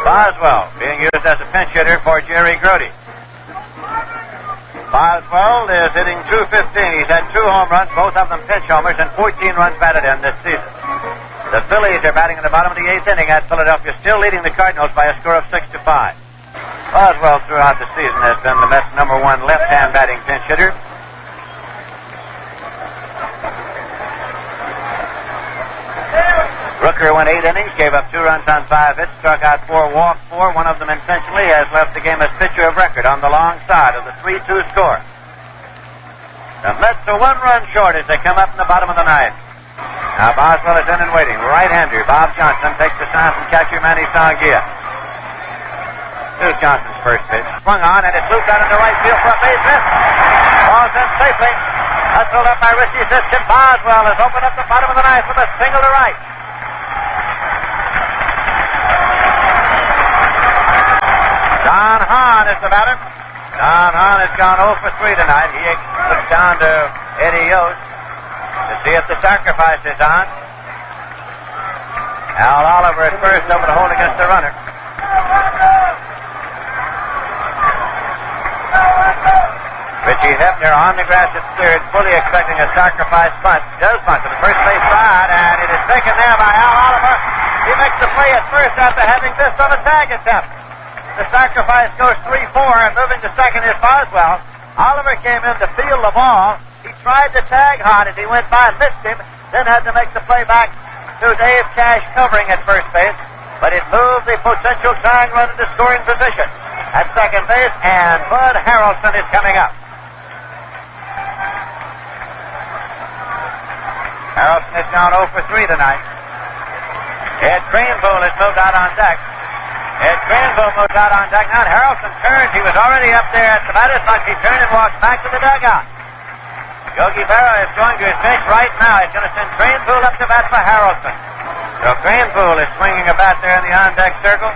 Boswell being used as a pinch hitter for Jerry Grody. Boswell is hitting .215. He's had 2 home runs, both of them pinch homers, and 14 runs batted in this season. The Phillies are batting in the bottom of the 8th inning at Philadelphia, still leading the Cardinals by a score of 6-5. Boswell throughout the season has been the Mets' number 1 left-hand batting pinch hitter. Rooker went 8 innings, gave up 2 runs on 5 hits, struck out 4, walked 4. One of them intentionally, has left the game as pitcher of record on the long side of the 3-2 score. The Mets are 1 run short as they come up in the bottom of the 9th. Now Boswell is in and waiting. Right-hander Bob Johnson takes the sign from catcher Manny Sangia. Here's Johnson's first pitch. Swung on, and it's looped out into right field for a base hit. Ball's in safely. Hustled up by Richie Zisk, and Boswell has opened up the bottom of the 9th with a single to right. Don Hahn is the batter. Don Hahn has gone 0 for 3 tonight. He looks down to Eddie Yost to see if the sacrifice is on. Al Oliver at first over to hold against the runner. Richie Hebner on the grass at third, fully expecting a sacrifice bunt. Does bunt to the first base side, and it is taken there by Al Oliver. He makes the play at first after having missed on a tag attempt. The sacrifice goes 3-4, and moving to second is Boswell. Oliver came in to field the ball. He tried to tag Hahn as he went by, missed him, then had to make the play back to Dave Cash covering at first base. But it moved the potential tying run into scoring position at second base, and Bud Harrelson is coming up. Harrelson has gone 0 for 3 tonight. Ed Craneville has moved out on deck. Ed Craneville moves out on deck. Now Harrelson turns. He was already up there at the batter's box. He turned and walks back to the dugout. Yogi Berra is going to his bench right now. He's going to send Craneville up to bat for Harrelson. So Craneville is swinging a bat there in the on-deck circle.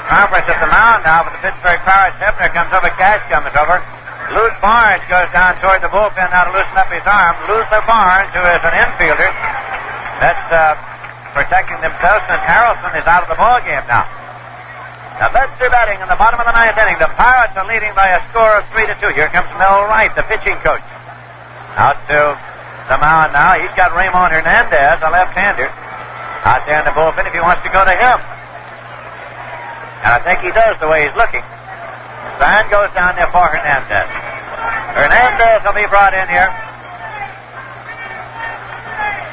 Conference at the mound now for the Pittsburgh Pirates. Hebner comes over. Cash comes over. Luther Barnes goes down toward the bullpen now to loosen up his arm. Luther Barnes, who is an infielder, that's protecting themselves since Harrelson is out of the ball game now. The Mets are batting in the bottom of the 9th inning. The Pirates are leading by a score of 3-2. Here comes Mel Wright, the pitching coach. Out to the mound now. He's got Ramon Hernandez, a left-hander, out there in the bullpen if he wants to go to him. And I think he does the way he's looking. Sign goes down there for Hernandez. Hernandez will be brought in here.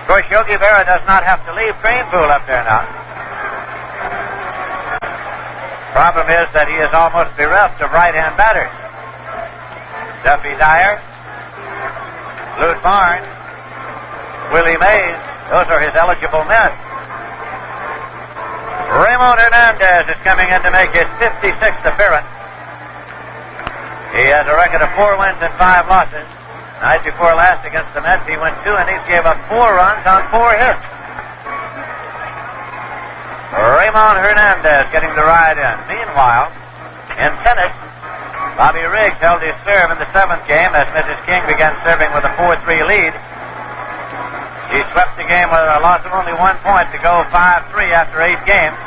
Of course, Yogi Berra does not have to leave Craneville up there now. Problem is that he is almost bereft of right-hand batters. Duffy Dyer, Lute Barnes, Willie Mays, those are his eligible men. Ramon Hernandez is coming in to make his 56th appearance. He has a record of 4 wins and 5 losses. Night before last against the Mets, he went 2 innings, gave up 4 runs on 4 hits. Ramon Hernandez getting the ride in. Meanwhile, in tennis, Bobby Riggs held his serve in the 7th game as Mrs. King began serving with a 4-3 lead. She swept the game with a loss of only 1 point to go 5-3 after 8 games.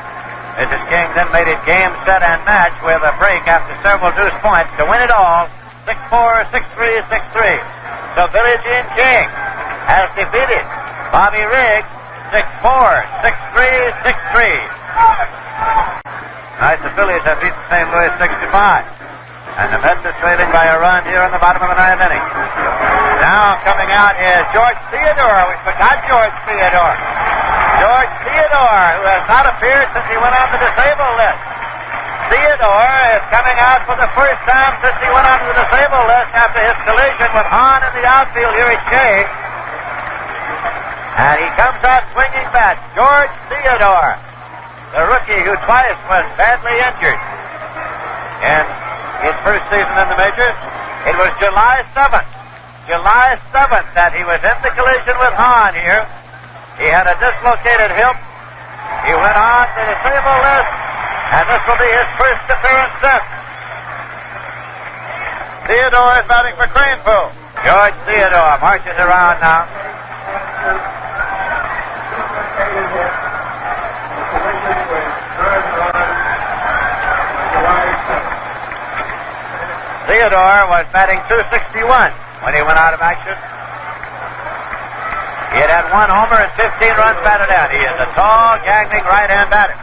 Mrs. King then made it game, set, and match with a break after several deuce points to win it all, 6-4, 6-3, 6-3. So Billie Jean King has defeated Bobby Riggs 6-4, 6-3, 6-3. Tonight the Phillies have beaten St. Louis 6-5. And the Mets are trailing by a run here in the bottom of the ninth inning. Now coming out is George Theodore. We forgot George Theodore. George Theodore, who has not appeared since he went on the disabled list. Theodore is coming out for the first time since he went on the disabled list after his collision with Hahn in the outfield here at Shea. And he comes out swinging bat. George Theodore, the rookie who twice was badly injured in his first season in the majors. It was July 7th that he was in the collision with Hahn here. He had a dislocated hip. He went on the disabled list, and this will be his first appearance since. Theodore is batting for Craneville. George Theodore marches around now. Theodore was batting .261 when he went out of action. He had had 1 homer and 15 runs batted in. He is a tall, gangling right-hand batter.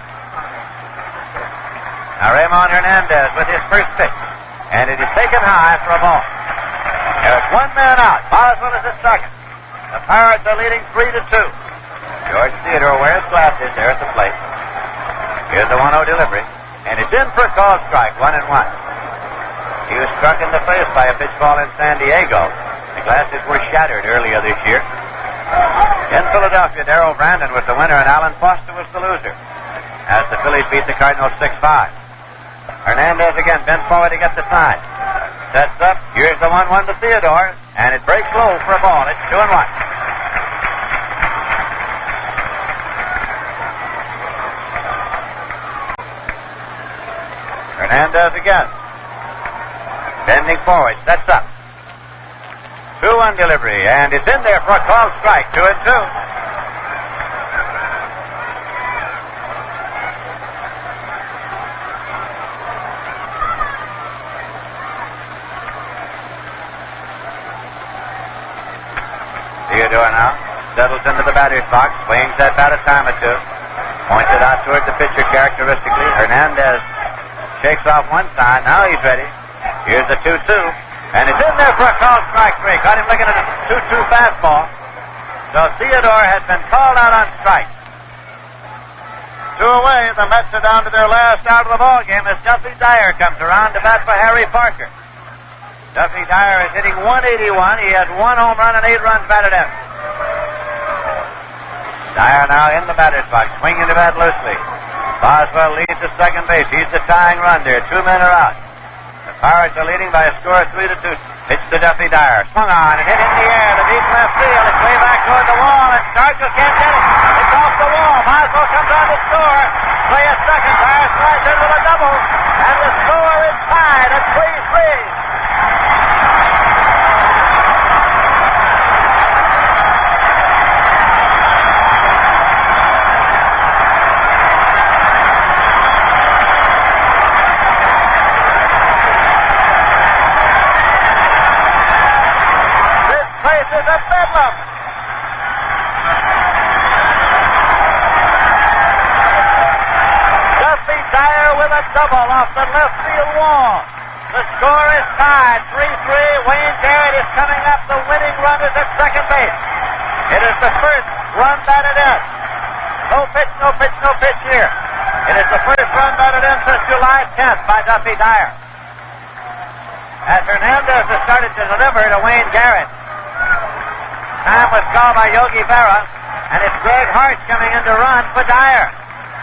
Now Ramon Hernandez with his first pitch, and it is taken high for a ball. There's 1 man out. Boswell is at second. The Pirates are leading 3-2. George Theodore wears glasses there at the plate. Here's the 1-0 delivery, and it's in for a called strike, 1-1. He was struck in the face by a pitch ball in San Diego. The glasses were shattered earlier this year. In Philadelphia, Darrell Brandon was the winner and Alan Foster was the loser, as the Phillies beat the Cardinals 6-5. Hernandez again bent forward to get the sign. Sets up. Here's the 1-1 to Theodore, and it breaks low for a ball. It's 2-1. Hernandez again. Bending forward, sets up. 2-1 delivery, and it's in there for a called strike, 2-2. Theodore now settles into the batter's box, swings that bat a time or two, points it out toward the pitcher characteristically. Hernandez shakes off one side, now he's ready. Here's the 2-2, and it's in there for a called strike 3. Got him looking at a 2-2 fastball. So Theodore has been called out on strike. 2 away, the Mets are down to their last out of the ball game as Duffy Dyer comes around to bat for Harry Parker. Duffy Dyer is hitting .181. He has 1 home run and 8 runs batted in. Dyer now in the batter's box, swinging the bat loosely. Boswell leads to second base. He's the tying run there. 2 men are out. The Pirates are leading by a score of 3-2. Pitch to Duffy Dyer. Swung on and hit in the air to deep left field. It's way back toward the wall, and Stargell can't get it. It's off the wall. Boswell comes on to score. Play at second. Dyer slides in with a double, and the score is tied at 3-3. Is a bedlam. Duffy Dyer with a double off the left field wall. The score is tied, 3-3. Wayne Garrett is coming up. The winning run is at second base. It is the first run batted in. No pitch here. It is the first run batted in since July 10th by Duffy Dyer. As Hernandez has started to deliver to Wayne Garrett. Time was called by Yogi Berra, and it's Greg Hart coming in to run for Dyer.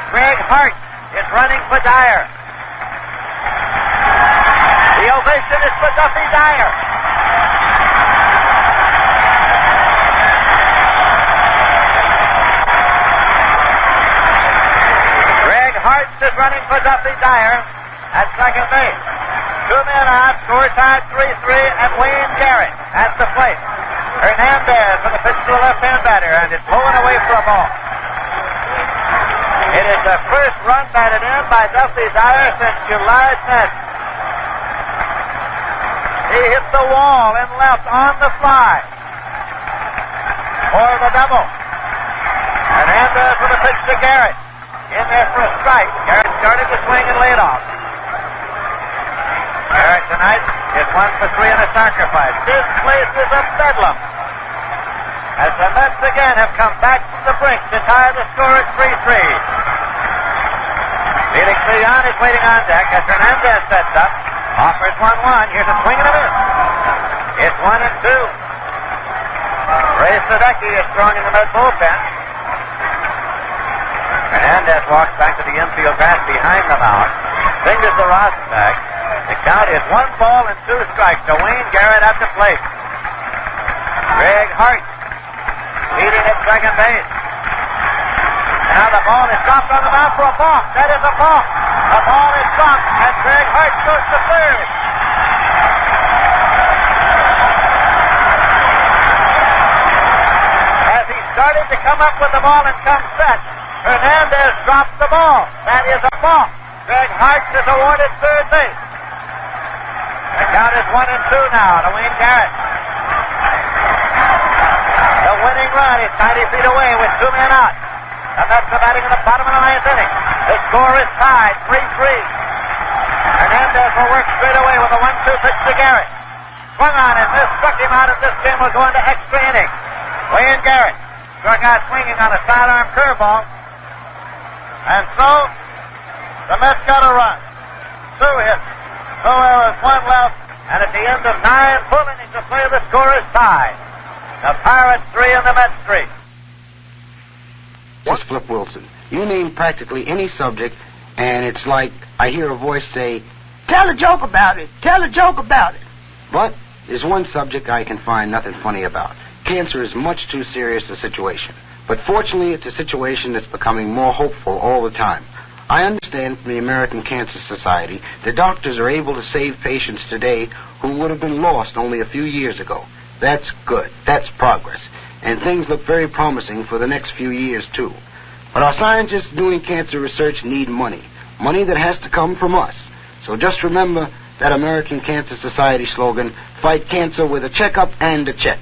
Greg Hart is running for Dyer. The ovation is for Duffy Dyer. Greg Hart is running for Duffy Dyer at second base. 2 men out, score tied 3-3, and Wayne Garrett at the plate. Hernandez with a pitch to the left-hand batter, and it's blowing away for a ball. It is the first run batted in by Duffy Dyer since July 10th. He hit the wall and left on the fly for the double. Hernandez with a pitch to Garrett. In there for a strike. Garrett started to swing and laid off. Garrett tonight is 1 for 3 and a sacrifice. This place is a bedlam. As the Mets again have come back from the brink to tie the score at 3-3. Felix Leon is waiting on deck as Hernandez sets up. Offers 1-1. Here's a swing and a miss. It's 1-2. Ray Sadecki is throwing in the Met bullpen. Hernandez walks back to the infield grass behind the mound. Fingers the rosin bag. The count is 1 ball and 2 strikes to Wayne Garrett at the plate. Greg Hart leading at second base. Now the ball is dropped on the mound for a balk. That is a balk. The ball is dropped, and Greg Hart goes to third. As he started to come up with the ball and come set, Hernandez drops the ball. That is a balk. Greg Hart is awarded third base. The count is 1-2 now to Wayne Garrett. The winning run is 90 feet away with 2 men out. The Mets are batting in the bottom of the 9th inning. The score is tied, 3-3. Hernandez will work straight away with a 1-2 pitch to Garrett. Swung on and missed, struck him out, and this game will go into extra innings. Wayne Garrett struck out swinging on a sidearm curveball. And so, the Mets got a run. 2 hits. So there was 1 left, and at the end of 9 full innings of play, the score is tied. The Pirates 3 and the Mets 3. This is Flip Wilson. You name practically any subject, and it's like I hear a voice say, "Tell a joke about it. Tell a joke about it." But there's one subject I can find nothing funny about. Cancer is much too serious a situation. But fortunately, it's a situation that's becoming more hopeful all the time. I understand from the American Cancer Society that doctors are able to save patients today who would have been lost only a few years ago. That's good. That's progress. And things look very promising for the next few years, too. But our scientists doing cancer research need money. Money that has to come from us. So just remember that American Cancer Society slogan, fight cancer with a checkup and a check.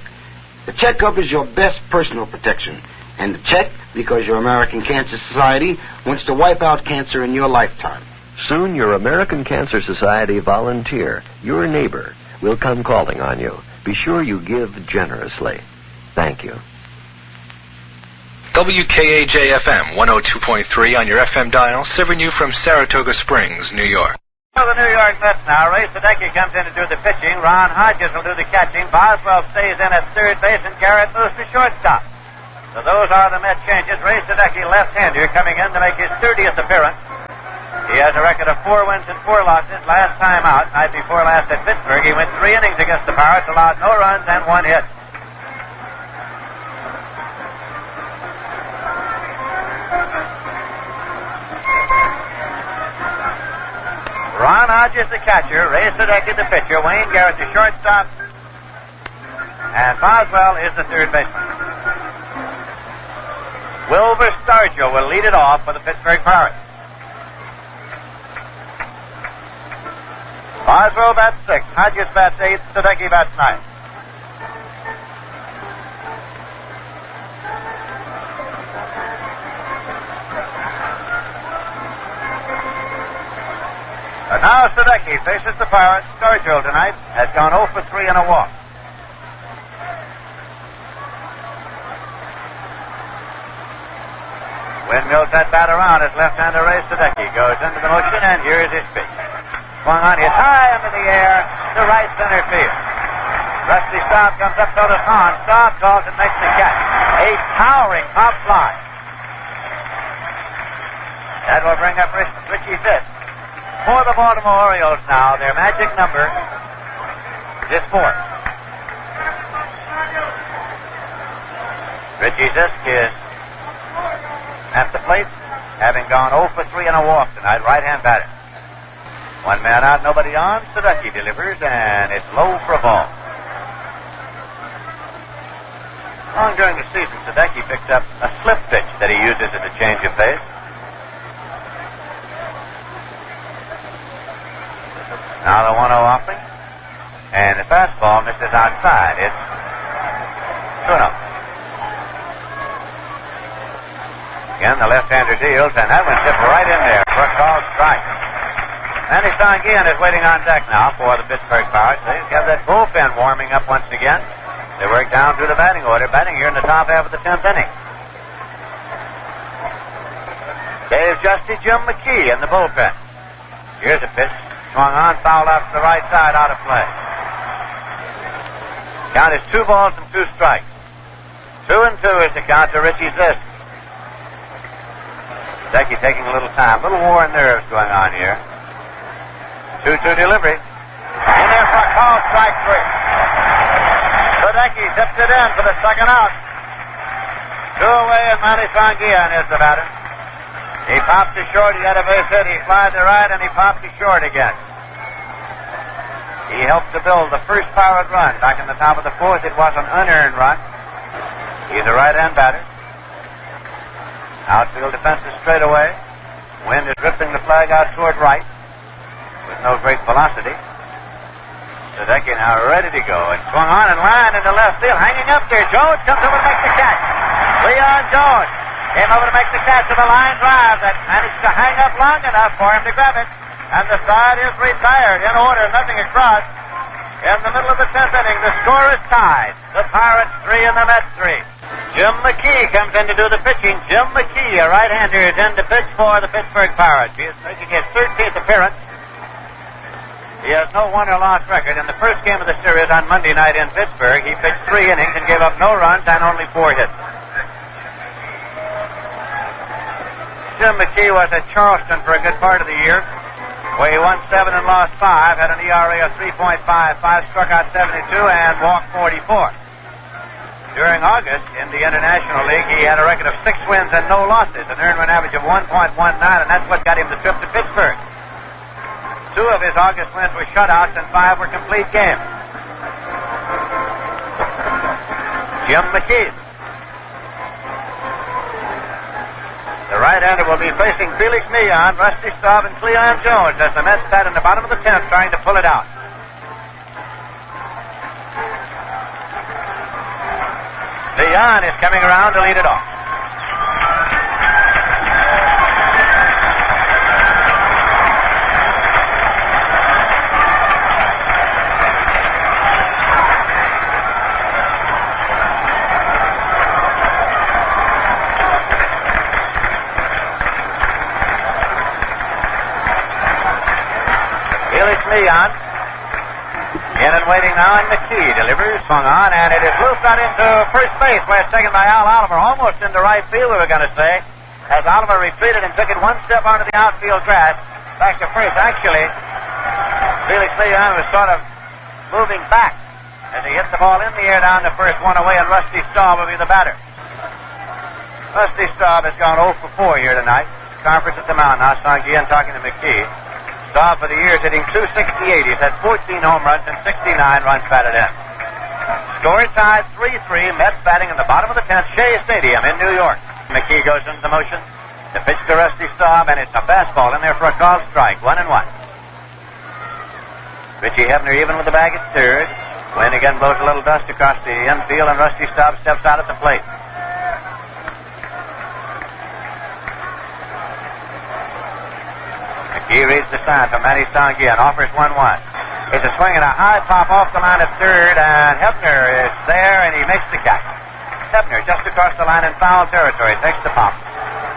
The checkup is your best personal protection. And the check, because your American Cancer Society wants to wipe out cancer in your lifetime. Soon your American Cancer Society volunteer, your neighbor, will come calling on you. Be sure you give generously. Thank you. WKAJ-FM 102.3 on your FM dial, serving you from Saratoga Springs, New York. For the New York Mets now, Ray Sadecki comes in to do the pitching. Ron Hodges will do the catching. Boswell stays in at third base, and Garrett moves to shortstop. So those are the Met changes. Ray Sadecki, left-hander, coming in to make his 30th appearance. He has a record of 4 wins and 4 losses. Last time out, night before last at Pittsburgh, he went 3 innings against the Pirates, allowed no runs and 1 hit. Ron Hodges the catcher, Ray Sadecki the pitcher, Wayne Garrett the shortstop, and Boswell is the third baseman. Wilbur Stargell will lead it off for the Pittsburgh Pirates. Boswell bats 6th, Hodges bats 8th, Sadecki bats 9th. And now Sadecki faces the Pirates. Stargell tonight has gone 0 for 3 and a walk. Windmills that bat around as left-hander Ray Sadecki goes into the motion, and here is his pitch. Swung on, his high into the air to right center field. Rusty Staub comes up to the pond. Staub calls and makes the catch. A towering pop fly. That will bring up Richie Zisk. For the Baltimore Orioles now, their magic number is 4. Richie Zisk is at the plate, having gone 0 for 3 and a walk tonight, right-hand batter. 1 man out, nobody on. Sadecki delivers, and it's low for a ball. Long during the season, Sadecki picks up a slip pitch that he uses as a change of pace. Now the 1-0 offering, and the fastball misses outside. It's 2-0. Again, the left-hander deals, and that one tipped right in there for a called strike. Manny Sanguillen is waiting on deck now for the Pittsburgh Pirates. They have that bullpen warming up once again. They work down through the batting order, batting here in the top half of the 10th inning. Dave Giusti, Jim McKee in the bullpen. Here's a pitch. Swung on, fouled out to the right side, out of play. Count is 2 balls and 2 strikes. 2-2 is the count to Richie Zisk. Becky taking a little time. A little war and nerves going on here. 2-2 delivery. In there for a call, strike 3. Sadecki tips it in for the second out. 2 away, and Manny Sanguillen is the batter. He popped to short. He had a base hit. He flied to right, and he popped to short again. He helped to build the first Pirate run. Back in the top of the 4th, it was an unearned run. He's a right-hand batter. Outfield defense is straight away. Wind is ripping the flag out toward right with no great velocity. Sadecki now ready to go. And swung on and lined into left field. Hanging up there. Jones comes over to make the catch. Cleon Jones came over to make the catch of the line drive that managed to hang up long enough for him to grab it. And the side is retired in order, nothing across. In the middle of the 10th inning, the score is tied. The Pirates 3 and the Mets 3. Jim McKee comes in to do the pitching. Jim McKee, a right-hander, is in to pitch for the Pittsburgh Pirates. He is making his 13th appearance. He has no won or loss record. In the first game of the series on Monday night in Pittsburgh, he pitched 3 innings and gave up no runs and only 4 hits. Jim McKee was at Charleston for a good part of the year, where he won 7 and lost 5, had an ERA of 3.55, struck out 72, and walked 44. During August, in the International League, he had a record of 6 wins and no losses, an earned run average of 1.19, and that's what got him the trip to Pittsburgh. 2 of his August wins were shutouts, and 5 were complete games. Jim McKee. The right-hander will be facing Felix Millan, Rusty Staub, and Cleon Jones as the Mets bat in the bottom of the 10th trying to pull it out. Millan is coming around to lead it off. Leon. In and waiting now, and McKee delivers, swung on, and it is looped out into first base, where it's taken by Al Oliver, almost into right field, we were going to say, as Oliver retreated and took it 1 step onto the outfield grass, back to first. Actually, Felix Leon was sort of moving back as he hit the ball in the air down the first, 1 away, and Rusty Staub will be the batter. Rusty Staub has gone 0 for 4 here tonight. Conference at the mound now. Sanguillen talking to McKee. Staub for the year is hitting .268. He's had 14 home runs and 69 runs batted in. Score tied 3-3. Mets batting in the bottom of the 10th, Shea Stadium in New York. McKee goes into motion. The pitch to Rusty Staub, and it's a fastball in there for a called strike. 1-1. Richie Hebner even with the bag at third. Wayne again blows a little dust across the infield, and Rusty Staub steps out at the plate. He reads the sign from Manny Sanguillen, offers 1-1. It's a swing and a high pop off the line of third, and Hebner is there, and he makes the catch. Hebner just across the line in foul territory, takes the pop.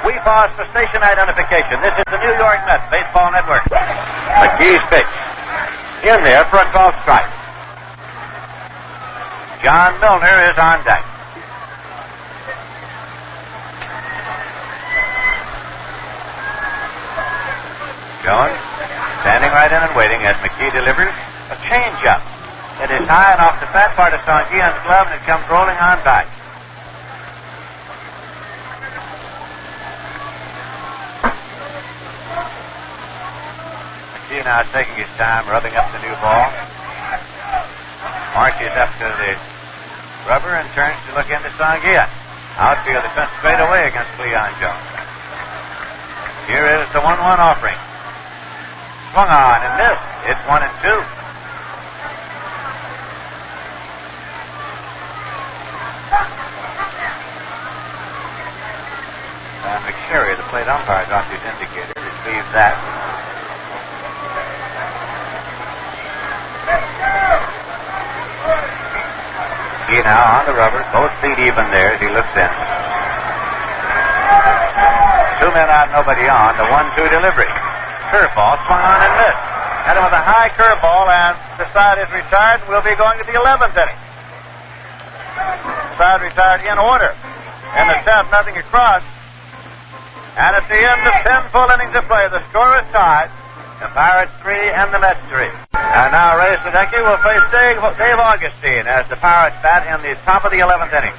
We pause for station identification. This is the New York Mets Baseball Network. McKee's pitch. In there for a called strike. John Milner is on deck. Jones standing right in and waiting as McKee delivers a changeup. It is high and off the fat part of Sanguillen's glove, and it comes rolling on back. McKee now taking his time, rubbing up the new ball. Marches up to the rubber and turns to look into Sanguillen. Outfield defense straight away against Cleon Jones. Here is the 1-1 offering. Swung on and missed. It's 1-2. McSherry, the plate umpire, dropped his indicator. Receives that. now on the rubber, both feet even there as he looks in. 2 men out, nobody on. The 1-2 delivery. Curveball swung on and missed. Hit him with a high curveball, and the side is retired. We'll be going to the 11th inning. Side retired in order. In the 10th, nothing across. And at the end of 10 full innings of play, the score is tied. The Pirates 3 and the Mets 3. And now Ray Sadecki will face Dave Augustine as the Pirates bat in the top of the 11th inning.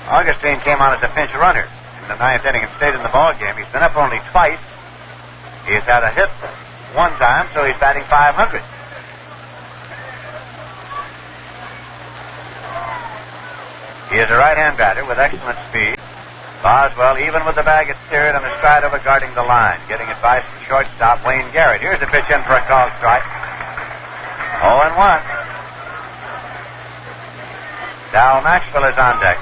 Augustine came on as a pinch runner in the 9th inning and stayed in the ball game. He's been up only twice. He's had a hit one time, so he's batting .500. He is a right-hand batter with excellent speed. Boswell, even with the bag at third and the stride over guarding the line. Getting advice from shortstop Wayne Garrett. Here's the pitch in for a called strike. 0-1. Dow Maxwell is on deck.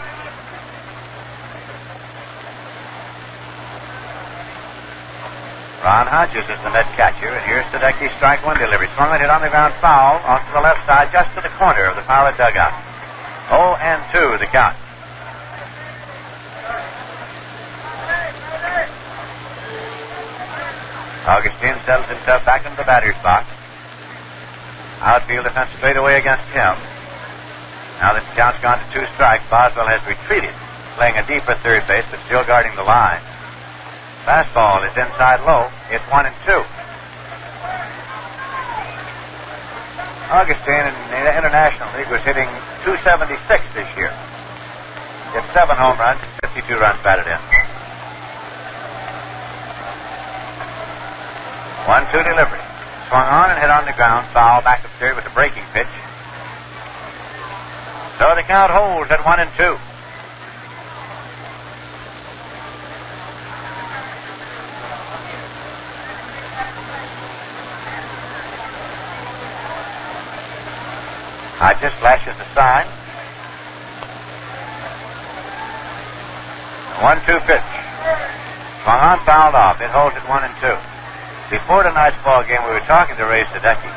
Ron Hodges is the net catcher, and here's Sadecki's strike one delivery. Swung and hit on the ground foul onto the left side, just to the corner of the Pirate dugout. 0-2 the count. Augustine settles himself back into the batter's box. Outfield defense straight away against him. Now that the count's gone to 2 strikes, Boswell has retreated, playing a deeper third base, but still guarding the line. Fastball is inside low. It's 1-2. Augustine in the International League was hitting .276 this year. Hit 7 home runs and 52 runs batted in. 1-2 delivery. Swung on and hit on the ground. Foul back of third with a breaking pitch. So the count holds at 1-2. Hodges flashes the sign. 1-2 pitch. Swung on, fouled off. It holds at 1-2. Before tonight's ball game, we were talking to Ray Sadecki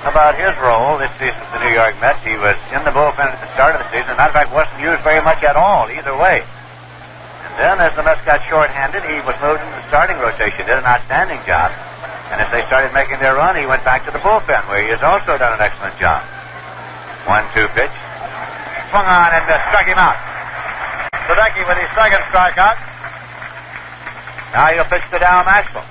about his role this season with the New York Mets. He was in the bullpen at the start of the season. As a matter of fact, wasn't used very much at all, either way. And then, as the Mets got shorthanded, he was moved into the starting rotation, did an outstanding job. And as they started making their run, he went back to the bullpen, where he has also done an excellent job. 1-2 pitch. Swung on and struck him out. Sadecki with his second strikeout. Now he'll pitch to Dow Maxwell.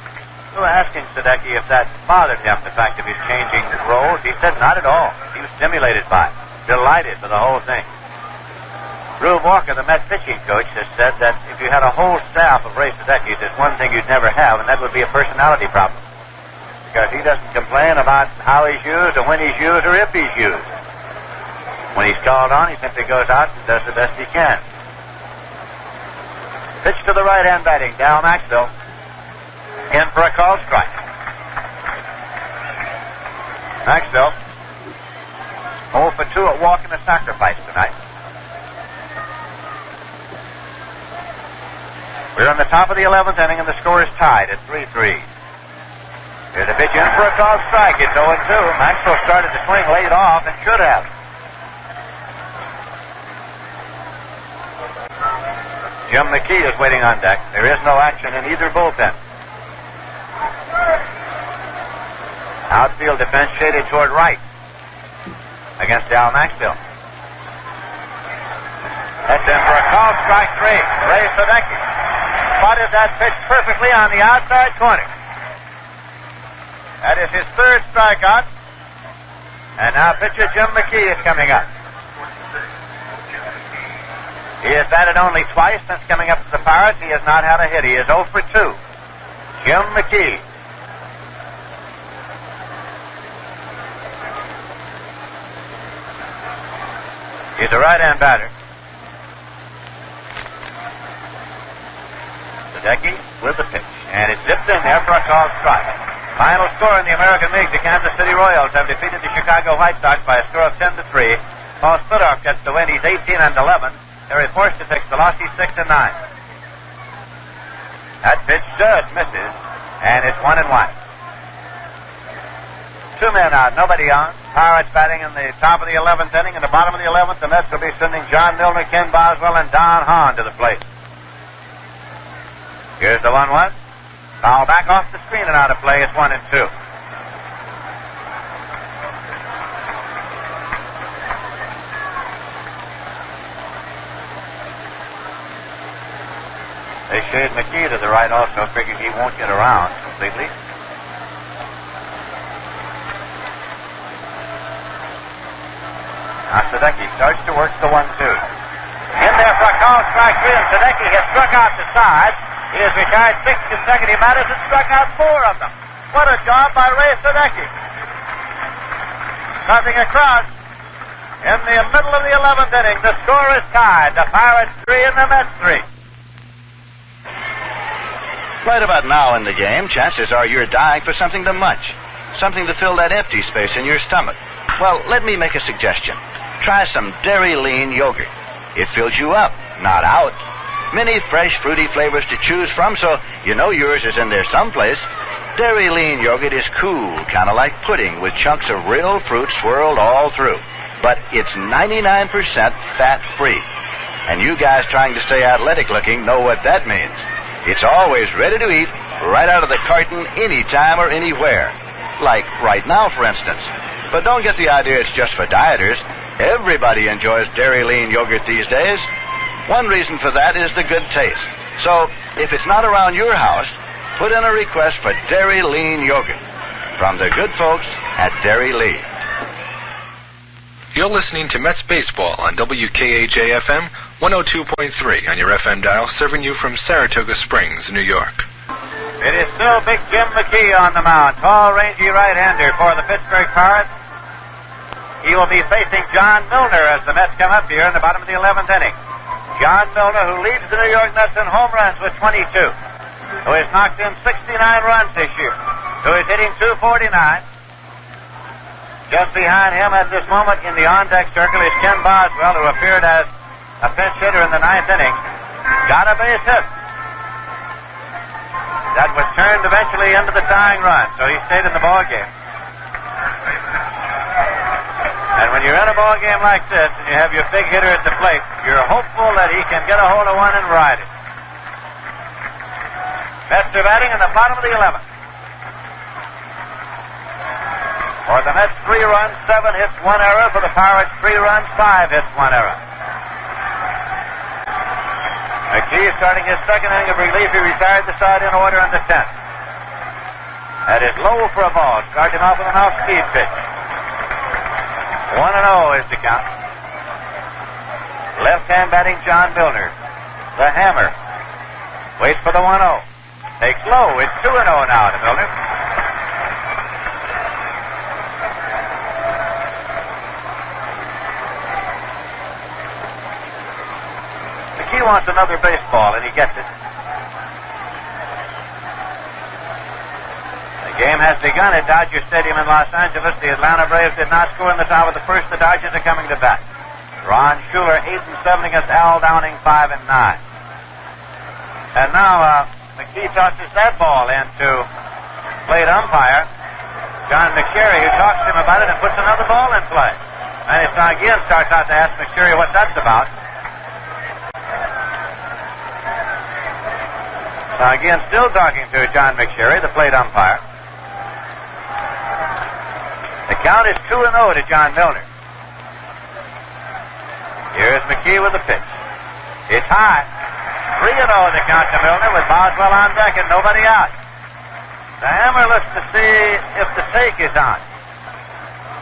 We were asking Sadecki if that bothered him, the fact of his changing roles. He said not at all. He was stimulated by it, delighted with the whole thing. Rube Walker, the Met pitching coach, has said that if you had a whole staff of Ray Sadecki's, there's one thing you'd never have, and that would be a personality problem. Because he doesn't complain about how he's used or when he's used or if he's used. When he's called on, he simply goes out and does the best he can. Pitch to the right-hand batting, Dow Maxwell. In for a called strike. Maxwell 0 for 2 at walking a sacrifice tonight. We're in the top of the 11th inning, and the score is tied at 3-3. Here's a pitch in for a called strike. It's 0-2. Maxwell started to swing late off and should have. Jim McKee is waiting on deck. There is no action in either bullpen. Outfield defense shaded toward right against Dow Maxwell. That's in for a call, strike 3. Ray Sadecki spotted that pitch perfectly on the outside corner. That is his third strikeout. And now pitcher Jim McKee is coming up. He has batted only twice since coming up to the Pirates. He has not had a hit. He is 0 for 2. Jim McKee. He's a right-hand batter. Sadecki with the pitch. And it's zipped in there for a called strike. Final score in the American League. The Kansas City Royals have defeated the Chicago White Sox by a score of 10-3. Paul Splitoff gets the win. He's 18-11. Harry Forster takes the loss. He's 6-9. That pitch just misses, and it's 1-1. 2 men out, nobody on. Pirates batting in the top of the 11th inning. In the bottom of the 11th, the Mets will be sending John Milner, Ken Boswell, and Don Hahn to the plate. Here's the 1-1. Foul back off the screen and out of play. It's 1-2. They shade McKee to the right also, figuring he won't get around completely. Now Sadecki starts to work the 1-2. In there for a call, strike 3, and Sadecki has struck out the side. He has retired 6 consecutive batters and struck out 4 of them. What a job by Ray Sadecki. Nothing across. In the middle of the 11th inning, the score is tied. The Pirates 3 and the Mets 3. Right about now in the game, chances are you're dying for something to munch, something to fill that empty space in your stomach. Well, let me make a suggestion. Try some Dairy Lean yogurt. It fills you up, not out. Many fresh, fruity flavors to choose from, so you know yours is in there someplace. Dairy Lean yogurt is cool, kind of like pudding with chunks of real fruit swirled all through. But it's 99% fat-free. And you guys trying to stay athletic looking know what that means. It's always ready to eat, right out of the carton, anytime or anywhere. Like right now, for instance. But don't get the idea it's just for dieters. Everybody enjoys Dairy Lean yogurt these days. One reason for that is the good taste. So, if it's not around your house, put in a request for Dairy Lean yogurt from the good folks at Dairy Lean. You're listening to Mets Baseball on WKAJ-FM 102.3 on your FM dial, serving you from Saratoga Springs, New York. It is still Big Jim McKee on the mound, tall, rangy right-hander for the Pittsburgh Pirates. He will be facing John Milner as the Mets come up here in the bottom of the 11th inning. John Milner, who leads the New York Mets in home runs with 22, who has knocked in 69 runs this year, who is hitting .249. Just behind him at this moment in the on-deck circle is Ken Boswell, who appeared as a pinch hitter in the 9th inning. Got a base hit. That was turned eventually into the tying run, so he stayed in the ball game. And when you're in a ball game like this and you have your big hitter at the plate, you're hopeful that he can get a hold of one and ride it. Mets are batting in the bottom of the 11th. For the Mets, 3 runs, 7 hits, 1 error. For the Pirates, 3 runs, 5 hits, 1 error. McKee starting his second inning of relief. He retired the side in order in the 10th. That is low for a ball. Starting off with an off-speed pitch. 1-0 is the count. Left hand batting John Milner. The hammer. Waits for the 1-0. Takes low. It's 2-0 now to Milner. He wants another baseball, and he gets it. The game has begun at Dodger Stadium in Los Angeles. The Atlanta Braves did not score in the top of the first. The Dodgers are coming to bat. Ron Schuler 8-7 against Al Downing 5-9. And now McKee tosses that ball into plate umpire John McSherry, who talks to him about it and puts another ball in play. And it's now again starts out to ask McSherry what that's about. Now again, still talking to John McSherry, the plate umpire. The count is 2-0 to John Milner. Here's McKee with the pitch. It's high. 3-0 the count to Milner with Boswell on deck and nobody out. The hammer looks to see if the take is on.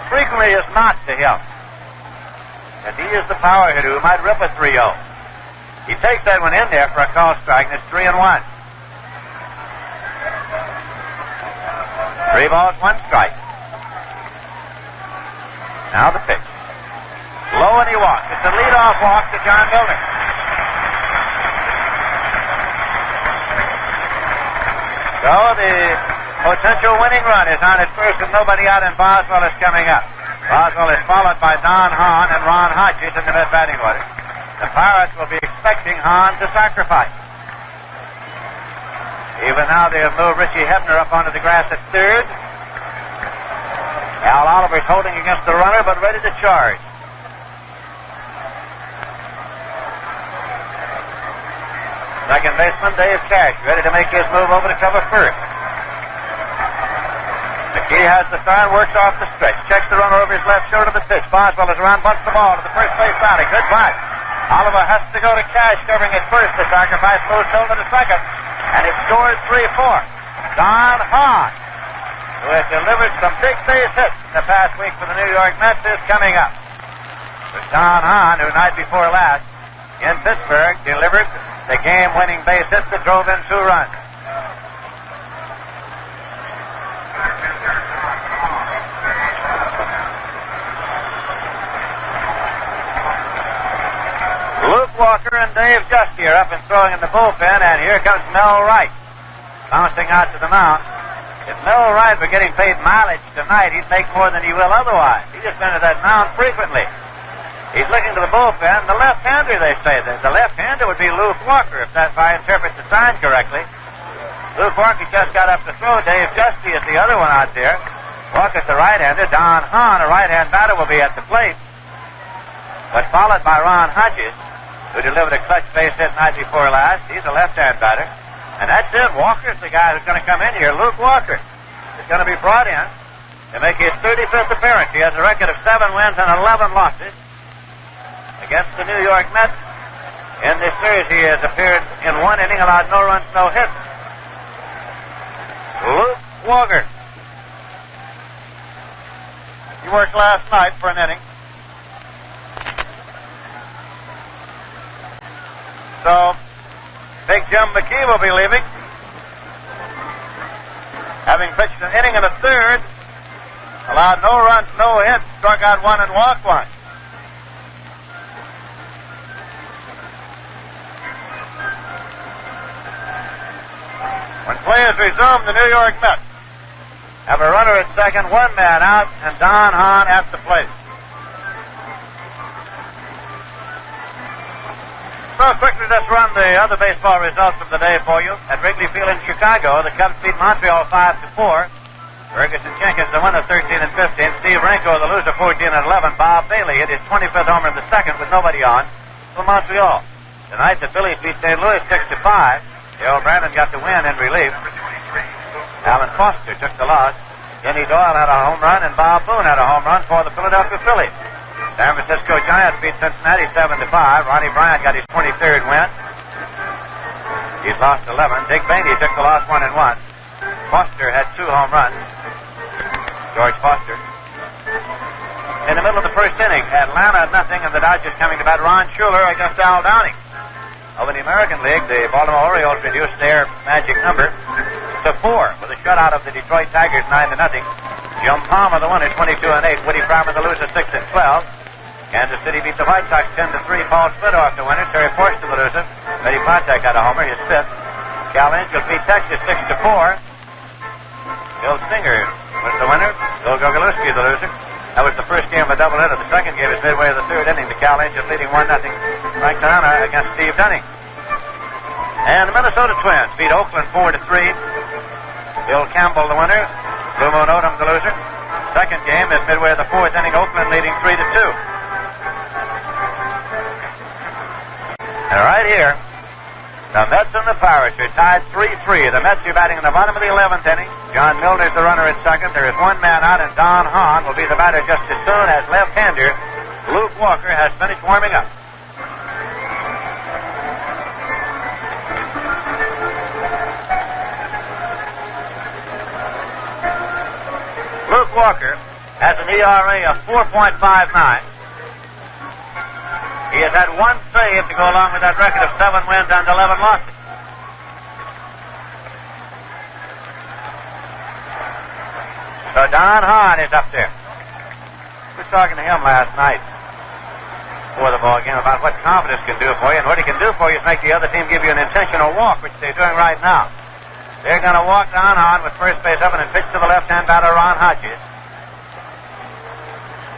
Frequently is not to him. And he is the power hitter who might rip a 3-0. He takes that one in there for a call strike, and it's 3-1. 3 balls, 1 strike. Now the pitch. Low and he walks. It's a leadoff walk to John Milner. So the potential winning run is on at first with nobody out, and Boswell is coming up. Boswell is followed by Don Hahn and Ron Hodges in the mid batting order. The Pirates will be expecting Hahn to sacrifice. Even now they have moved Richie Hebner up onto the grass at third. Al Oliver's holding against the runner, but ready to charge. Second baseman Dave Cash ready to make his move over to cover first. McKee has the sign, works off the stretch, checks the runner over his left shoulder to the pitch. Boswell is around, bunts the ball to the first base boundary. Good fight. Oliver has to go to Cash, covering at first. The sacrifice moves over to second, and it scores 3-4. Don Hahn, who has delivered some big base hits in the past week for the New York Mets, is coming up. With Don Hahn, who night before last in Pittsburgh delivered the game-winning base hit that drove in 2 runs. Luke Walker and Dave Giusti are up and throwing in the bullpen, and here comes Mel Wright bouncing out to the mound. If Mel Wright were getting paid mileage tonight, he'd make more than he will otherwise. He's just been to that mound frequently. He's looking to the bullpen. The left-hander, they say. The left-hander would be Luke Walker, if I interpret the sign correctly. Luke Walker just got up to throw. Dave Giusti is the other one out there. Walker's the right-hander. Don Hahn, a right-hand batter, will be at the plate. But followed by Ron Hodges, who delivered a clutch base hit night before last. He's a left-hand batter. And that's it. Walker's the guy who's going to come in here. Luke Walker is going to be brought in to make his 35th appearance. He has a record of 7 wins and 11 losses against the New York Mets. In this series, he has appeared in 1 inning, allowed no runs, no hits. Luke Walker. He worked last night for an inning. So, Big Jim McKee will be leaving, having pitched an inning and a third, allowed no runs, no hits, struck out 1 and walked 1. When play is resumed, the New York Mets have a runner at second, 1 man out, and Don Hahn at the plate. So quickly, let's run the other baseball results of the day for you. At Wrigley Field in Chicago, the Cubs beat Montreal 5-4. Ferguson Jenkins, the winner, 13 and 15. Steve Renko, the loser, 14 and 11. Bob Bailey hit his 25th homer in the second with nobody on for Montreal. Tonight, the Phillies beat St. Louis 6-5. Dale Brandon got the win in relief. Alan Foster took the loss. Denny Doyle had a home run, and Bob Boone had a home run for the Philadelphia Phillies. San Francisco Giants beat Cincinnati 7-5. Ronnie Bryant got his 23rd win. He's lost 11. Dick Bainey took the loss 1-1. Foster had 2 home runs. George Foster. In the middle of the first inning, Atlanta nothing, and the Dodgers coming to bat. Ron Schuler against Al Downing. Over in the American League, the Baltimore Orioles reduced their magic number to 4 with a shutout of the Detroit Tigers 9-0. Jim Palmer, the winner, 22 and 8. Woody Farmer, the loser, 6 and 12. Kansas City beat the White Sox 10-3. Paul Splittoff, the winner. Terry Forster, the loser. Eddie Pontek got a homer, his 5th. Cal Angels beat Texas 6-4. Bill Singer was the winner. Bill Gogolewski, the loser. That was the first game of a doubleheader. The second game is midway of the third inning. The Cal Angels leading 1-0. Frank Tanana against Steve Dunning. And the Minnesota Twins beat Oakland 4-3. Bill Campbell, the winner. Blue Moon Odom, the loser. Second game is midway of the fourth inning. Oakland leading 3-2. And right here, the Mets and the Pirates are tied 3-3. The Mets are batting in the bottom of the 11th inning. John Milner is the runner at second. There is 1 man out, and Don Hahn will be the batter just as soon as left-hander Luke Walker has finished warming up. Luke Walker has an ERA of 4.59. He has had 1 save to go along with that record of 7 wins and 11 losses. So Don Hahn is up there. We were talking to him last night before the ball game about what confidence can do for you, and what he can do for you is make the other team give you an intentional walk, which they're doing right now. They're going to walk Don Hahn with first base open and pitch to the left-hand batter, Ron Hodges.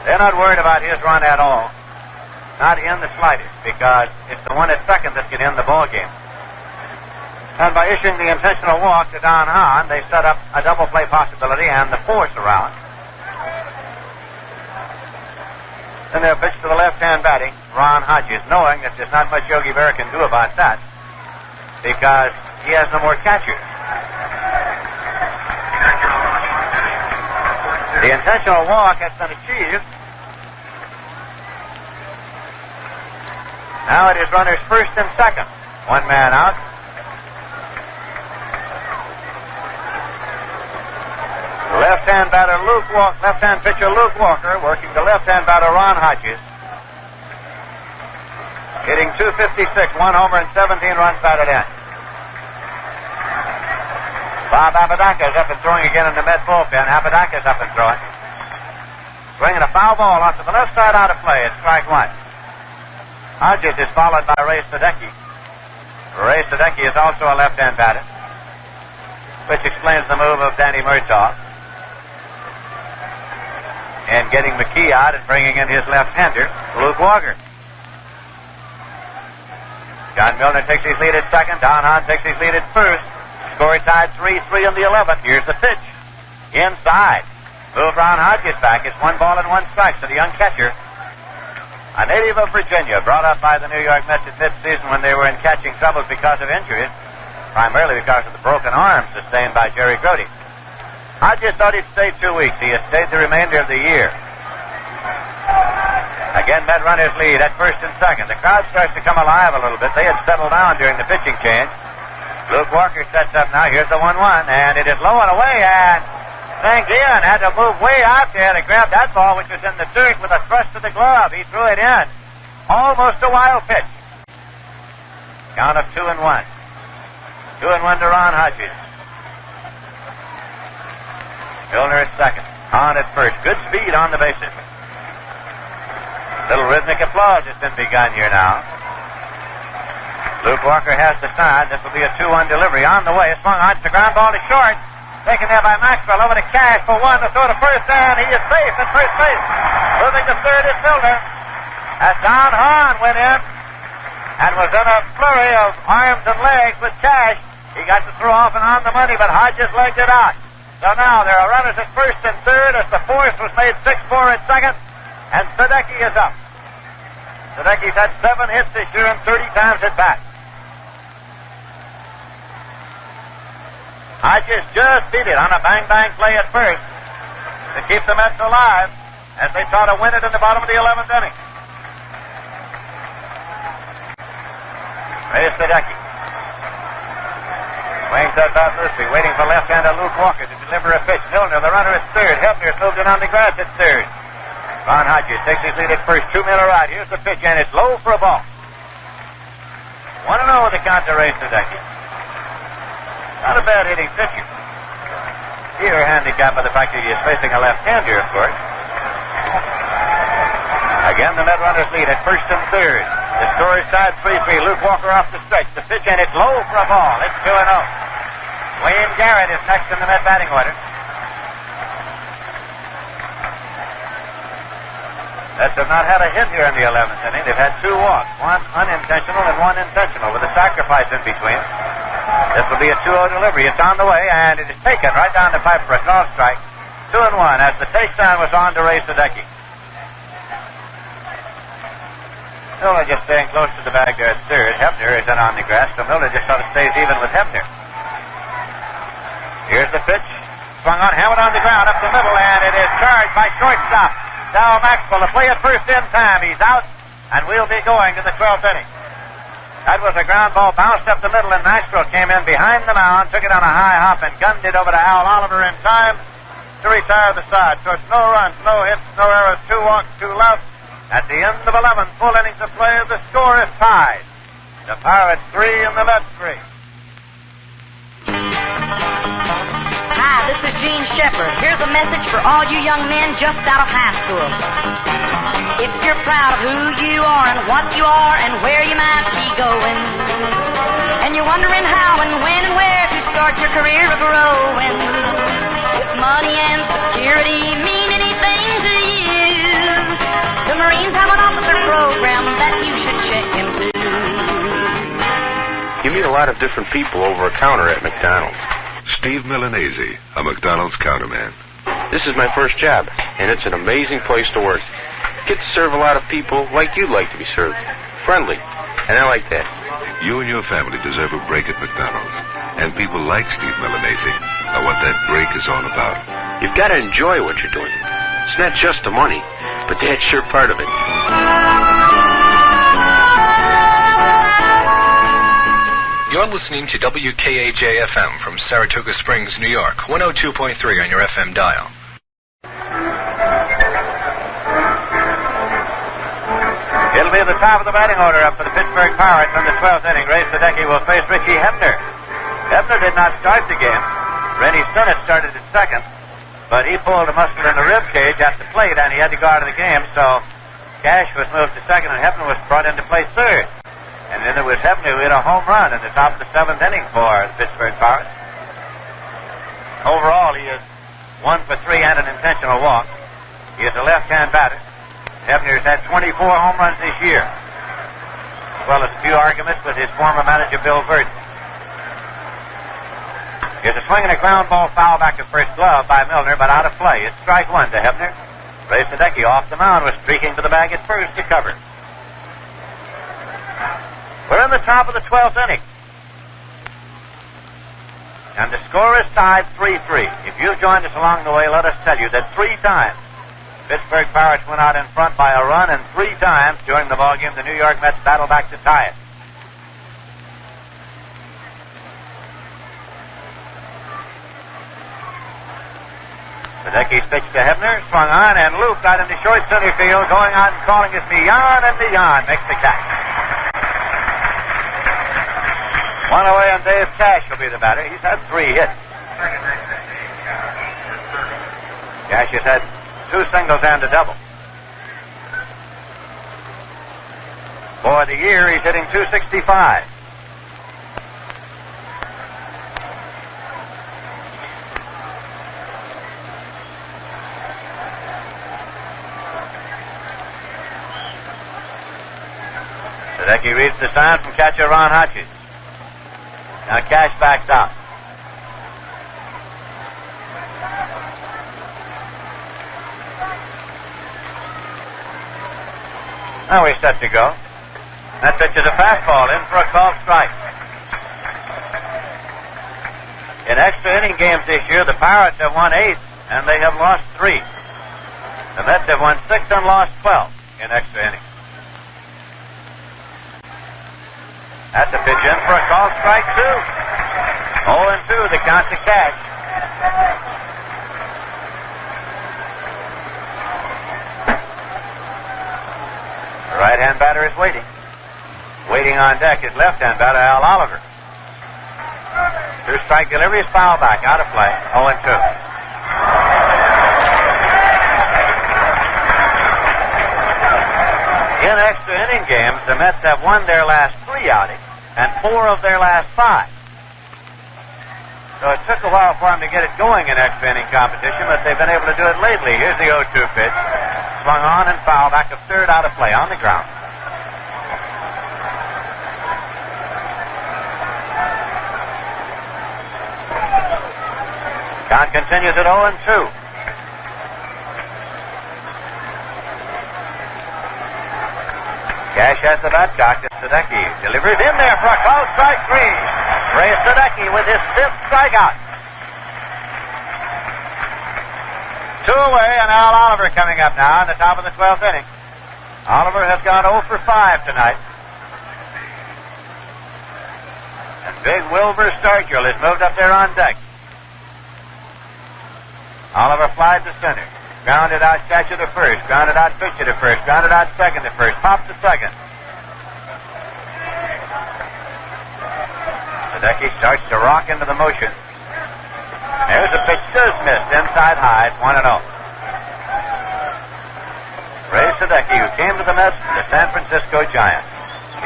They're not worried about his run at all. Not in the slightest, because it's the one at second that can end the ball game. And by issuing the intentional walk to Don Hahn, they set up a double play possibility and the force around. Then they'll pitch to the left-hand batting, Ron Hodges, knowing that there's not much Yogi Berra can do about that because he has no more catchers. The intentional walk has been achieved. Now it is runners first and second. One man out. Left-hand pitcher Luke Walker working the left-hand batter Ron Hodges. Hitting .256, 1 homer and 17 runs batted in. Bob Apodaca's up and throwing again in the Met bullpen. Apodaca's up and throwing. Swinging a foul ball off to the left side out of play. It's strike one. Hodges is followed by Ray Sadecki. Ray Sadecki is also a left-hand batter, which explains the move of Danny Murtaugh and getting McKee out and bringing in his left-hander, Luke Walker. John Milner takes his lead at second. Don Hahn takes his lead at first. Score tied 3-3 in the 11th. Here's the pitch. Inside. Move Ron Hodges back. It's 1 ball and 1 strike to the young catcher. A native of Virginia, brought up by the New York Mets at mid-season when they were in catching troubles because of injuries, primarily because of the broken arm sustained by Jerry Grody. Hodges thought he'd stay 2 weeks. He has stayed the remainder of the year. Again, Met runners lead at first and second. The crowd starts to come alive a little bit. They had settled down during the pitching change. Luke Walker sets up now. Here's the 1-1, and it is low and away, and St. Gian had to move way out there to grab that ball, which was in the dirt with a thrust of the glove. He threw it in. Almost a wild pitch. Count of 2-1. 2-1 to Ron Hodges. Milner at second. On at first. Good speed on the bases. Little rhythmic applause has been begun here now. Luke Walker has the sign. This will be a 2-1 delivery on the way. Swung on. It's a ground ball to short. Taken there by Maxwell. Over to Cash for one. To throw to first, and he is safe at first base. Moving to third is Milner. As Don Hahn went in and was in a flurry of arms and legs with Cash. He got to throw off and on the money, but Hodges legged it out. So now there are runners at first and third as the fourth was made 6-4 at second, and Sadecki is up. Sadecki's had 7 hits this year and 30 times at bat. Hodges just beat it on a bang-bang play at first to keep the Mets alive as they try to win it in the bottom of the 11th inning. Ray Sadecki. Swings that bat loosely, waiting for left-hander Luke Walker to deliver a pitch. Milner, the runner, at third. Hefner's moved in on the grass at third. Ron Hodges takes his lead at first. 2 Miller out. Here's the pitch, and it's low for a ball. 1-0 with the count to Ray Sadecki. Not a bad hitting pitcher. Here, handicapped by the fact that he is facing a left-hander, of course. Again, the Met runners lead at first and third. The score is tied 3-3. Luke Walker off the stretch. The pitch, and it's low for a ball. It's 2-0. Wayne Garrett is next in the Met batting order. Mets have not had a hit here in the 11th inning. They've had 2 walks, 1 unintentional and 1 intentional, with a sacrifice in between. This will be a 2-0 delivery. It's on the way, and it is taken right down the pipe for a call strike. 2-1 as the takedown was on to Ray Sadecki. Milner just staying close to the bag there at third. Hefner is in on the grass, so Milner just sort of stays even with Hefner. Here's the pitch. Swung on, hammered on the ground, up the middle, and it is charged by shortstop Dow Maxwell. The play at first in time. He's out, and we'll be going to the 12th inning. That was a ground ball, bounced up the middle, and Maxwell came in behind the mound, took it on a high hop, and gunned it over to Al Oliver in time to retire the side. So it's no runs, no hits, no errors, 2 walks, 2 left. At the end of 11 full innings of play, the score is tied. The Pirates 3 and the Mets 3. Hi, this is Gene Shepard. Here's a message for all you young men just out of high school. If you're proud of who you are and what you are and where you might be going, and you're wondering how and when and where to start your career of growing, if money and security mean anything to you, the Marines have an officer program that you should check into. You meet a lot of different people over a counter at McDonald's. Steve Milanese, a McDonald's counterman. This is my first job, and it's an amazing place to work. Get to serve a lot of people like you'd like to be served. Friendly. And I like that. You and your family deserve a break at McDonald's. And people like Steve Milanese are what that break is all about. You've got to enjoy what you're doing. It's not just the money, but that's sure part of it. You're listening to WKAJ-FM from Saratoga Springs, New York, 102.3 on your FM dial. It'll be the top of the batting order up for the Pittsburgh Pirates in the 12th inning. Ray Sadecki will face Richie Hebner. Hebner did not start the game. Rennie Stennett started at second, but he pulled a muscle in the rib cage at the plate, and he had to go out of the game, so Cash was moved to second, and Hebner was brought in to play third. And then it was Hebner who hit a home run in the top of the 7th inning for the Pittsburgh Pirates. Overall, he is 1 for 3 and an intentional walk. He is a left-hand batter. Hebner's had 24 home runs this year, as well as a few arguments with his former manager, Bill Burton. Here's a swing and a ground ball foul back to first glove by Milner, but out of play. It's strike one to Hebner. Ray Sadecki off the mound was streaking to the bag at first to cover. We're in the top of the 12th inning. And the score is tied 3-3. If you've joined us along the way, let us tell you that 3 times Pittsburgh Pirates went out in front by a run, and 3 times during the ballgame the New York Mets battled back to tie it. Sadecki's pitch to Hebner, swung on and looped out into short center field, going out and calling it beyond and beyond. Makes the catch. One away, and Dave Cash will be the batter. He's had 3 hits. Cash has had 2 singles and a double. For the year, he's hitting .265. Sadecki reads the sign from catcher Ron Hodges. Now Cash backs out. Now he's set to go. That pitch is a fastball in for a called strike. In extra inning games this year, the Pirates have won 8 and they have lost 3. The Mets have won 6 and lost 12 in extra innings. That's a pitch in for a called strike, 2. 0-2, the count to Cash. The right-hand batter is waiting. Waiting on deck is left-hand batter Al Oliver. 2-strike delivery is foul back, out of play, 0-2. In extra inning games, the Mets have won their last 3 outings and 4 of their last 5. So it took a while for them to get it going in extra inning competition, but they've been able to do it lately. Here's the 0-2 pitch. Swung on and foul back of third, out of play, on the ground. Count continues at 0-2. Cash has the bat cocked. It's Sadecki. Delivers in there for a called strike 3. Ray Sadecki with his 5th strikeout. 2 away, and Al Oliver coming up now in the top of the 12th inning. Oliver has gone 0 for 5 tonight. And big Wilbur Stargell is moved up there on deck. Oliver flies to center. Grounded out catcher to first. Grounded out pitcher to first. Grounded out second to first. Pops to second. Sadecki starts to rock into the motion. There's a pitch dismissed. Inside high. 1-0. Ray Sadecki, who came to the Mets from the San Francisco Giants,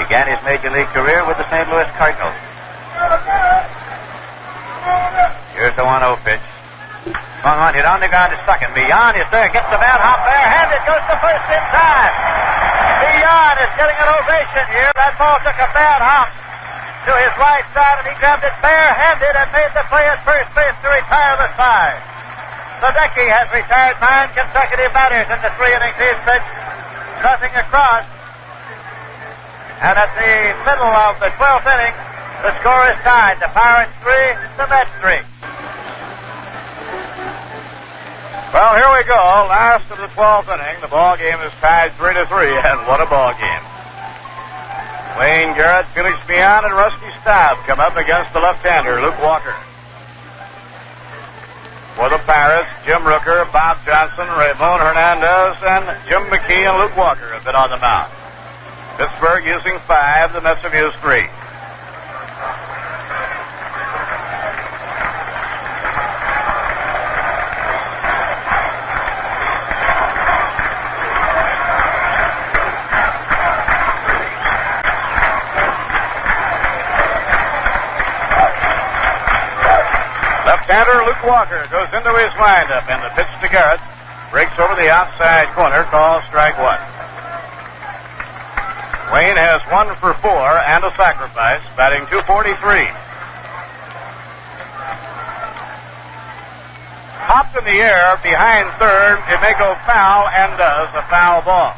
began his major league career with the St. Louis Cardinals. Here's the 1-0 pitch. Swung on, hit on the ground to second. Beyond is there, gets the bat, hop barehanded, goes to first in time. Beyond is getting an ovation here. That ball took a bad hop to his right side, and he grabbed it barehanded and made the play at first base to retire the side. Sadecki has retired 9 consecutive batters in the 3 innings he's pitched, nothing across. And at the middle of the 12th inning, the score is tied. The Pirates 3, the Mets 3. Well, here we go. Last of the 12th inning. The ball game is tied 3-3, and what a ball game. Wayne Garrett, Felix Mian, and Rusty Staub come up against the left-hander, Luke Walker. For the Pirates, Jim Rooker, Bob Johnson, Ramon Hernandez, and Jim McKee and Luke Walker have been on the mound. Pittsburgh using 5, the Mets have used 3. Left-hander Luke Walker goes into his windup, and the pitch to Garrett breaks over the outside corner, called strike 1. Wayne has 1 for 4 and a sacrifice, batting .243. Popped in the air behind third. It may go foul, and does. A foul ball.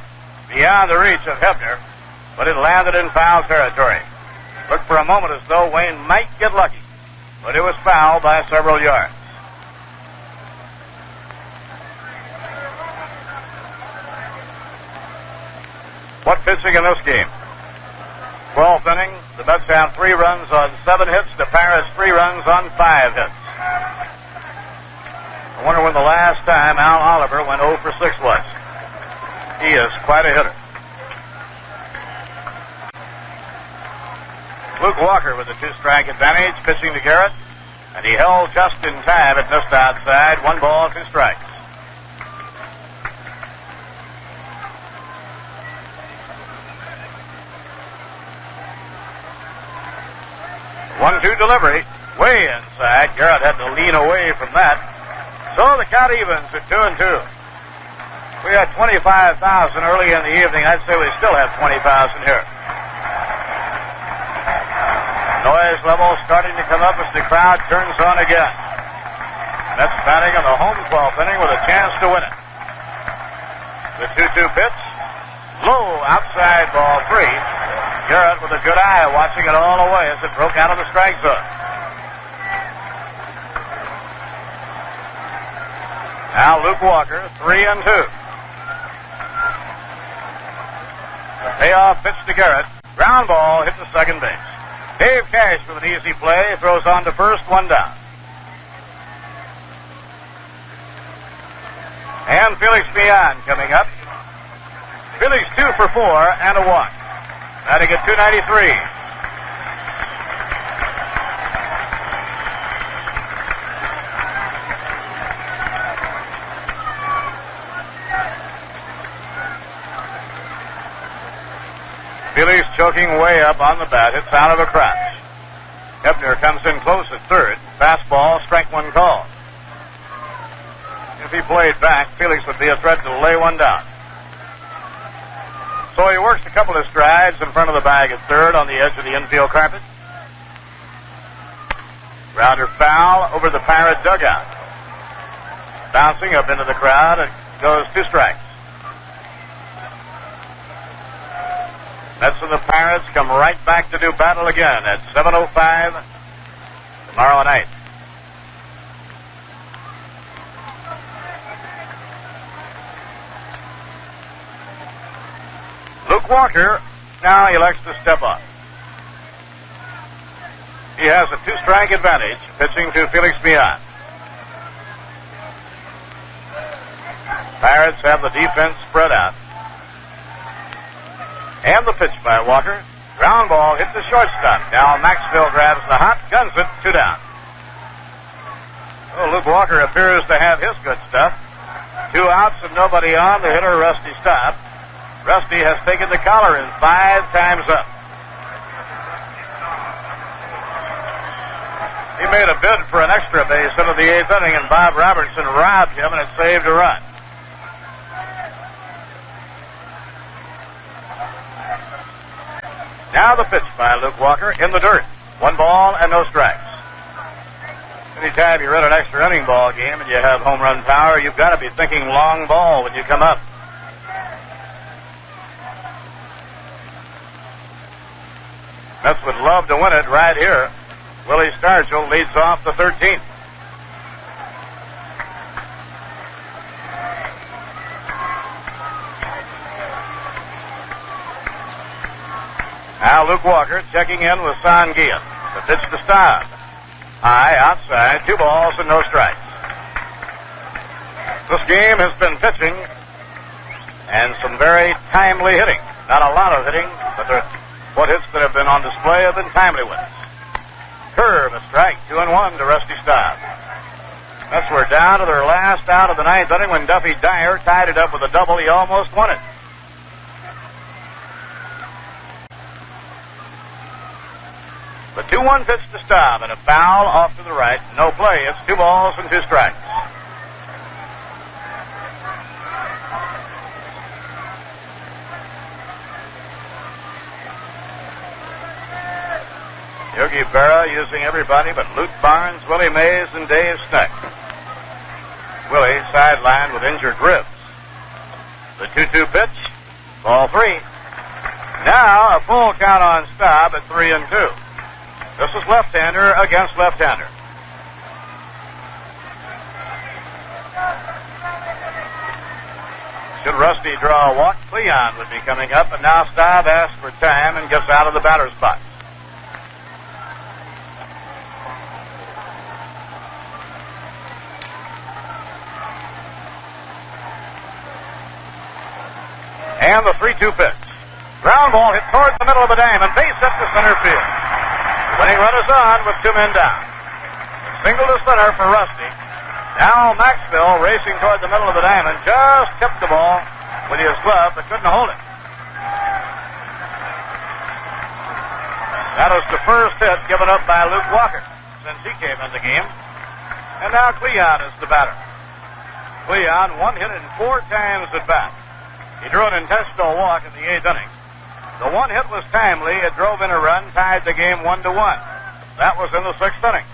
Beyond the reach of Hebner, but it landed in foul territory. Looked for a moment as though Wayne might get lucky, but it was foul by several yards. What pitching in this game? 12th inning, the Mets have 3 runs on 7 hits. The Pirates 3 runs on 5 hits. I wonder when the last time Al Oliver went 0 for 6 was. He is quite a hitter. Luke Walker with a 2-strike advantage, pitching to Garrett, and he held just in time. It missed outside. 1 ball, 2 strikes. 1-2 delivery, way inside. Garrett had to lean away from that. So the count evens at 2-2. We had 25,000 early in the evening. I'd say we still have 20,000 here. Noise level starting to come up as the crowd turns on again. Mets batting in the home 12th inning with a chance to win it. The 2-2 pitch, low outside ball 3. Garrett with a good eye watching it all away as it broke out of the strike zone. Now Luke Walker, 3-2. The payoff pitch to Garrett. Ground ball hit the second base. Dave Cash with an easy play, throws on to first, 1 down. And Felix Mian coming up. Felix 2 for 4 and a walk. Batting at .293. Felix choking way up on the bat, hits out of a crouch. Hebner comes in close at third. Fastball, strike 1 call. If he played back, Felix would be a threat to lay 1 down. So he works a couple of strides in front of the bag at third on the edge of the infield carpet. Grounder foul over the Pirate dugout. Bouncing up into the crowd, it goes 2 strikes. Mets and the Pirates come right back to do battle again at 7:05 tomorrow night. Luke Walker now elects to step up. He has a 2-strike advantage, pitching to Felix Mian. Pirates have the defense spread out. And the pitch by Walker. Ground ball hits the shortstop. Now Maxfield grabs the hot, guns it, 2 down. Well, Luke Walker appears to have his good stuff. 2 outs and nobody on. The hitter, Rusty Staub. Rusty has taken the collar in 5 times up. He made a bid for an extra base into the 8th inning, and Bob Robertson robbed him, and it saved a run. Now the pitch by Luke Walker in the dirt. 1 ball and no strikes. Anytime you run an extra inning ball game and you have home run power, you've got to be thinking long ball when you come up. Mets would love to win it right here. Willie Stargell leads off the 13th. Now Luke Walker checking in with Son Guillen. The pitch to Staub. High, outside, 2 balls and no strikes. This game has been pitching and some very timely hitting. Not a lot of hitting, but what hits that have been on display have been timely ones. Curve, a strike, 2-1 to Rusty Staub. Mets were down to their last out of the 9th inning when Duffy Dyer tied it up with a double. He almost won it. The 2-1 pitch to Staub and a foul off to the right. No play. It's 2 balls and 2 strikes. Yogi Berra using everybody but Lute Barnes, Willie Mays, and Dave Sneck. Willie sidelined with injured ribs. The 2-2 pitch. Ball 3. Now a full count on Staub at 3-2. This is left-hander against left-hander. Should Rusty draw a walk, Cleon would be coming up, and now Staub asks for time and gets out of the batter's box. And the 3-2 pitch. Ground ball hit towards the middle of the diamond. Base hit to center field. Winning run is on with 2 men down. Single to center for Rusty. Now Maxwell racing toward the middle of the diamond. Just tipped the ball with his glove but couldn't hold it. That was the first hit given up by Luke Walker since he came in the game. And now Cleon is the batter. Cleon 1 hit in 4 times at bat. He drew an intentional walk in the 8th inning. The 1 hit was timely. It drove in a run, tied the game 1-1. That was in the 6th inning.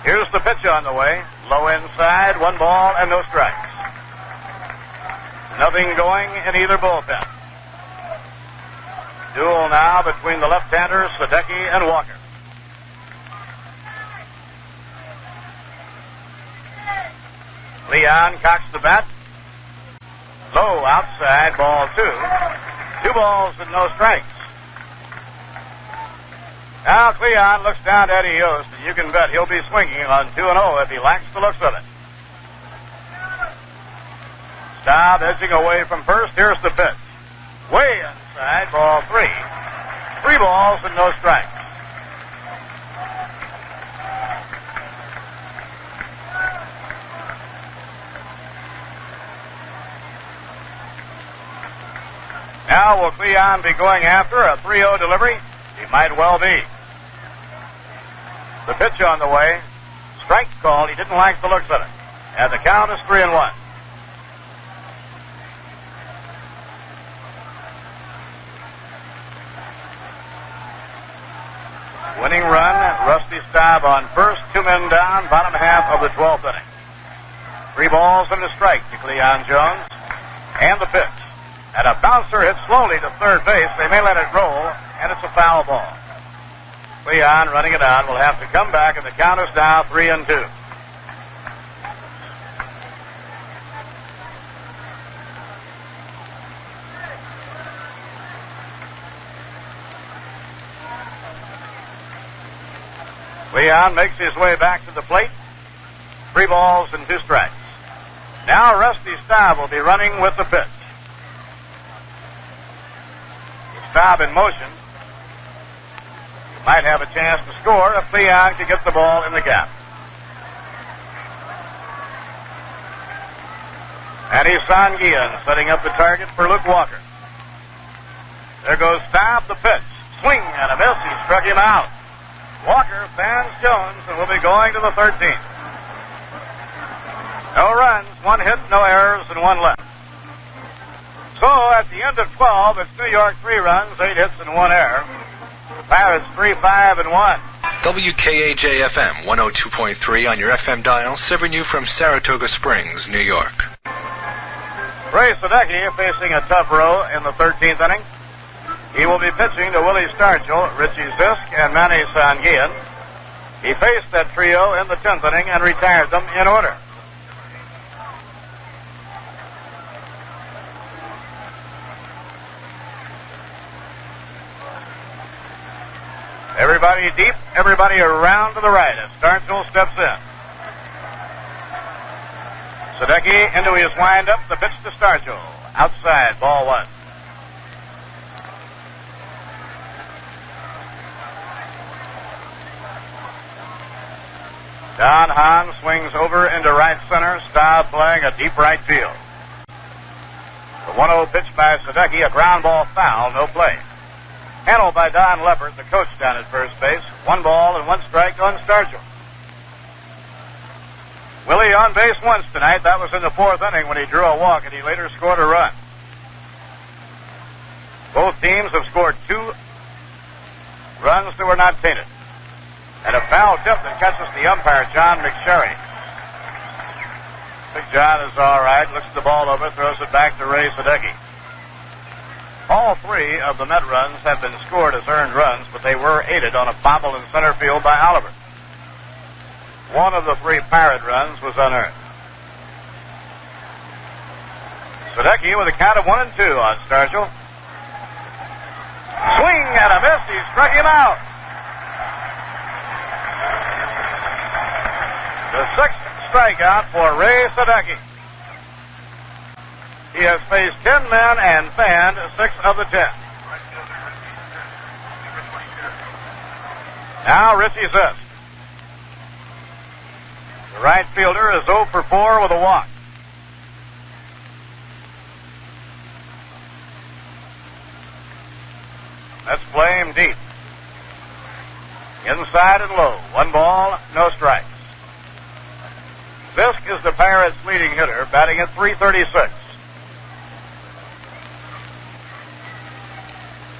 Here's the pitch on the way. Low inside, 1 ball and no strikes. Nothing going in either bullpen. Duel now between the left-handers, Sadecki and Walker. Cleon cocks the bat. Low outside, ball 2. 2 balls and no strikes. Now Cleon looks down to Eddie Yost, and you can bet he'll be swinging on 2-0 if he likes the looks of it. Staub edging away from first. Here's the pitch. Way inside, ball 3. 3 balls and no strikes. Now will Cleon be going after a 3-0 delivery? He might well be. The pitch on the way. Strike called. He didn't like the looks of it. And the count is 3-1. Winning run, Rusty Staub on first, 2 men down, bottom half of the 12th inning. 3 balls and a strike to Cleon Jones. And the pitch. And a bouncer hits slowly to third base. They may let it roll, and it's a foul ball. Cleon running it on will have to come back, and the count is now 3-2. Cleon makes his way back to the plate. 3 balls and 2 strikes. Now Rusty Staub will be running with the pitch. Staub in motion. Might have a chance to score if Cleon can get the ball in the gap. And he's Son Guillen setting up the target for Luke Walker. There goes Staub, the pitch. Swing and a miss. He struck him out. Walker fans Jones and will be going to the 13th. No runs, 1 hit, no errors, and 1 left. So at the end of 12, it's New York 3 runs, 8 hits, and 1 error. The Pirates 3-5-1. WKAJ-FM 102.3 on your FM dial, serving you from Saratoga Springs, New York. Ray Sadecki facing a tough row in the 13th inning. He will be pitching to Willie Stargell, Richie Zisk, and Manny Sanguillen. He faced that trio in the 10th inning and retired them in order. Everybody deep, everybody around to the right as Stargell steps in. Sadecki into his windup, the pitch to Stargell. Outside, ball one. Don Hahn swings over into right center. Staub playing a deep right field. The 1-0 pitch by Sadecki, a ground ball foul, no play. Handled by Don Leppert, the coach down at first base. 1 ball and 1 strike on Stargell. Willie on base once tonight. That was in the 4th inning when he drew a walk and he later scored a run. Both teams have scored 2 runs that were not tainted. And a foul tip that catches the umpire, John McSherry. Big John is all right, looks the ball over, throws it back to Ray Sadecki. All 3 of the Met runs have been scored as earned runs, but they were aided on a bobble in center field by Oliver. 1 of the 3 Pirate runs was unearned. Sadecki with a count of 1-2 on Stargell. Swing and a miss. He struck him out. The 6th strikeout for Ray Sadecki. He has faced 10 men and fanned 6 of the 10. Now Richie Zisk. The right fielder is 0 for 4 with a walk. Let's play him deep. Inside and low. 1 ball, no strikes. Zisk is the Pirates' leading hitter, batting at .336.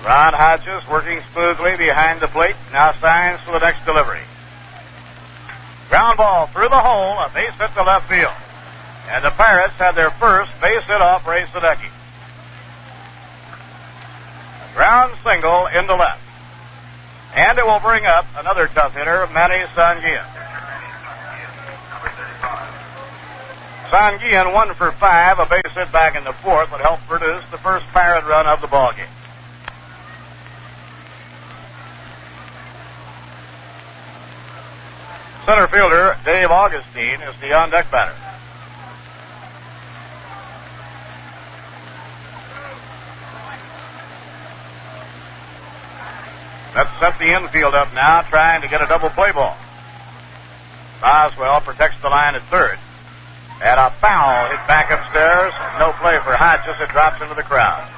Ron Hodges working smoothly behind the plate, now signs for the next delivery. Ground ball through the hole, a base hit to left field. And the Pirates had their first base hit off Ray Sadecki. Ground single into left. And it will bring up another tough hitter, Manny Sanguillen. Sanguillen 1 for 5, a base hit back in the 4th would help produce the first Pirate run of the ballgame. Center fielder Dave Augustine is the on-deck batter. Let's set the infield up now, trying to get a double play ball. Boswell protects the line at third. And a foul hit back upstairs. No play for Hodges. It drops into the crowd.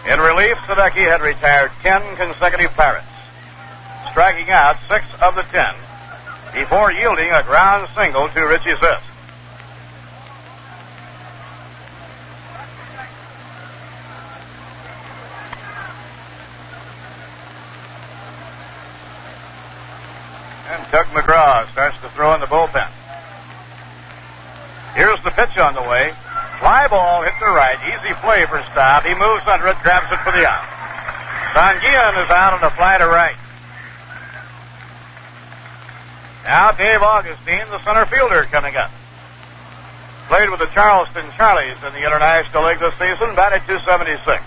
In relief, Sadecki had retired 10 consecutive Pirates, striking out 6 of the 10 before yielding a ground single to Richie Zisk. And Doug McGraw starts to throw in the bullpen. Here's the pitch on the way. Fly ball hit the right. Easy play for Staub. He moves under it, grabs it for the out. Sanguillen is out on a fly to right. Now Dave Augustine, the center fielder, coming up. Played with the Charleston Charlies in the International League this season, batted .276.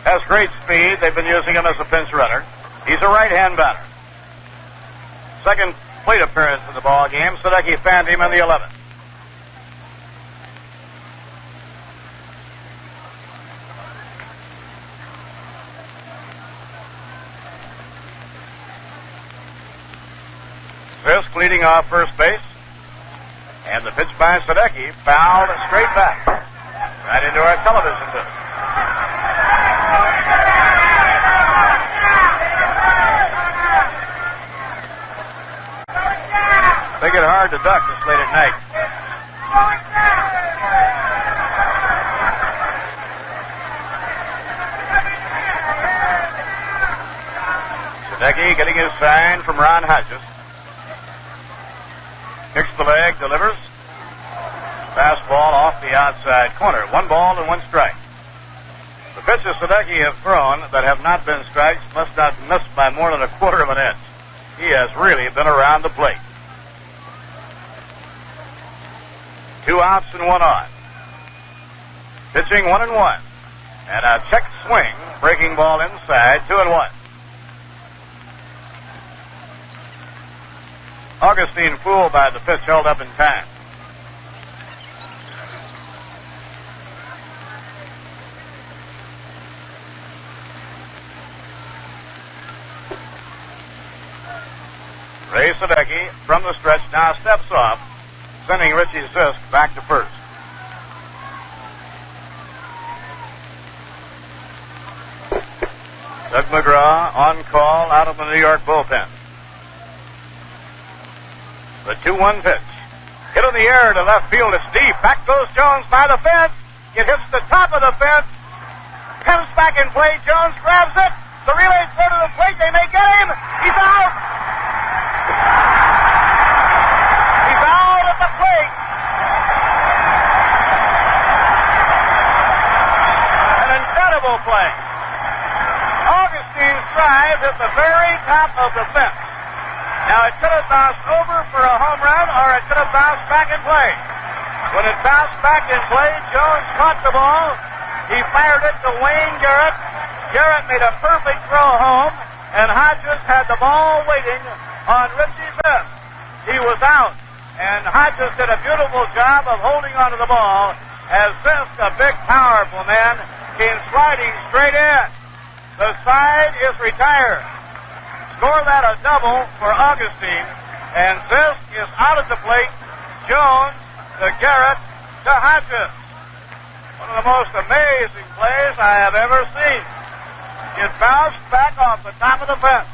Has great speed. They've been using him as a pinch runner. He's a right-hand batter. Second plate appearance in the ball game. Sadecki fanned him in the 11th. Zisk leading off first base. And the pitch by Sadecki fouled straight back. Right into our television booth. Make it hard to duck this late at night. Sadecki getting his sign from Ron Hodges. Kicks the leg, delivers. Fastball off the outside corner. 1 ball and 1 strike. The pitches Sadecki have thrown that have not been strikes must not miss by more than a quarter of an inch. He has really been around the plate. 2 outs and 1 on. Pitching 1-1. And a check swing. Breaking ball inside. 2-1. Augustine fooled by the pitch held up in time. Ray Sadecki from the stretch now steps off, sending Richie Zisk back to first. Doug McGraw on call out of the New York bullpen. The 2-1 pitch. Hit in the air to left field. It's deep. Back goes Jones by the fence. It hits the top of the fence. Comes back in play. Jones grabs it. The relay throw to the plate. They may get him. He's out. He's out at the plate. An incredible play. Augustine's drive hit the very top of the fence. Now it could have bounced over for a home run, or it could have bounced back in play. When it bounced back in play, Jones caught the ball. He fired it to Wayne Garrett. Garrett made a perfect throw home, and Hodges had the ball waiting on Richie Zisk. He was out, and Hodges did a beautiful job of holding onto the ball as Zisk, a big, powerful man, came sliding straight in. The side is retired. Score that a double for Augustine, and Zisk is out at the plate. Jones to Garrett to Hodges. One of the most amazing plays I have ever seen. It bounced back off the top of the fence.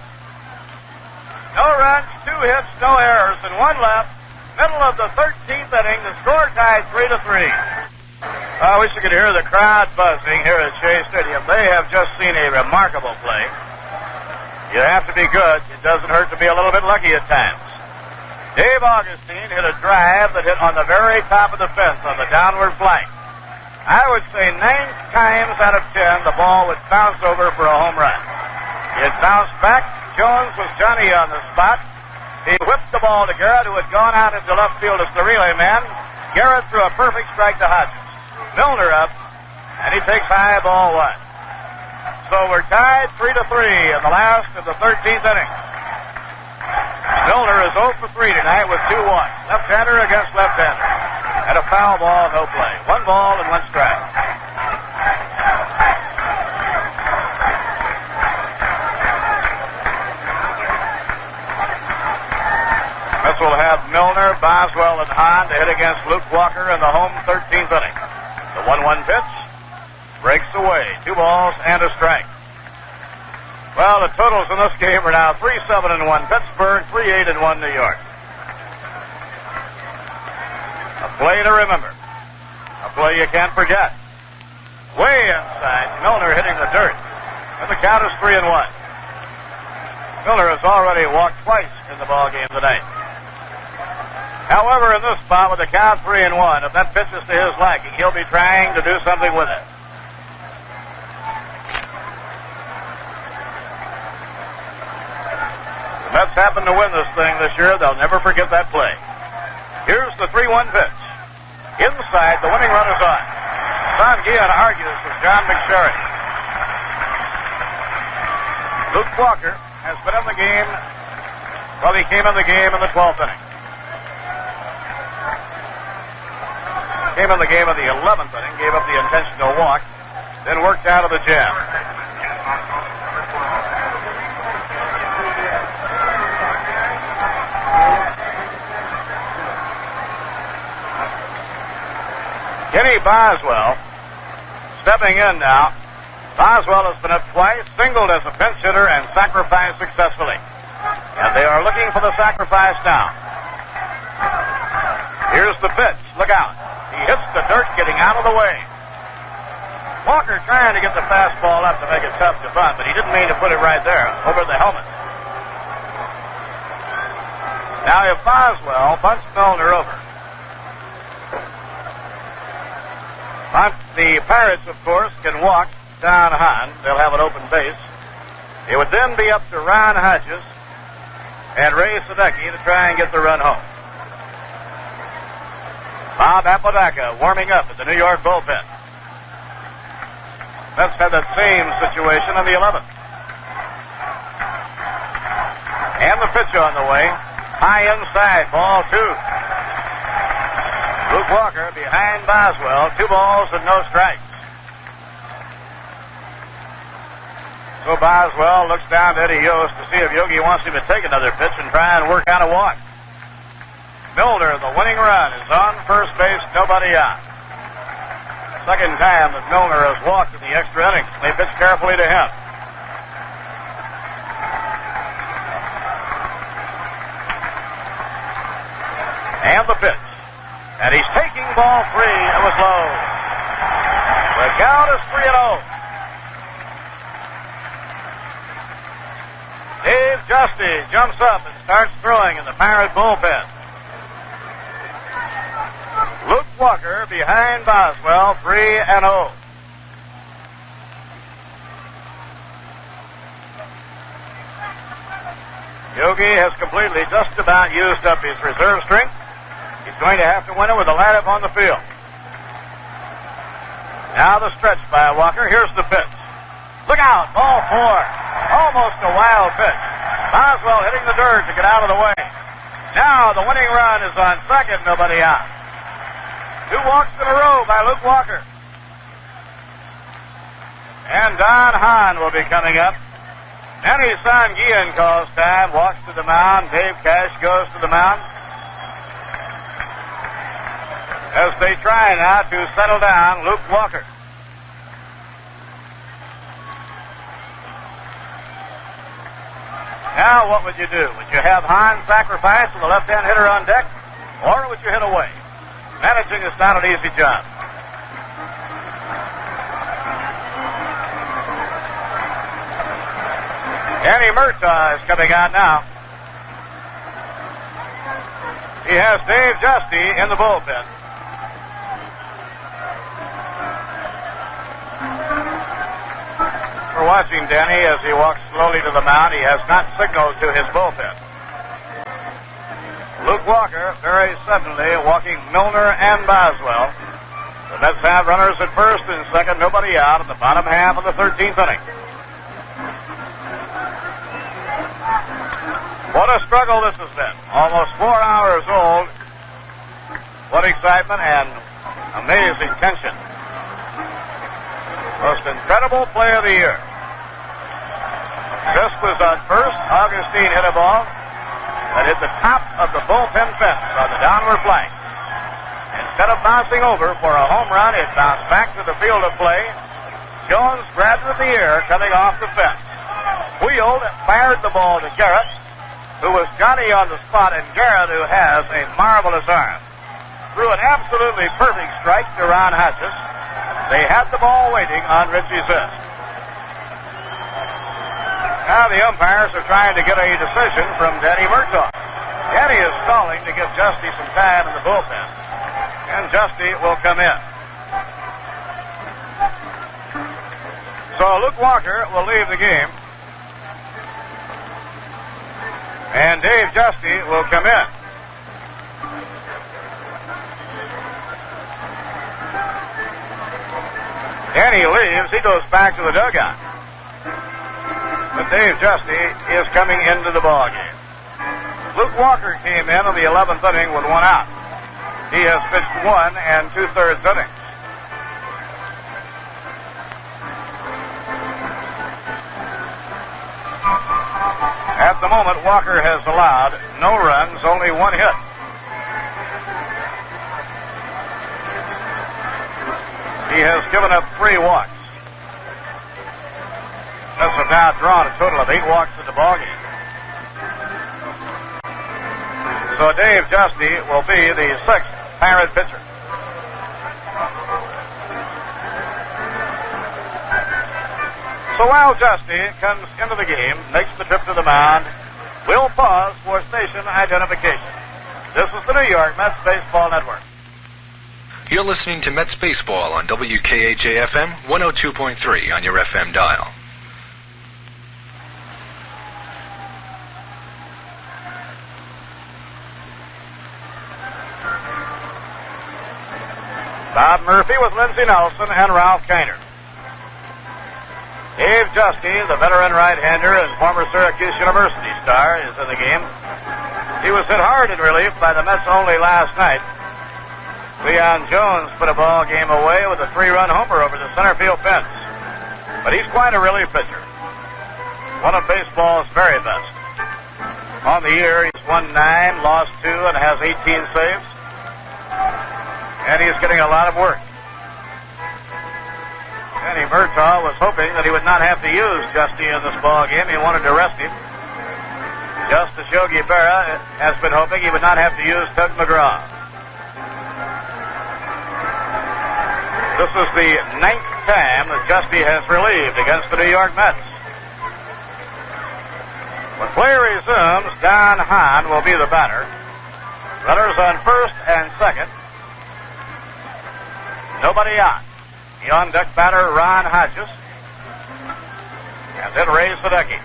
No runs, 2 hits, no errors, and 1 left. Middle of the 13th inning, the score tied 3-3. I wish you could hear the crowd buzzing here at Shea Stadium. They have just seen a remarkable play. You have to be good. It doesn't hurt to be a little bit lucky at times. Dave Augustine hit a drive that hit on the very top of the fence on the downward flank. I would say 9 times out of 10 the ball would bounce over for a home run. It bounced back. Jones was Johnny on the spot. He whipped the ball to Garrett, who had gone out into left field as the relay man. Garrett threw a perfect strike to Hodges. Milner up, and he takes high ball 1. So we're tied 3-3 in the last of the 13th inning. Milner is 0 for 3 tonight with 2-1. Left-hander against left-hander. And a foul ball, no play. 1 ball and 1 strike. This will have Milner, Boswell, and Hahn to hit against Luke Walker in the home 13th inning. The 1-1 pitch breaks away. 2 balls and a strike. Well, the totals in this game are now 3-7-1 Pittsburgh, 3-8-1 New York. A play to remember. A play you can't forget. Way inside, Milner hitting the dirt. And the count is 3-1. Milner has already walked twice in the ball game tonight. However, in this spot with the count 3-1, if that pitch is to his liking, he'll be trying to do something with it. The Mets happen to win this thing this year. They'll never forget that play. Here's the 3-1 pitch. Inside, the winning run is on. Don Guillen argues with John McSherry. Luke Walker has been in the game. Well, he came in the game in the 12th inning. Came in the game in the 11th inning, gave up the intentional walk, then worked out of the jam. Kenny Boswell stepping in now. Boswell has been up twice, singled as a pinch hitter, and sacrificed successfully. And they are looking for the sacrifice now. Here's the pitch. Look out. He hits the dirt, getting out of the way. Walker trying to get the fastball up to make it tough to bunt, but he didn't mean to put it right there, over the helmet. Now if Boswell bunts Milner over. The Pirates, of course, can walk down Hahn. They'll have an open base. It would then be up to Ron Hodges and Ray Sadecki to try and get the run home. Bob Apodaca warming up at the New York bullpen. Mets had that same situation on the 11th. And the pitch on the way. High inside, ball 2. Luke Walker behind Boswell. 2 balls and no strikes. So Boswell looks down to Eddie Yost to see if Yogi wants him to take another pitch and try and work out a walk. Milner, the winning run, is on first base, nobody out. Second time that Milner has walked in the extra innings. They pitch carefully to him. And the pitch. And he's taking ball 3. It was low. The count is 3-0. Dave Giusti jumps up and starts throwing in the Pirate bullpen. Luke Walker behind Boswell, 3-0. Yogi has completely just about used up his reserve strength. He's going to have to win it with the lineup on the field. Now the stretch by Walker. Here's the pitch. Look out, ball 4. Almost a wild pitch. Boswell hitting the dirt to get out of the way. Now the winning run is on second, nobody out. 2 walks in a row by Luke Walker. And Don Hahn will be coming up. Manny Sanguillen calls time, walks to the mound. Dave Cash goes to the mound. As they try now to settle down Luke Walker. Now what would you do? Would you have Hahn sacrifice with the left-hand hitter on deck? Or would you hit away? Managing is not an easy job. Danny Murtaugh is coming out now. He has Dave Giusti in the bullpen. We're watching Danny as he walks slowly to the mound. He has not signaled to his bullpen. Luke Walker very suddenly walking Milner and Boswell. The Mets have runners at first and second, nobody out in the bottom half of the 13th inning. What a struggle this has been. Almost 4 hours old. What excitement and amazing tension. Most incredible play of the year. Zisk was on first. Augustine hit a ball that hit the top of the bullpen fence on the downward flank. Instead of bouncing over for a home run, it bounced back to the field of play. Jones grabbed it in the air coming off the fence. Wheeled and fired the ball to Garrett, who was Johnny on the spot, and Garrett, who has a marvelous arm, threw an absolutely perfect strike to Ron Hodges. They had the ball waiting on Richie Zisk. Now the umpires are trying to get a decision from Danny Murtaugh. Danny is stalling to give Giusti some time in the bullpen, and Giusti will come in. So Luke Walker will leave the game, and Dave Giusti will come in. Danny leaves. He goes back to the dugout. But Dave Giusti is coming into the ballgame. Luke Walker came in the 11th inning with 1 out. He has pitched 1 2/3 innings. At the moment, Walker has allowed no runs, only 1 hit. He has given up 3 walks. Mets have now drawn a total of 8 walks in the ballgame. So Dave Giusti will be the 6th Pirate pitcher. So while Giusti comes into the game, makes the trip to the mound, We'll pause for station identification. This is the New York Mets Baseball Network. You're listening to Mets Baseball on WKAJ-FM 102.3 on your FM dial. Bob Murphy with Lindsey Nelson and Ralph Kiner. Dave Giusti, the veteran right-hander and former Syracuse University star, is in the game. He was hit hard in relief by the Mets only last night. Cleon Jones put a ball game away with a 3-run homer over the center field fence. But he's quite a relief pitcher. One of baseball's very best. On the year, he's won 9, lost 2, and has 18 saves. And he's getting a lot of work. Danny Murtaugh was hoping that he would not have to use Giusti in this ball game. He wanted to rest him. Just as Yogi Berra has been hoping he would not have to use Tug McGraw. This is the 9th time that Giusti has relieved against the New York Mets. When play resumes, Don Hahn will be the batter. Runners on first and second. Nobody out. The on-deck batter, Ron Hodges. And then Ray Sadecki.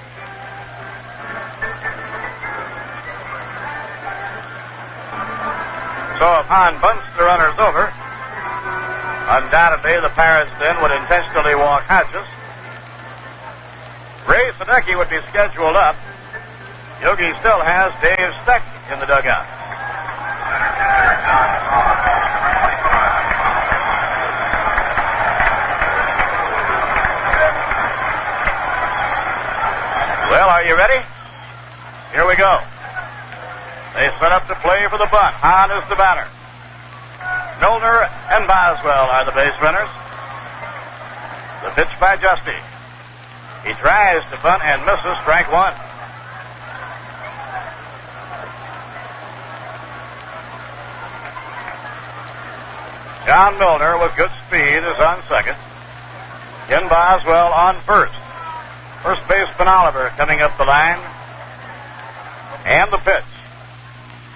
So if Hahn bunts the runners over, undoubtedly the Pirates then would intentionally walk Hodges. Ray Sadecki would be scheduled up. Yogi still has Dave Steck in the dugout. Well, are you ready? Here we go. They set up to play for the bunt. Hahn is the batter. Milner and Boswell are the base runners. The pitch by Giusti. He tries to bunt and misses, strike 1. John Milner with good speed is on second. Ken Boswell on first. First baseman Oliver coming up the line. And the pitch.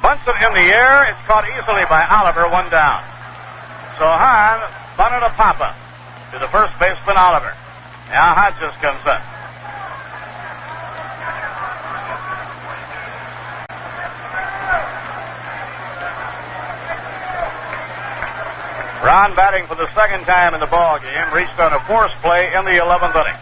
Bunts it in the air. It's caught easily by Oliver, 1 down. So Hahn bunted a pop-up to the first baseman Oliver. Now Hodges comes up. Ron, batting for the second time in the ball game, reached on a force play in the 11th inning.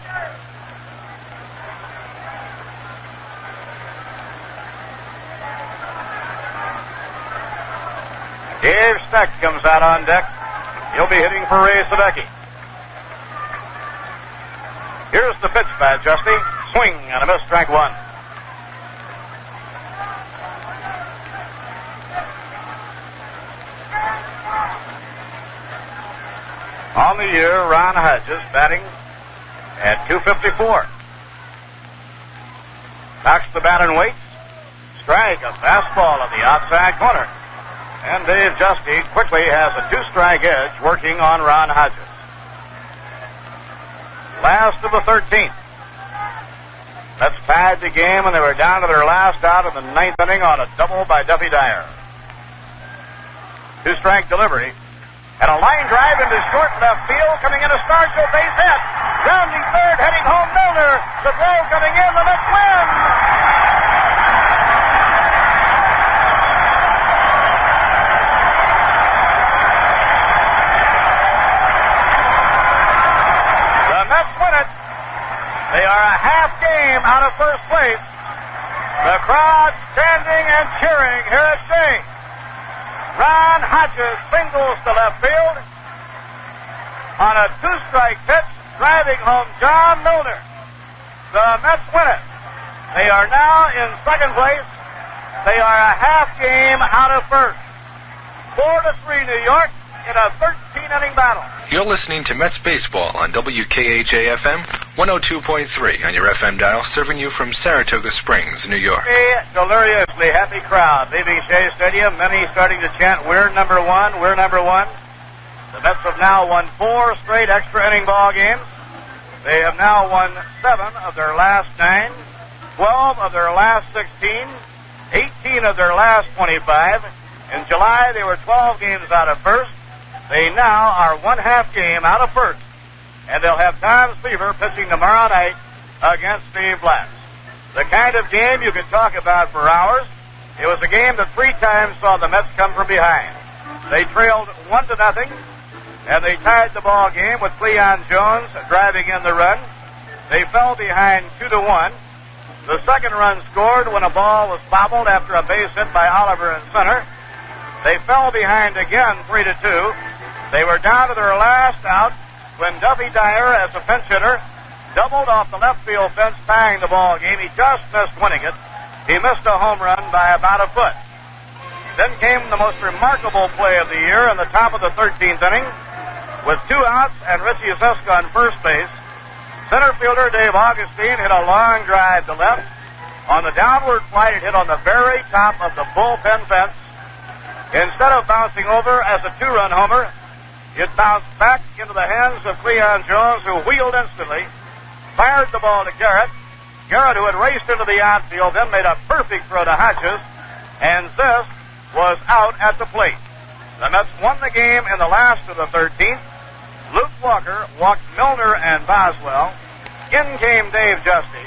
Dave Steck comes out on deck. He'll be hitting for Ray Sadecki. Here's the pitch by Giusti. Swing and a miss, strike 1. On the year, Ron Hodges batting at .254. Cocks the bat and waits. Strike, a fastball at the outside corner. And Dave Giusti quickly has a 2-strike edge working on Ron Hodges. Last of the 13th. Mets tied the game and they were down to their last out in the 9th inning on a double by Duffy Dyer. 2-strike delivery. And a line drive into short left field, coming in a Starcho base hit. Rounding third, heading home Milner. The throw coming in, the Mets win. The Mets win it. They are a half game out of first place. The crowd standing and cheering here at Shea. Ron Hodges singles to left field on a 2-strike pitch, driving home John Milner. The Mets win it. They are now in second place. They are a half game out of first. 4-3 New York in a 13-inning battle. You're listening to Mets Baseball on WKAJ-FM 102.3 on your FM dial, serving you from Saratoga Springs, New York. A deliriously happy crowd leaving Shea Stadium, many starting to chant, "We're number one, we're number one." The Mets have now won 4 straight extra inning ball games. They have now won 7 of their last 9. 12 of their last 16, 18 of their last 25. In July, they were 12 games out of first. They now are 1/2 game out of first. And they'll have Tom Seaver pitching tomorrow night against the Blacks. The kind of game you could talk about for hours. It was a game that 3 times saw the Mets come from behind. They trailed 1-0, and they tied the ball game with Cleon Jones driving in the run. They fell behind 2-1. The second run scored when a ball was bobbled after a base hit by Oliver in center. They fell behind again 3-2. They were down to their last out when Duffy Dyer, as a pinch hitter, doubled off the left field fence, tying the ball game. He just missed winning it. He missed a home run by about a foot. Then came the most remarkable play of the year in the top of the 13th inning. With 2 outs and Richie Zisk on first base, center fielder Dave Augustine hit a long drive to left. On the downward flight, it hit on the very top of the bullpen fence. Instead of bouncing over as a 2-run homer, it bounced back into the hands of Cleon Jones, who wheeled instantly, fired the ball to Garrett. Garrett, who had raced into the outfield, then made a perfect throw to Hodges, and this was out at the plate. The Mets won the game in the last of the 13th. Luke Walker walked Milner and Boswell. In came Dave Giusti.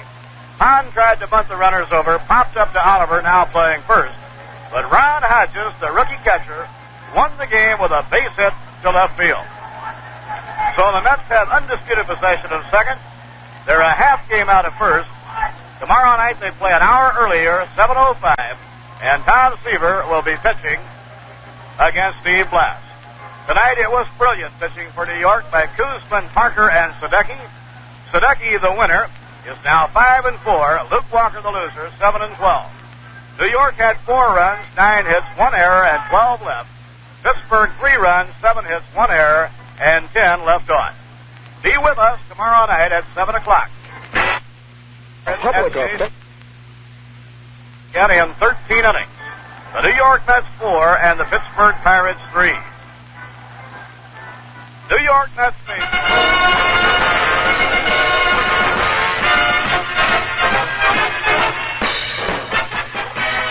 Hahn tried to bunt the runners over, popped up to Oliver, now playing first. But Ron Hodges, the rookie catcher, won the game with a base hit to left field. So the Mets have undisputed possession of second. They're a half game out of first. Tomorrow night they play an hour earlier, 7:05, and Tom Seaver will be pitching against the Blacks. Tonight it was brilliant pitching for New York by Kuzman, Parker, and Sadecki. Sadecki, the winner, is now 5-4. Luke Walker, the loser, 7-12. New York had 4 runs, 9 hits, 1 error, and 12 left. Pittsburgh 3 runs, 7 hits, 1 error, and 10 left on. Be with us tomorrow night at 7 o'clock. Again in 13 innings. The New York Mets 4 and the Pittsburgh Pirates 3. New York Mets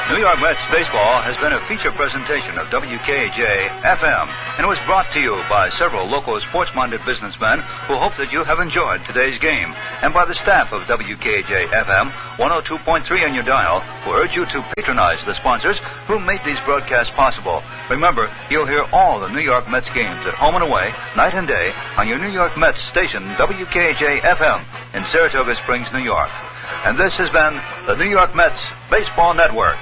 New York Mets baseball has been a feature presentation of WKJ FM, and it was brought to you by several local sports-minded businessmen who hope that you have enjoyed today's game, and by the staff of WKJ FM 102.3 on your dial, who urge you to patronize the sponsors who made these broadcasts possible. Remember, you'll hear all the New York Mets games at home and away, night and day, on your New York Mets station WKJ FM in Saratoga Springs, New York. And this has been the New York Mets Baseball Network.